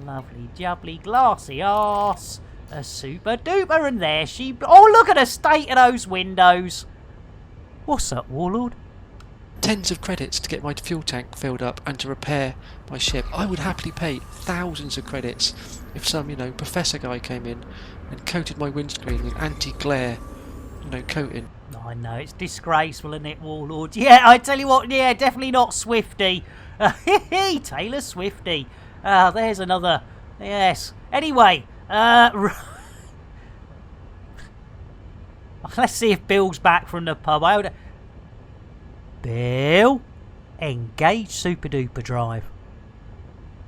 Lovely jubbly Glassy Arse. A super duper, and there she... Oh, look at the state of those windows. What's up, Warlord? Tens of credits to get my fuel tank filled up and to repair my ship. I would happily pay thousands of credits if some, professor guy came in and coated my windscreen with anti-glare, coating. I know, it's disgraceful, isn't it, Warlord? Yeah, I tell you what, yeah, definitely not Swifty. Taylor Swifty. There's another... Yes. Anyway, let's see if Bill's back from the pub. Bill, engage Super Duper Drive.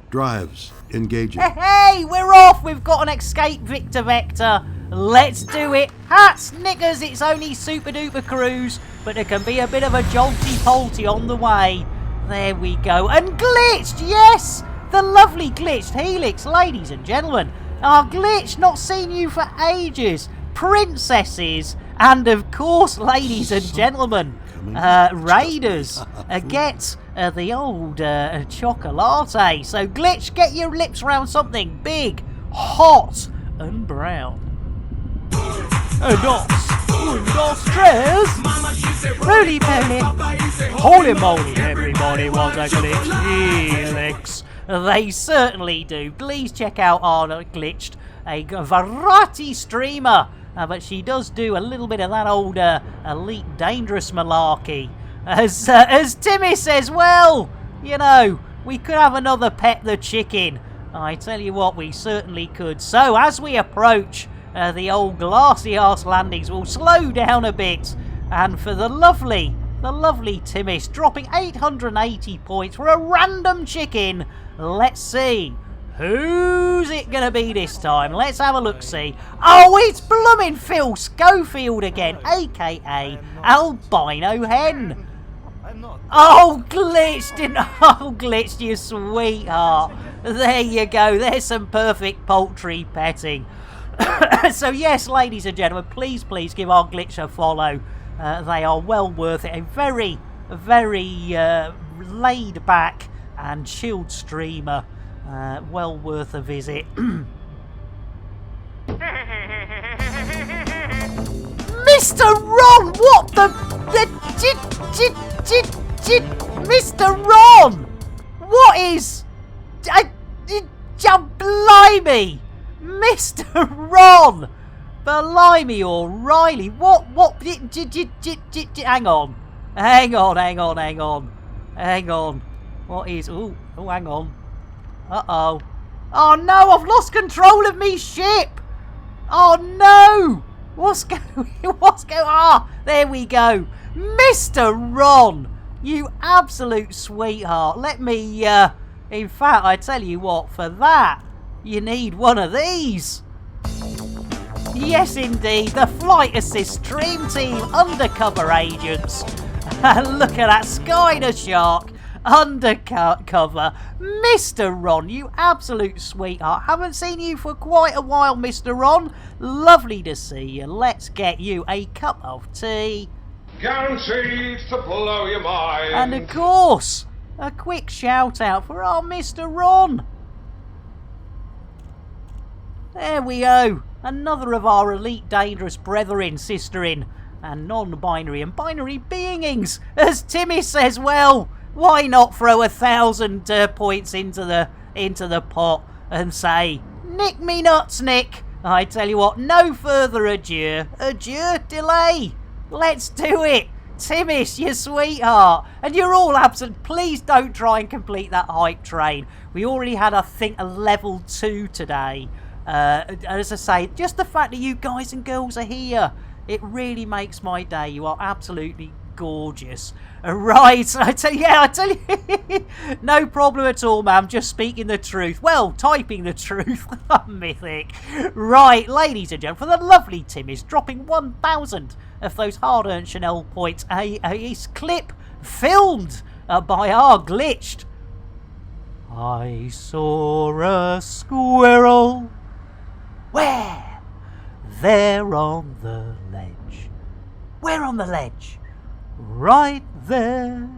Drives engaging. Hey, we're off! We've got an escape Victor Vector. Let's do it. Hats, knickers, it's only Super Duper Cruise, but there can be a bit of a jolty-polty on the way. There we go. And glitched, yes! The lovely glitched Helix, ladies and gentlemen. Our glitch, not seen you for ages. Princesses, and of course, ladies and gentlemen, Raiders, get the old chocolate. So glitch, get your lips around something big, hot, and brown. And stress. Holy moly. Holy moly, everybody wants a glitch Helix. They certainly do. Please check out our glitched, a variety streamer. But she does do a little bit of that old elite dangerous malarkey. As Timmy says, well, we could have another Pet the Chicken. I tell you what, we certainly could. So as we approach the old Glassy Arse Landings, we'll slow down a bit. And for the lovely Timmis, dropping 880 points for a random chicken. Let's see. Who's it going to be this time? Let's have a look-see. Oh, it's blooming Phil Schofield again, a.k.a. Albino Hen. Oh, glitched, glitched, you sweetheart. There you go. There's some perfect poultry petting. So, yes, ladies and gentlemen, please give our glitch a follow. They are well worth it. A very, very laid-back and chilled streamer. Well worth a visit. Mr. Ron, what the Mr. Ron, what is blimey, Mr. Ron, blimey O'Reilly, what hang on, what is, oh, hang on. Uh-oh. Oh no, I've lost control of me ship! Oh no! What's going there we go. Mr. Ron! You absolute sweetheart. Let me, in fact, I tell you what, for that, you need one of these. Yes, indeed, the Flight Assist Stream Team Undercover Agents. Look at that, Skyder Shark. Undercover. Mr. Ron, you absolute sweetheart. Haven't seen you for quite a while, Mr. Ron. Lovely to see you. Let's get you a cup of tea. Guaranteed to blow your mind. And of course, a quick shout out for our Mr. Ron. There we go. Another of our elite dangerous brethren, sisterin, and non-binary and binary beingings. As Timmy says, well, why not throw 1,000 points into the pot and say, Nick me nuts, Nick. I tell you what, no further adieu. Delay. Let's do it. Timmis, you sweetheart. And you're all absent. Please don't try and complete that hype train. We already had, I think, a level 2 today. As I say, just the fact that you guys and girls are here, it really makes my day. You are absolutely gorgeous. Right, I tell you, no problem at all, ma'am. Just speaking the truth. Well, typing the truth. Mythic. Right, ladies and gentlemen, for the lovely Tim is dropping 1,000 of those hard-earned Chanel points. A clip filmed by our glitched I saw a squirrel. Where? There on the ledge. Where on the ledge? Right there.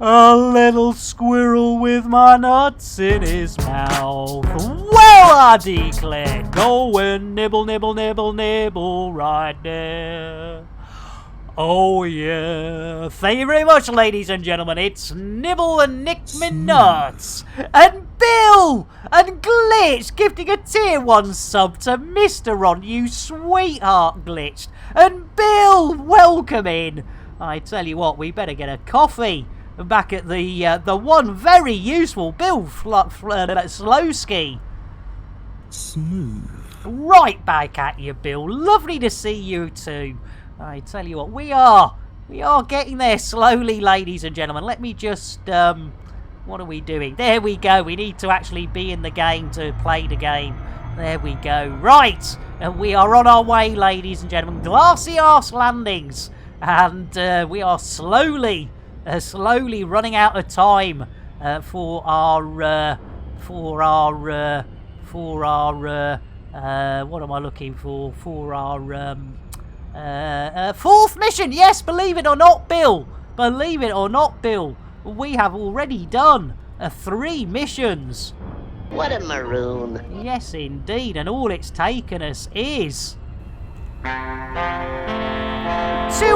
A little squirrel with my nuts in his mouth. Well, I declare, go and nibble, nibble, nibble, nibble right there. Oh yeah. Thank you very much, ladies and gentlemen. It's Nibble and Nick Me Nuts. And Bill and Glitch gifting a tier 1 sub to Mr. Ron, you sweetheart Glitched. And Bill, welcome in. I tell you what, we better get a coffee back at the one very useful Bill Slowski. Smooth. Right back at you, Bill. Lovely to see you too. I tell you what, we are getting there slowly, ladies and gentlemen. Let me just, what are we doing? There we go. We need to actually be in the game to play the game. There we go. Right, and we are on our way, ladies and gentlemen. Glassy Arse Landings, and we are slowly running out of time for our what am I looking for? For our fourth mission. Yes, believe it or not, Bill. Believe it or not, Bill. We have already done 3 missions. What a maroon. Yes, indeed. And all it's taken us is 2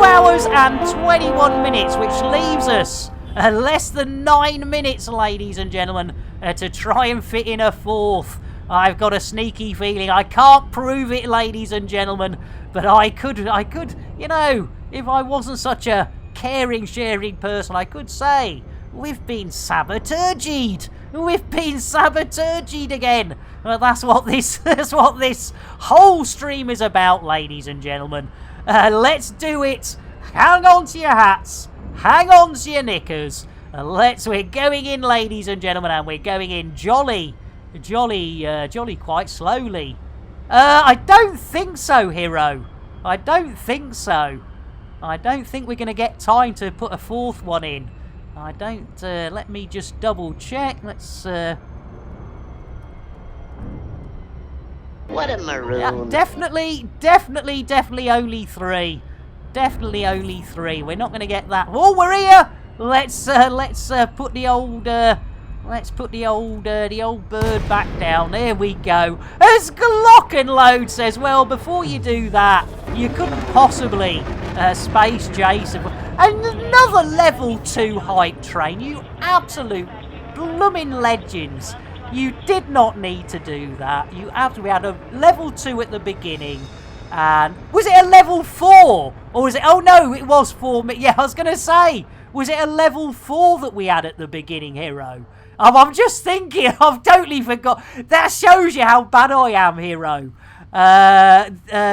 hours and 21 minutes, which leaves us less than 9 minutes, ladies and gentlemen, to try and fit in a 4th. I've got a sneaky feeling. I can't prove it, ladies and gentlemen, but I could, you know, if I wasn't such a caring, sharing person, I could say, we've been sabotaged. We've been sabotaged again. Well, that's what this whole stream is about, ladies and gentlemen. Let's do it. Hang on to your hats. Hang on to your knickers. We're going in, ladies and gentlemen, and we're going in jolly quite slowly. I don't think so, Hero. I don't think so. I don't think we're going to get time to put a 4th one in. I don't, let me just double check. Let's, What a maroon. yeah, definitely only 3. Definitely only 3. We're not going to get that. Oh, we're here. Let's put the old, the old bird back down. There we go. As Glockenload says, well, before you do that, you couldn't possibly space Jason. Another level 2 hype train. You absolute blooming legends. You did not need to do that. We had a level 2 at the beginning. And was it a level 4? Or was it, oh no, it was 4. Yeah, I was going to say, was it a level 4 that we had at the beginning, Hero? I'm just thinking, I've totally forgot. That shows you how bad I am, Hero.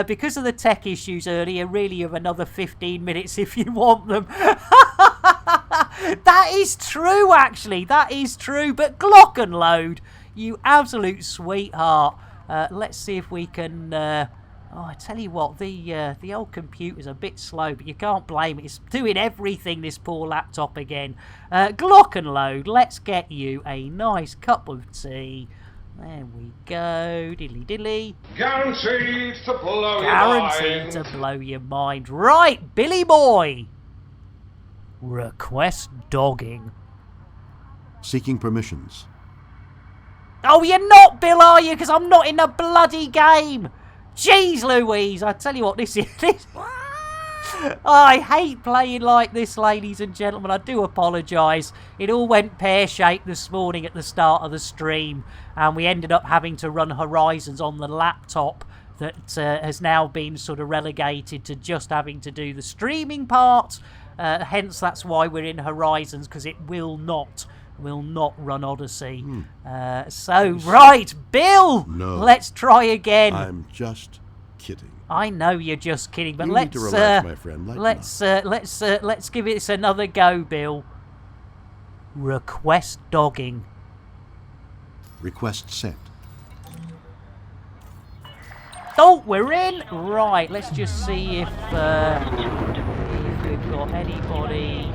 Because of the tech issues earlier, really you have another 15 minutes if you want them. That is true, actually. That is true. But Glockenload, you absolute sweetheart. Let's see if we can... oh, I tell you what, the old computer's a bit slow, but you can't blame it. It's doing everything, this poor laptop again. Glockenload, let's get you a nice cup of tea. There we go. Diddly diddly. Guaranteed to blow your Guaranteed to blow your mind. Right, Billy boy. Request dogging. Seeking permissions. Oh, you're not, Bill, are you? Because I'm not in the bloody game. Jeez Louise, I tell you what, this is... I hate playing like this, ladies and gentlemen. I do apologise. It all went pear-shaped this morning at the start of the stream, and we ended up having to run Horizons on the laptop that has now been sort of relegated to just having to do the streaming part. Hence, that's why we're in Horizons, because it will not run Odyssey. Right, Bill, no, let's try again. I'm just kidding. I know you're just kidding, but you let's need to relax, my friend. Let's give it another go, Bill. Request dogging. Request sent. Oh, we're in. Right, let's just see if we've got anybody.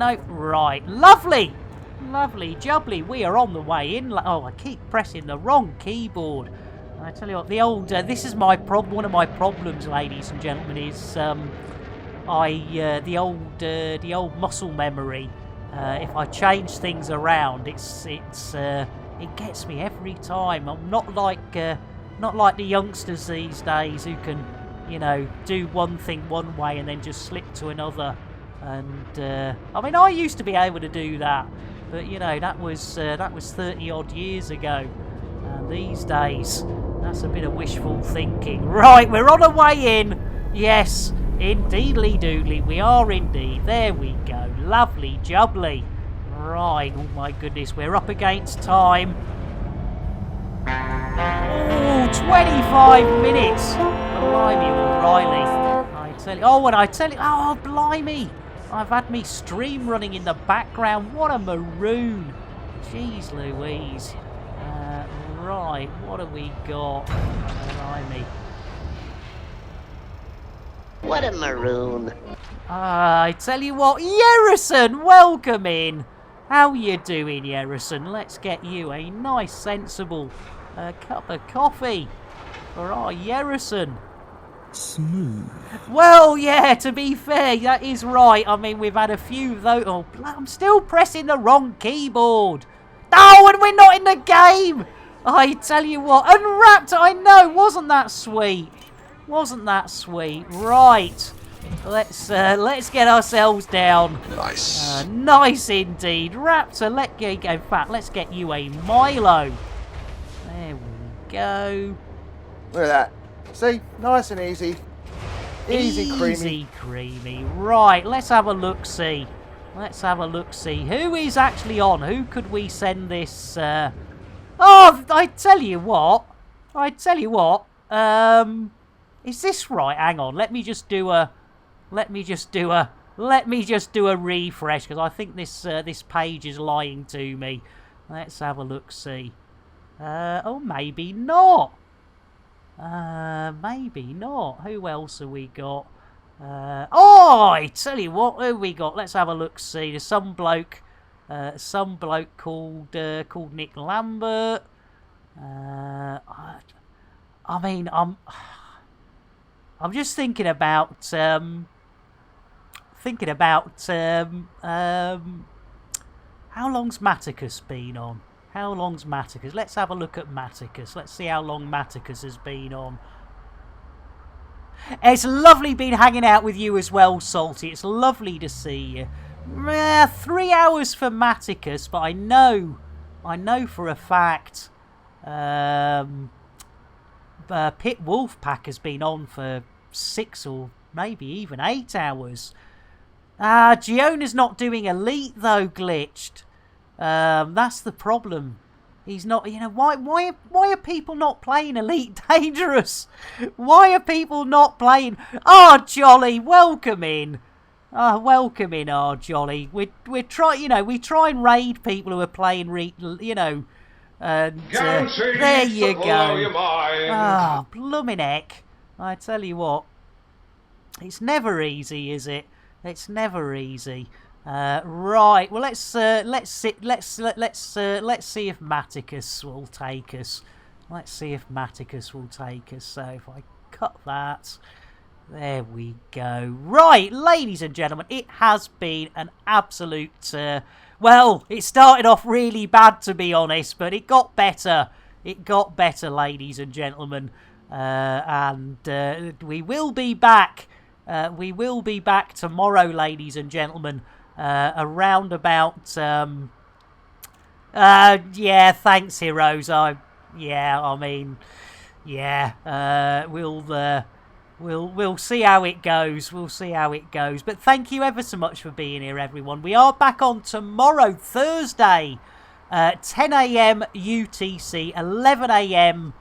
no. Right. Lovely. Lovely jubbly. We are on the way in. Oh, I keep pressing the wrong keyboard. I tell you what, the old... this is my problem. One of my problems, ladies and gentlemen, is the old muscle memory. If I change things around, it gets me every time. I'm not like the youngsters these days who can, do one thing one way and then just slip to another. And I mean, I used to be able to do that, but that was 30 odd years ago. And these days, that's a bit of wishful thinking. Right, we're on our way in. Yes, indeedly doodly, we are indeed. There we go. Lovely jubbly. Right, oh my goodness, we're up against time. Oh, 25 minutes. Blimey, O'Reilly. I tell you. Oh, and I tell you. Oh, blimey. I've had me stream running in the background. What a maroon. Jeez Louise. Right, what have we got? Blimey. What a maroon. I tell you what, Yerison, welcome in. How you doing, Yerison? Let's get you a nice, sensible cup of coffee for our Yerison. Smooth. Well, yeah, to be fair, that is right. I mean, we've had a few, though. Oh, I'm still pressing the wrong keyboard. Oh, and we're not in the game. I tell you what, Unwrapped, I know, wasn't that sweet? Wasn't that sweet? Right. Let's get ourselves down. Nice. Nice indeed. Raptor, in fact, let's get you a Milo. There we go. Look at that. See? Nice and easy. Easy creamy. Right, let's have a look-see. Let's have a look-see. Who is actually on? Who could we send this... Oh, I tell you what. Is this right? Hang on. Let me just do a refresh, because I think this page is lying to me. Let's have a look-see. Oh, maybe not. Maybe not. Who else have we got? Oh, I tell you what, who we got? Let's have a look-see. There's some bloke called Nick Lambert. I mean, I'm just thinking about how long's Maticus been on? How long's Maticus? Let's have a look at Maticus. Let's see how long Maticus has been on. It's lovely being hanging out with you as well, Salty. It's lovely to see you. 3 hours for Maticus, but I know for a fact Pit Wolfpack has been on for 6 or maybe even 8 hours. Giona's not doing Elite though, glitched. That's the problem. He's not, why are people not playing Elite Dangerous? Why are people not playing? Oh, Jolly, welcome in. Welcome in, Jolly. We try and raid people who are playing, and there you go. Ah, blooming heck. I tell you what, it's never easy, is it? It's never easy. Right. Well, let's see if Maticus will take us. Let's see if Maticus will take us. So if I cut that, there we go. Right, ladies and gentlemen, it has been an absolute. Well, it started off really bad, to be honest, but it got better. It got better, ladies and gentlemen, and we will be back. We will be back tomorrow, ladies and gentlemen. Around about yeah, thanks, heroes. We'll see how it goes. We'll see how it goes. But thank you ever so much for being here, everyone. We are back on tomorrow, Thursday, 10 a.m. UTC, 11 a.m.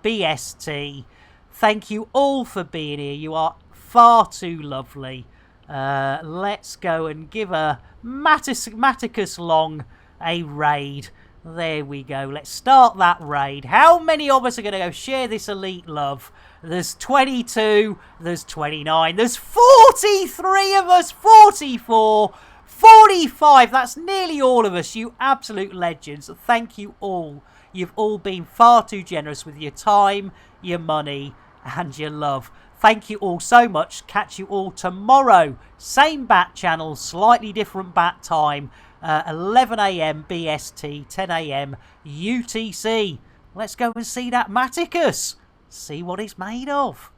BST. Thank you all for being here. You are far too lovely. Let's go and give a Maticus Long a raid. There we go. Let's start that raid. How many of us are going to go share this elite love? There's 22. There's 29. There's 43 of us. 44. 45. That's nearly all of us. You absolute legends. Thank you all. You've all been far too generous with your time, your money, and your love. Thank you all so much. Catch you all tomorrow. Same bat channel, slightly different bat time. 11 a.m. BST, 10 a.m. UTC. Let's go and see that Maticus. See what it's made of.